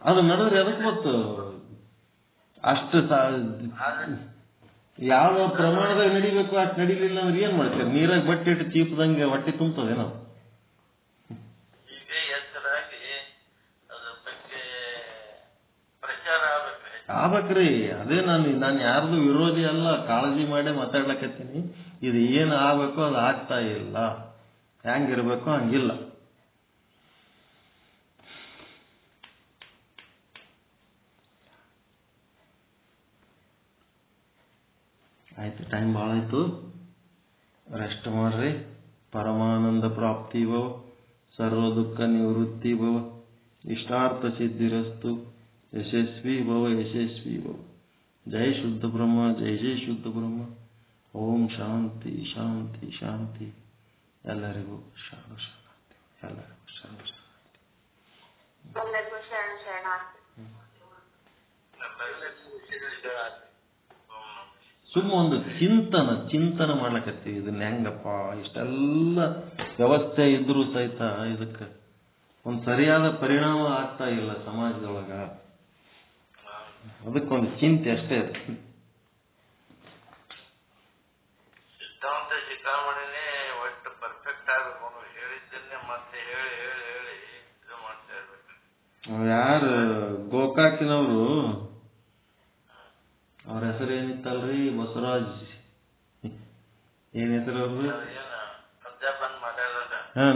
ಅದು ನಡೆದ್ರೆ ಅದಕ್ಕೆ ಗೊತ್ತು. ಅಷ್ಟು ಯಾವ ಪ್ರಮಾಣದಾಗ ನಡಿಬೇಕು ಅಷ್ಟು ನಡಿಲಿಲ್ಲ ಅಂದ್ರೆ ಏನ್ ಮಾಡ್ತೀರಿ? ನೀರಾಗ ಬಟ್ಟೆ ಇಟ್ಟು ಚೀಪದಂಗೆ ಹೊಟ್ಟೆ ತುಂಬತದೆ ನಾವು. ಆಗ್ಬೇಕ್ರಿ. ಅದೇ ನಾನು ಯಾರ್ದು ವಿರೋಧಿ ಅಲ್ಲ, ಕಾಳಜಿ ಮಾಡೇ ಮಾತಾಡ್ಲಕತ್ತೀನಿ. ಇದು ಏನು ಆಗ್ಬೇಕು ಅದು ಆಗ್ತಾ ಇಲ್ಲ, ಹೆಂಗಿರ್ಬೇಕು ಹಂಗಿಲ್ಲ. ಆಯ್ತು, ಟೈಮ್ ಭಾಳ ಆಯ್ತು. ರೆಸ್ಟ್ ಮಾಡ್ರಿ. ಪರಮಾನಂದ ಪ್ರಾಪ್ತಿ ಭವ, ಸರ್ವ ದುಃಖ ನಿವೃತ್ತಿ ಭವ, ಇಷ್ಟಾರ್ಥ ಸಿದ್ಧಿರಸ್ತು, ಯಶಸ್ವಿ ಭವ ಯಶಸ್ವಿ ಭವ. ಜೈ ಶುದ್ಧ ಬ್ರಹ್ಮ, ಜೈ ಜೈ ಶುದ್ಧ ಬ್ರಹ್ಮ. ಓಂ ಶಾಂತಿ ಶಾಂತಿ ಶಾಂತಿ. ಎಲ್ಲರಿಗೂ ಶರಣ ಶರಣಾರ್ಥಿ. ಎಲ್ಲರಿಗೂ ಶರಣ ಶರಣಾರ್ಥಿ. ಸುಮ್ಮ ಒಂದು ಚಿಂತನ ಮಾಡ್ಲಕತ್ತೀವಿ. ಇದನ್ನ ಹೆಂಗಪ್ಪ, ಇಷ್ಟೆಲ್ಲ ವ್ಯವಸ್ಥೆ ಇದ್ರೂ ಸಹಿತ ಇದಕ್ಕೆ ಒಂದು ಸರಿಯಾದ ಪರಿಣಾಮ ಆಗ್ತಾ ಇಲ್ಲ ಸಮಾಜದೊಳಗ. ಅದಕ್ಕೊಂದು ಚಿಂತೆ ಅಷ್ಟೇ. ಸಿದ್ಧಾಂತ ಶಿಖಾಮಣಿನೇ ಒಟ್ಟು ಪರ್ಫೆಕ್ಟ್ ಆಗಬೇಕು. ಹೇಳಿದ್ದನ್ನೇ ಮತ್ತೆ ಹೇಳಿ ಹೇಳಿ ಹೇಳಿ ಇದು ಮಾಡ್ತಾ ಇರ್ಬೇಕು. ಯಾರು ಗೋಕಾಕಿನವರು, ಅವ್ರ ಹೆಸರು ಏನಿತ್ತಲ್ರಿ? ಬಸವರಾಜ್. ಏನ್ ಹೆಸರು ಅವ್ರದ್ದು?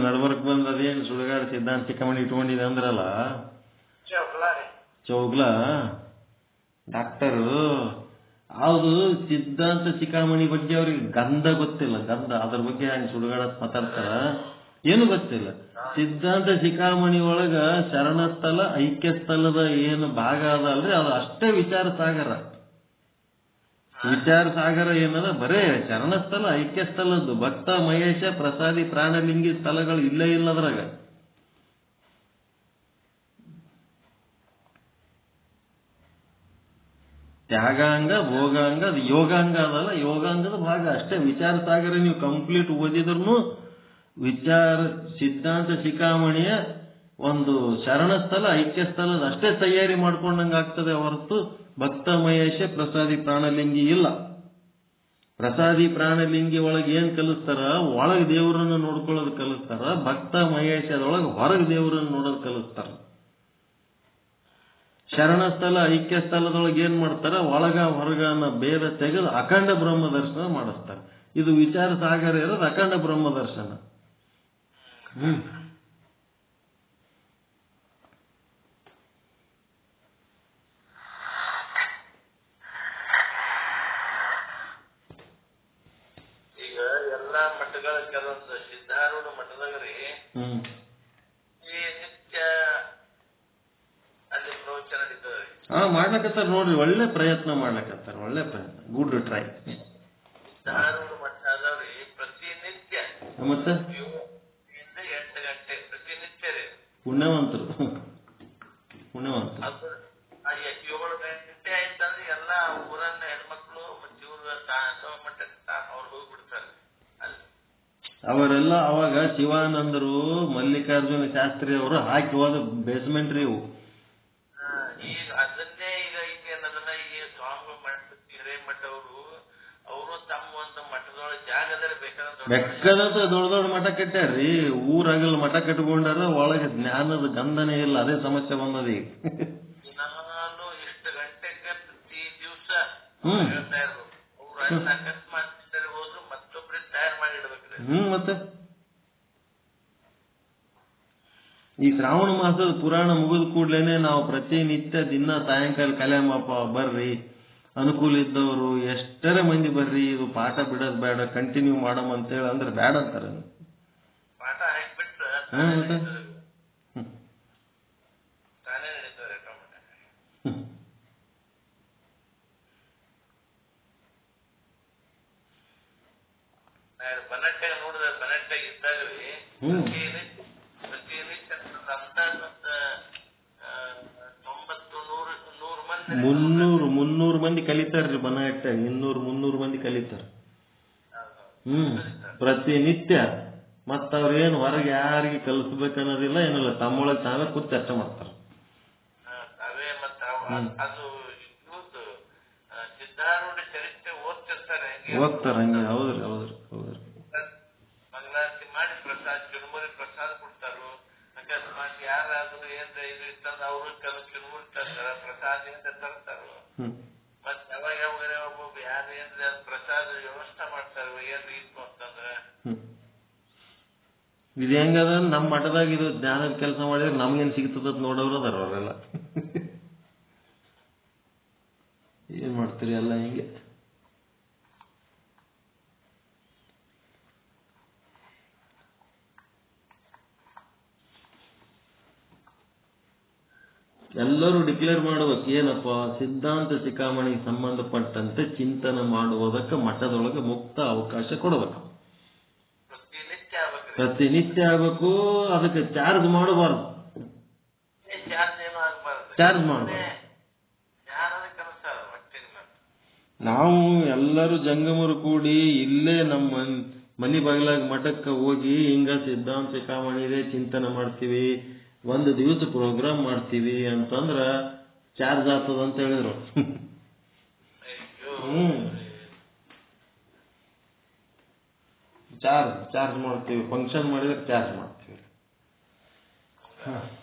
ನಡ್ಬರ್ಕ್ ಬಂದ ಅದೇನು ಸುಡುಗಾಡ ಸಿದ್ಧಾಂತ ಶಿಖಾಮಣಿ ಇಟ್ಕೊಂಡಿದೆ ಅಂದ್ರಲ್ಲ, ಚೌಗ್ಲ ಡಾಕ್ಟರು. ಅದು ಸಿದ್ಧಾಂತ ಶಿಖಾಮಣಿ ಬಗ್ಗೆ ಅವ್ರಿಗೆ ಗಂಧ ಗೊತ್ತಿಲ್ಲ. ಗಂಧ ಅದ್ರ ಬಗ್ಗೆ ಹಂಗೆ ಸುಡುಗಾಡ ಮಾತಾಡ್ತಾರ, ಏನು ಗೊತ್ತಿಲ್ಲ. ಸಿದ್ಧಾಂತ ಶಿಖಾಮಣಿ ಒಳಗ ಶರಣಸ್ಥಲ ಐಕ್ಯ ಸ್ಥಳದ ಏನು ಭಾಗ ಅದಲ್ರಿ, ಅದು ಅಷ್ಟೇ ವಿಚಾರ ಸಾಗರ. ವಿಚಾರ ಸಾಗರ ಏನದ ಬರೇ ಶರಣಸ್ಥಳ ಐಕ್ಯ ಸ್ಥಳದ್ದು. ಭಕ್ತ ಮಹೇಶ ಪ್ರಸಾದಿ ಪ್ರಾಣಲಿಂಗಿ ಸ್ಥಳಗಳು ಇಲ್ಲೇ ಇಲ್ಲ ಅದ್ರಾಗ. ತ್ಯಾಗಾಂಗ ಭೋಗಾಂಗ ಅದು ಯೋಗಾಂಗ ಅದಲ್ಲ, ಯೋಗಾಂಗದ ಭಾಗ ಅಷ್ಟೇ. ವಿಚಾರ ಸಾಗರ ನೀವು ಕಂಪ್ಲೀಟ್ ಓದಿದ್ರು ವಿಚಾರ ಸಿದ್ಧಾಂತ ಶಿಖಾಮಣಿಯ ಒಂದು ಶರಣಸ್ಥಳ ಐಕ್ಯ ಸ್ಥಳದ ಅಷ್ಟೇ ತಯಾರಿ ಮಾಡ್ಕೊಂಡಂಗೆ ಆಗ್ತದೆ ಹೊರತು ಭಕ್ತ ಮಹೇಶ ಪ್ರಸಾದಿ ಪ್ರಾಣಲಿಂಗಿ ಇಲ್ಲ. ಪ್ರಸಾದಿ ಪ್ರಾಣಲಿಂಗಿ ಒಳಗೆ ಏನ್ ಕಲಿಸ್ತಾರ, ಒಳಗೆ ದೇವರನ್ನು ನೋಡ್ಕೊಳ್ಳೋದು ಕಲಿಸ್ತಾರ. ಭಕ್ತ ಮಹೇಶದೊಳಗೆ ಹೊರಗೆ ದೇವರನ್ನು ನೋಡೋದು ಕಲಿಸ್ತಾರ. ಶರಣಸ್ಥಳ ಐಕ್ಯ ಸ್ಥಳದೊಳಗೆ ಏನ್ ಮಾಡ್ತಾರ, ಒಳಗ ಹೊರಗ ಅನ್ನೋ ಭೇದ ತೆಗೆದು ಅಖಂಡ ಬ್ರಹ್ಮ ದರ್ಶನ ಮಾಡಿಸ್ತಾರೆ. ಇದು ವಿಚಾರ ಸಾಗರ ಇರೋದು ಅಖಂಡ ಬ್ರಹ್ಮ ದರ್ಶನ. ಈಗ ಎಲ್ಲಾ ಮಠಗಳ ಕೆಲವೊಂದು ಸಿದ್ಧಾರೂಢ ಮಠದಾಗ ರೀ ಈ ನಿತ್ಯ ಅಲ್ಲಿ ಪ್ರವಚನ ನಡೀತದ್ರಿ. ಮಾಡ್ಲಕತ್ತಾರ ನೋಡ್ರಿ, ಒಳ್ಳೆ ಪ್ರಯತ್ನ ಮಾಡ್ಲಕತ್ತಾರ, ಒಳ್ಳೆ ಪ್ರಯತ್ನ, ಗುಡ್ ಟ್ರೈ. ಸಿದ್ಧಾರೂಢ ಮಠ ಅದಾವ್ರಿ ಪ್ರತಿನಿತ್ಯ ಮತ್ತೆ 7 ಗಂಟೆ ಪ್ರತಿನಿತ್ಯ ರೀ. ಪುಣ್ಯವಂತರು. ಅದು 7 ಗಂಟೆ ಆಯ್ತಂದ್ರೆ ಎಲ್ಲಾ ಊರನ್ನ ಹೆಣ್ಮಕ್ಳು ಮತ್ತೆ ಇವ್ರ ಮಠಕ್ಕೆ ಅವ್ರು ಹೋಗ್ಬಿಡ್ತಾರೆ. ಅವರೆಲ್ಲ ಅವಾಗ ಶಿವಾನಂದರು, ಮಲ್ಲಿಕಾರ್ಜುನ ಶಾಸ್ತ್ರಿ ಅವರು ಹಾಕಿ ಹೋದ ಬೇಸ್ಮೆಂಟ್ ರೀ ಇವು. ಈಗ ಅದನ್ನೇ ಈಗ ಏನದನ್ನ ಈ ಸ್ವಾಮಿ ಮಠ ಹಿರೇಮಠ ಅವರು ತಮ್ಮ ಒಂದು ಮಠದೊಳಗೆ ಜಾಗದಲ್ಲಿ ಬೇಕಾದಂತ ದೊಡ್ಡ ದೊಡ್ಡ ಮಠ ಕಟ್ಟ್ಯಾರ್ರಿ. ಊರಾಗಲ್ಲ ಮಠ ಕಟ್ಕೊಂಡಾರ, ಒಳಗೆ ಜ್ಞಾನದ ಗಂಧನೇ ಇಲ್ಲ. ಅದೇ ಸಮಸ್ಯೆ ಬಂದದ ಈಗ. ನಾನು ಇಷ್ಟು ಗಂಟೆಗೆ ಪ್ರತಿ ದಿವಸ ಹೇಳ್ತಾ ಇರ್ಬೇಕು. ಅವ್ರು ಅಕಸ್ಮಾತ್ ಹೋದ್ರು ಮತ್ತೊಬ್ರಿಗೆ ತಯಾರು ಮಾಡಿ ಇಡ್ಬೇಕ್ರಿ. ಮತ್ತೆ ಈ ಶ್ರಾವಣ ಮಾಸದ ಪುರಾಣ ಮುಗಿದ ಕೂಡ್ಲೇನೆ ನಾವು ಪ್ರತಿನಿತ್ಯ ದಿನ ಸಾಯಂಕಾಲ ಕಲ್ಯಾಮಪ್ಪ ಬರ್ರಿ, ಅನುಕೂಲ ಇದ್ದವರು ಎಷ್ಟರ ಮಂದಿ ಬರ್ರಿ, ಇದು ಪಾಠ ಬಿಡೋದ್ ಬೇಡ, ಕಂಟಿನ್ಯೂ ಮಾಡಮ್ ಅಂತೇಳಿ ಅಂದ್ರೆ ಬೇಡ ಅಂತಾರೆ. ಪಾಠ ಹಾಕ್ಬಿಟ್ರೆ ತಾನೇ ನಡೀತಾರೆ. ಬನಟ್ಟಾಗ ನೋಡಿದ್ರೆ ಬನಟ್ಟಾಗ ಇದ್ದಾಗ್ರಿ ಪ್ರತಿನಿತ್ಯ ಅಂದಾಜ್ 300 ಮಂದಿ ಕಲಿತಾರ್ರಿ ಬನಟ್ಟಾಗ. 200-300 ಮಂದಿ ಕಲಿತಾರ ಪ್ರತಿನಿತ್ಯ. ಮತ್ತ ಅವ್ರೇನು ಹೊರಗೆ ಯಾರಿಗೆ ಕಲಿಸ್ಬೇಕನ್ನೋದಿಲ್ಲ, ಏನಿಲ್ಲ, ತಮ್ಮೊಳಗೆ ತಾವೇ ಕೂತ್ ಚರ್ಚೆ ಮಾಡ್ತಾರ. ಅದು ಸಿದ್ಧಾರೂಢ ಚರಿತ್ರೆ ಓದ್ತಿರ್ತಾರೆ, ಹೋಗ್ತಾರ ಹಂಗೆ. ಹೌದ್ರಿ ಹೌದ್ರಿ ಹೌದ್ರಿ. ಮಂಗಳಾರತಿ ಮಾಡಿ ಪ್ರಸಾದ, ಚುರುಮುರಿ ಪ್ರಸಾದ ಕೊಡ್ತಾರು. ಅಕಸ್ಮಾತ್ ಯಾರಾದ್ರೂ ಏನ್ರ ಇದು ಇತ್ತಂದ್ರೆ ಅವರು ಕೆಲವು ಚುರುಮುರಿ ತರ್ತಾರ, ಪ್ರಸಾದದಿಂದ ತರ್ತಾರು. ಮತ್ ಯಾವಾಗ ಒಬ್ಬೊಬ್ಬ ಯಾರು ಏನ್ರ ಪ್ರಸಾದ ವ್ಯವಸ್ಥೆ ಮಾಡ್ತಾರ ಏನ್ರ ಇತ್ತು ಅಂತಂದ್ರ. ಇದು ಹೆಂಗದ, ನಮ್ಮ ಮಠದಾಗ ಇದು ಜ್ಞಾನದ ಕೆಲಸ ಮಾಡಿದ್ರೆ ನಮ್ಗೇನ್ ಸಿಗ್ತದ ನೋಡೋರು ಅದಾರ ಅವರೆಲ್ಲ. ಏನ್ ಮಾಡ್ತೀರಿ ಎಲ್ಲ ಹಿಂಗೆ. ಎಲ್ಲರೂ ಡಿಕ್ಲೇರ್ ಮಾಡ್ಬೇಕು, ಏನಪ್ಪ ಸಿದ್ಧಾಂತ ಶಿಖಾಮಣಿಗೆ ಸಂಬಂಧಪಟ್ಟಂತೆ ಚಿಂತನೆ ಮಾಡುವುದಕ್ಕೆ ಮಠದೊಳಗೆ ಮುಕ್ತ ಅವಕಾಶ ಕೊಡಬೇಕು. ಪ್ರತಿನಿತ್ಯ ಆಗ್ಬೇಕು. ಅದಕ್ಕೆ ಚಾರ್ಜ್ ಮಾಡಬಾರ್ದು. ಚಾರ್ಜ್ ಮಾಡಬಾರ್ದು. ನಾವು ಎಲ್ಲರೂ ಜಂಗಮರು ಕೂಡಿ ಇಲ್ಲೇ ನಮ್ಮ ಮನಿ ಬಾಗಿಲಾಗ ಮಠಕ್ಕೆ ಹೋಗಿ ಹಿಂಗ ಸಿದ್ಧಾಂತ ಶಿಖಾಮಣಿ ಇದೆ ಚಿಂತನೆ ಮಾಡ್ತೀವಿ, ಒಂದು ದಿವಸ ಪ್ರೋಗ್ರಾಮ್ ಮಾಡ್ತೀವಿ ಅಂತಂದ್ರ ಚಾರ್ಜ್ ಆಗ್ತದ ಅಂತ ಹೇಳಿದ್ರು. ಚಾರ್ಜ್ ಮಾಡ್ತೀವಿ, ಫಂಕ್ಷನ್ ಮಾಡಿದ್ರೆ ಚಾರ್ಜ್ ಮಾಡ್ತೀವಿ.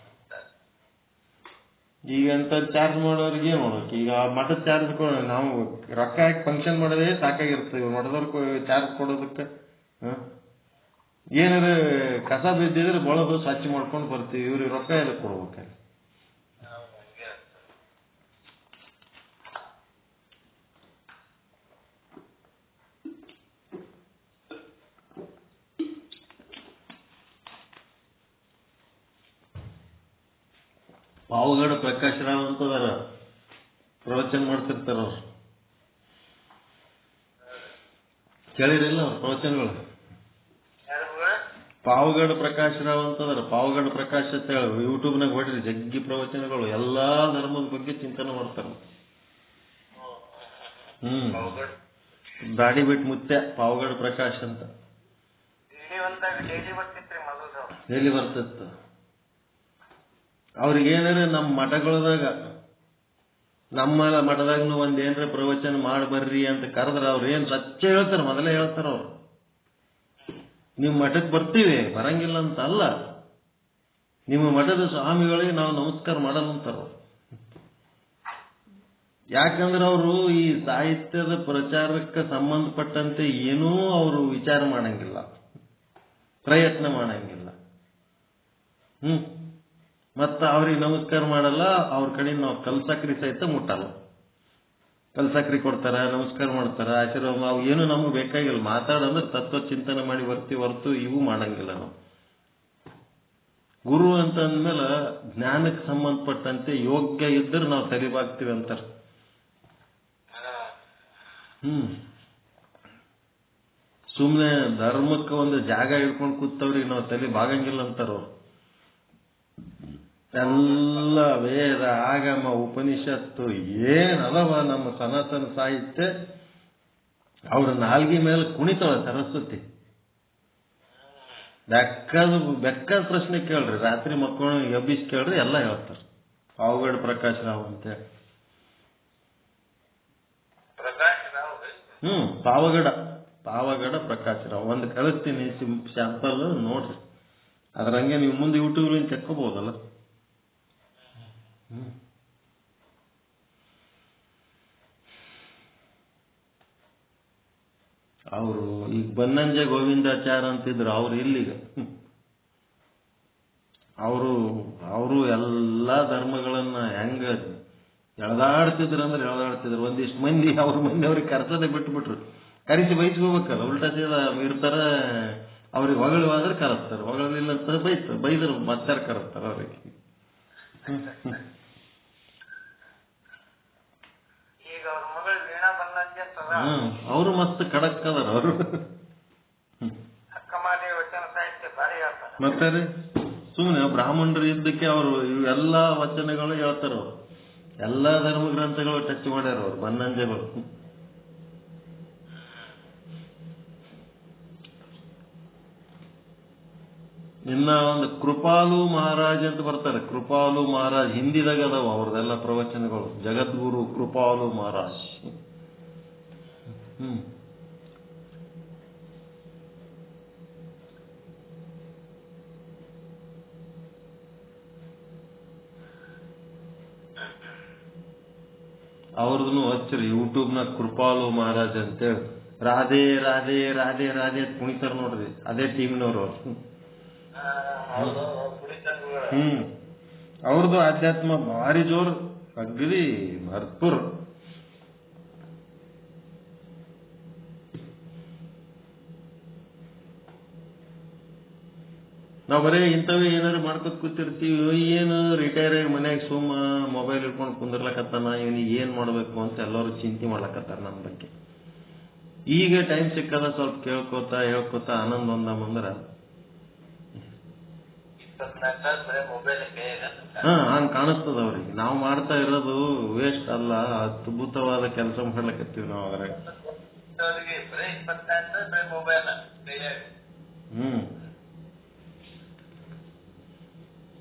ಈಗ ಅಂತ ಚಾರ್ಜ್ ಮಾಡೋರಿಗೆ ಏನ್ ಮಾಡ್ಬೇಕು, ಈಗ ಮಠದ ಚಾರ್ಜ್ ನಾವು ರೊಕ್ಕ ಹಾಕಿ ಫಂಕ್ಷನ್ ಮಾಡೋದೇ ಸಾಕಾಗಿರ್ತದೆ. ಮಠದವ್ರಿಗೆ ಚಾರ್ಜ್ ಕೊಡೋದಕ್ಕೆ ಏನಾರ ಕಸ ಬಿದ್ದಿದ್ರೆ ಬಳದು ಸ್ವಚ್ಛ ಮಾಡ್ಕೊಂಡು ಬರ್ತೀವಿ, ಇವ್ರಿಗೆ ರೊಕ್ಕ ಎಲ್ಲ ಕೊಡ್ಬೇಕು. ಪಾವಗಡ ಪ್ರಕಾಶ್ ರಾವ್ ಅಂತದಾರ, ಪ್ರವಚನ ಮಾಡ್ತಿರ್ತಾರ ಅವ್ರು. ಕೇಳಿರಿಲ್ಲ ಅವ್ರ ಪ್ರವಚನಗಳು? ಪಾವಗಡ ಪ್ರಕಾಶ್ ರಾವ್ ಅಂತದಾರ, ಪಾವಗಡ ಪ್ರಕಾಶ್ ಅಂತ ಹೇಳಿ ಯೂಟ್ಯೂಬ್ನಾಗ ಹೊಡ್ರಿ, ಜಗ್ಗಿ ಪ್ರವಚನಗಳು, ಎಲ್ಲಾ ಧರ್ಮದ ಬಗ್ಗೆ ಚಿಂತನೆ ಮಾಡ್ತಾರ. ದಾಡಿ ಬಿಟ್ಟು ಮುತ್ಯ ಪಾವಗಡ ಪ್ರಕಾಶ್ ಅಂತ ಡೈಲಿ ಬರ್ತಿತ್ತ. ಅವ್ರಿಗೇನಾರ ನಮ್ಮ ಮಠಗಳದಾಗ ನಮ್ಮ ಮಠದಾಗನು ಒಂದ್ ಏನ್ರ ಪ್ರವಚನ ಮಾಡಿ ಬರ್ರಿ ಅಂತ ಕರೆದ್ರ ಅವ್ರು ಏನ್ ಸಚ್ಚ ಹೇಳ್ತಾರ, ಮೊದಲೇ ಹೇಳ್ತಾರ ಅವ್ರು. ನಿಮ್ ಮಠಕ್ಕೆ ಬರ್ತೀವಿ ಬರಂಗಿಲ್ಲ ಅಂತ ಅಲ್ಲ, ನಿಮ್ಮ ಮಠದ ಸ್ವಾಮಿಗಳಿಗೆ ನಾವು ನಮಸ್ಕಾರ ಮಾಡಲ್ಲ ಅಂತಾರ. ಯಾಕಂದ್ರೆ ಅವರು ಈ ಸಾಹಿತ್ಯದ ಪ್ರಚಾರಕ್ಕೆ ಸಂಬಂಧಪಟ್ಟಂತೆ ಏನೂ ಅವರು ವಿಚಾರ ಮಾಡಂಗಿಲ್ಲ, ಪ್ರಯತ್ನ ಮಾಡಂಗಿಲ್ಲ. ಮತ್ತ ಅವ್ರಿಗೆ ನಮಸ್ಕಾರ ಮಾಡಲ್ಲ, ಅವ್ರ ಕಡೆ ನಾವು ಕಲ್ಸಕ್ರಿ ಸಹಿತ ಮುಟ್ಟಲ್ಲ. ಕಲ್ಸಕ್ರಿ ಕೊಡ್ತಾರ, ನಮಸ್ಕಾರ ಮಾಡ್ತಾರ, ಆಶೀರ್ವಾದ, ಅವು ಏನು ನಮ್ಗೆ ಬೇಕಾಗಿಲ್ಲ. ಮಾತಾಡಂದ್ರೆ ತತ್ವ ಚಿಂತನೆ ಮಾಡಿ ಬರ್ತೀವಿ ಹೊರತು ಇವು ಮಾಡಂಗಿಲ್ಲ ನಾವು. ಗುರು ಅಂತ ಅಂದ್ಮೇಲೆ ಜ್ಞಾನಕ್ಕೆ ಸಂಬಂಧಪಟ್ಟಂತೆ ಯೋಗ್ಯ ಇದ್ದರೆ ನಾವು ತಲೆಬಾಗ್ತೀವಿ ಅಂತಾರ. ಸುಮ್ಮನೆ ಧರ್ಮಕ್ಕೆ ಒಂದು ಜಾಗ ಹಿಡ್ಕೊಂಡು ಕೂತವ್ರಿಗೆ ನಾವು ತಲೆ ಬಾಗಂಗಿಲ್ಲ ಅಂತಾರ ಅವ್ರು. ಎಲ್ಲ ವೇದ ಆಗಮ ಉಪನಿಷತ್ತು ಏನದವ ನಮ್ಮ ಸನಾತನ ಸಾಹಿತ್ಯ ಅವ್ರ ನಾಲ್ಗಿ ಮೇಲೆ ಕುಣಿತಾಳ ಸರಸ್ವತಿ. ಬೆಕ್ಕದ ಪ್ರಶ್ನೆ ಕೇಳ್ರಿ, ರಾತ್ರಿ ಮಕ್ಕಳು ಎಬ್ಬಿಸಿ ಕೇಳ್ರಿ, ಎಲ್ಲ ಹೇಳ್ತಾರ. ಪಾವಗಡ ಪ್ರಕಾಶ್ ರಾವ್ ಅಂತೇಳಿ. ಪಾವಗಡ ಪ್ರಕಾಶ್ ರಾವ್ ಒಂದು ಕಳಿಸ್ತೀನಿ ಸ್ಯಾಂಪಲ್ ನೋಡ್ರಿ. ಅದ್ರಂಗೆ ನೀವು ಮುಂದೆ ಯೂಟ್ಯೂಬ್ ತೆಕ್ಕೋಬಹುದಲ್ಲ. ಅವರು ಈಗ ಬನ್ನಂಜೆ ಗೋವಿಂದಾಚಾರ್ಯ ಅಂತಿದ್ರು, ಅವ್ರು ಇಲ್ಲಿಗ ಅವರು ಎಲ್ಲಾ ಧರ್ಮಗಳನ್ನ ಹೆಂಗ ಎಳೆದಾಡ್ತಿದ್ರು. ಒಂದಿಷ್ಟು ಮಂದಿ ಅವ್ರಿಗೆ ಕರ್ಸದೆ ಬಿಟ್ಬಿಟ್ರು. ಕರೆಸಿ ಬೈಸ್ಕೋಬೇಕಲ್ಲ, ಉಲ್ಟಾ ಸೀದಾ ಇರ್ತಾರ. ಅವ್ರಿಗೆ ಹೊಗಳು ಆದ್ರೆ ಕರೆಸ್ತಾರ, ಹೊಗಳಿಲ್ಲ ಅಂತ ಬೈದ್ರು ಮತ್ತೆ ಕರೆಸ್ತಾರ ಅವ್ರಿಗೆ. ಅವರು ಮಸ್ತ್ ಖಡಕ್ ಅದಾರ ಅವರು. ಮತ್ತೆ ಸುಮ್ಮನೆ ಬ್ರಾಹ್ಮಣರು ಇದ್ದಕ್ಕೆ ಅವರು ಇವೆಲ್ಲಾ ವಚನಗಳು ಹೇಳ್ತಾರ. ಅವರು ಎಲ್ಲಾ ಧರ್ಮ ಗ್ರಂಥಗಳು ಟಚ್ ಮಾಡ್ಯಾರ ಅವ್ರು ಬನ್ನಂಜೆಗಳು. ಇನ್ನ ಒಂದು ಕೃಪಾಲು ಮಹಾರಾಜ್ ಅಂತ ಬರ್ತಾರೆ. ಕೃಪಾಲು ಮಹಾರಾಜ್ ಹಿಂದಿದಾಗ ಅದಾವ ಅವ್ರದೆಲ್ಲ ಪ್ರವಚನಗಳು. ಜಗದ್ಗುರು ಕೃಪಾಲು ಮಹಾರಾಜ್. ಅವ್ರದನ್ನು ಹಚ್ಚಿರಿ ಯೂಟ್ಯೂಬ್ನಾಗ ಕೃಪಾಲು ಮಹಾರಾಜ್ ಅಂತೇಳಿ. ರಾಧೆ ರಾಧೆ ರಾಧೆ ರಾಧೆ ಅಂತ ಕುಣಿತಾರ ನೋಡ್ರಿ, ಅದೇ ಟೀಮ್ನವ್ರು ಅವ್ರು. ಅವ್ರದ್ದು ಆಧ್ಯಾತ್ಮ ಭಾರಿ ಜೋರ್, ಅಗ್ರಿ ಭರ್ಪೂರ್. ನಾವ್ ಬರೀ ಇಂಥವೇ ಏನಾರು ಮಾಡ್ಕೊತ ಕೂತಿರ್ತೀವಿ. ಏನು ರಿಟೈರ್ ಆಗಿ ಮನ್ಯಾಗ ಸುಮ್ಮ ಮೊಬೈಲ್ ಇಟ್ಕೊಂಡು ಕುಂದಿರ್ಲಕತ್ತಾನ, ಇವನಿಗೆ ಏನ್ ಮಾಡ್ಬೇಕು ಅಂತ ಎಲ್ಲರೂ ಚಿಂತೆ ಮಾಡ್ಲಕತ್ತಾರ ನನ್ನ ಬಗ್ಗೆ. ಈಗ ಟೈಮ್ ಸಿಕ್ಕದ ಸ್ವಲ್ಪ ಹೇಳ್ಕೋತ ಆನಂದ ಒಂದಮ್ಮಂದ್ರ ಹಂಗ ಕಾಣಿಸ್ತದ ಅವ್ರಿಗೆ. ನಾವು ಮಾಡ್ತಾ ಇರೋದು ವೇಸ್ಟ್ ಅಲ್ಲ, ಅದ್ಭುತವಾದ ಕೆಲಸ ಮಾಡ್ಲಕತ್ತೀವಿ ನಾವು ಅದ್ರಾಗ.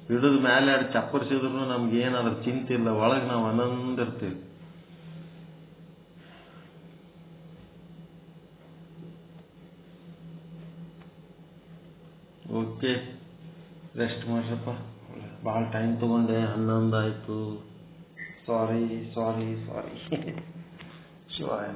ಹಿಡಿದ ಮೇಲೆ ಎರಡು ಚಪ್ಪರ್ಸಿದ್ರು ನಮ್ಗೆ ಏನಾದ್ರೂ ಚಿಂತೆ ಇಲ್ಲ, ಒಳಗೆ ನಾವು ಆನಂದ ಇರ್ತೀವಿ. ಓಕೆ, ರೆಸ್ಟ್ ಮಾಡ್ರಪ್ಪ. ಭಾಳ ಟೈಮ್ ತಗೊಂಡೆ, 11 ಆಯ್ತು. ಸಾರಿ ಶಿವಾಯ.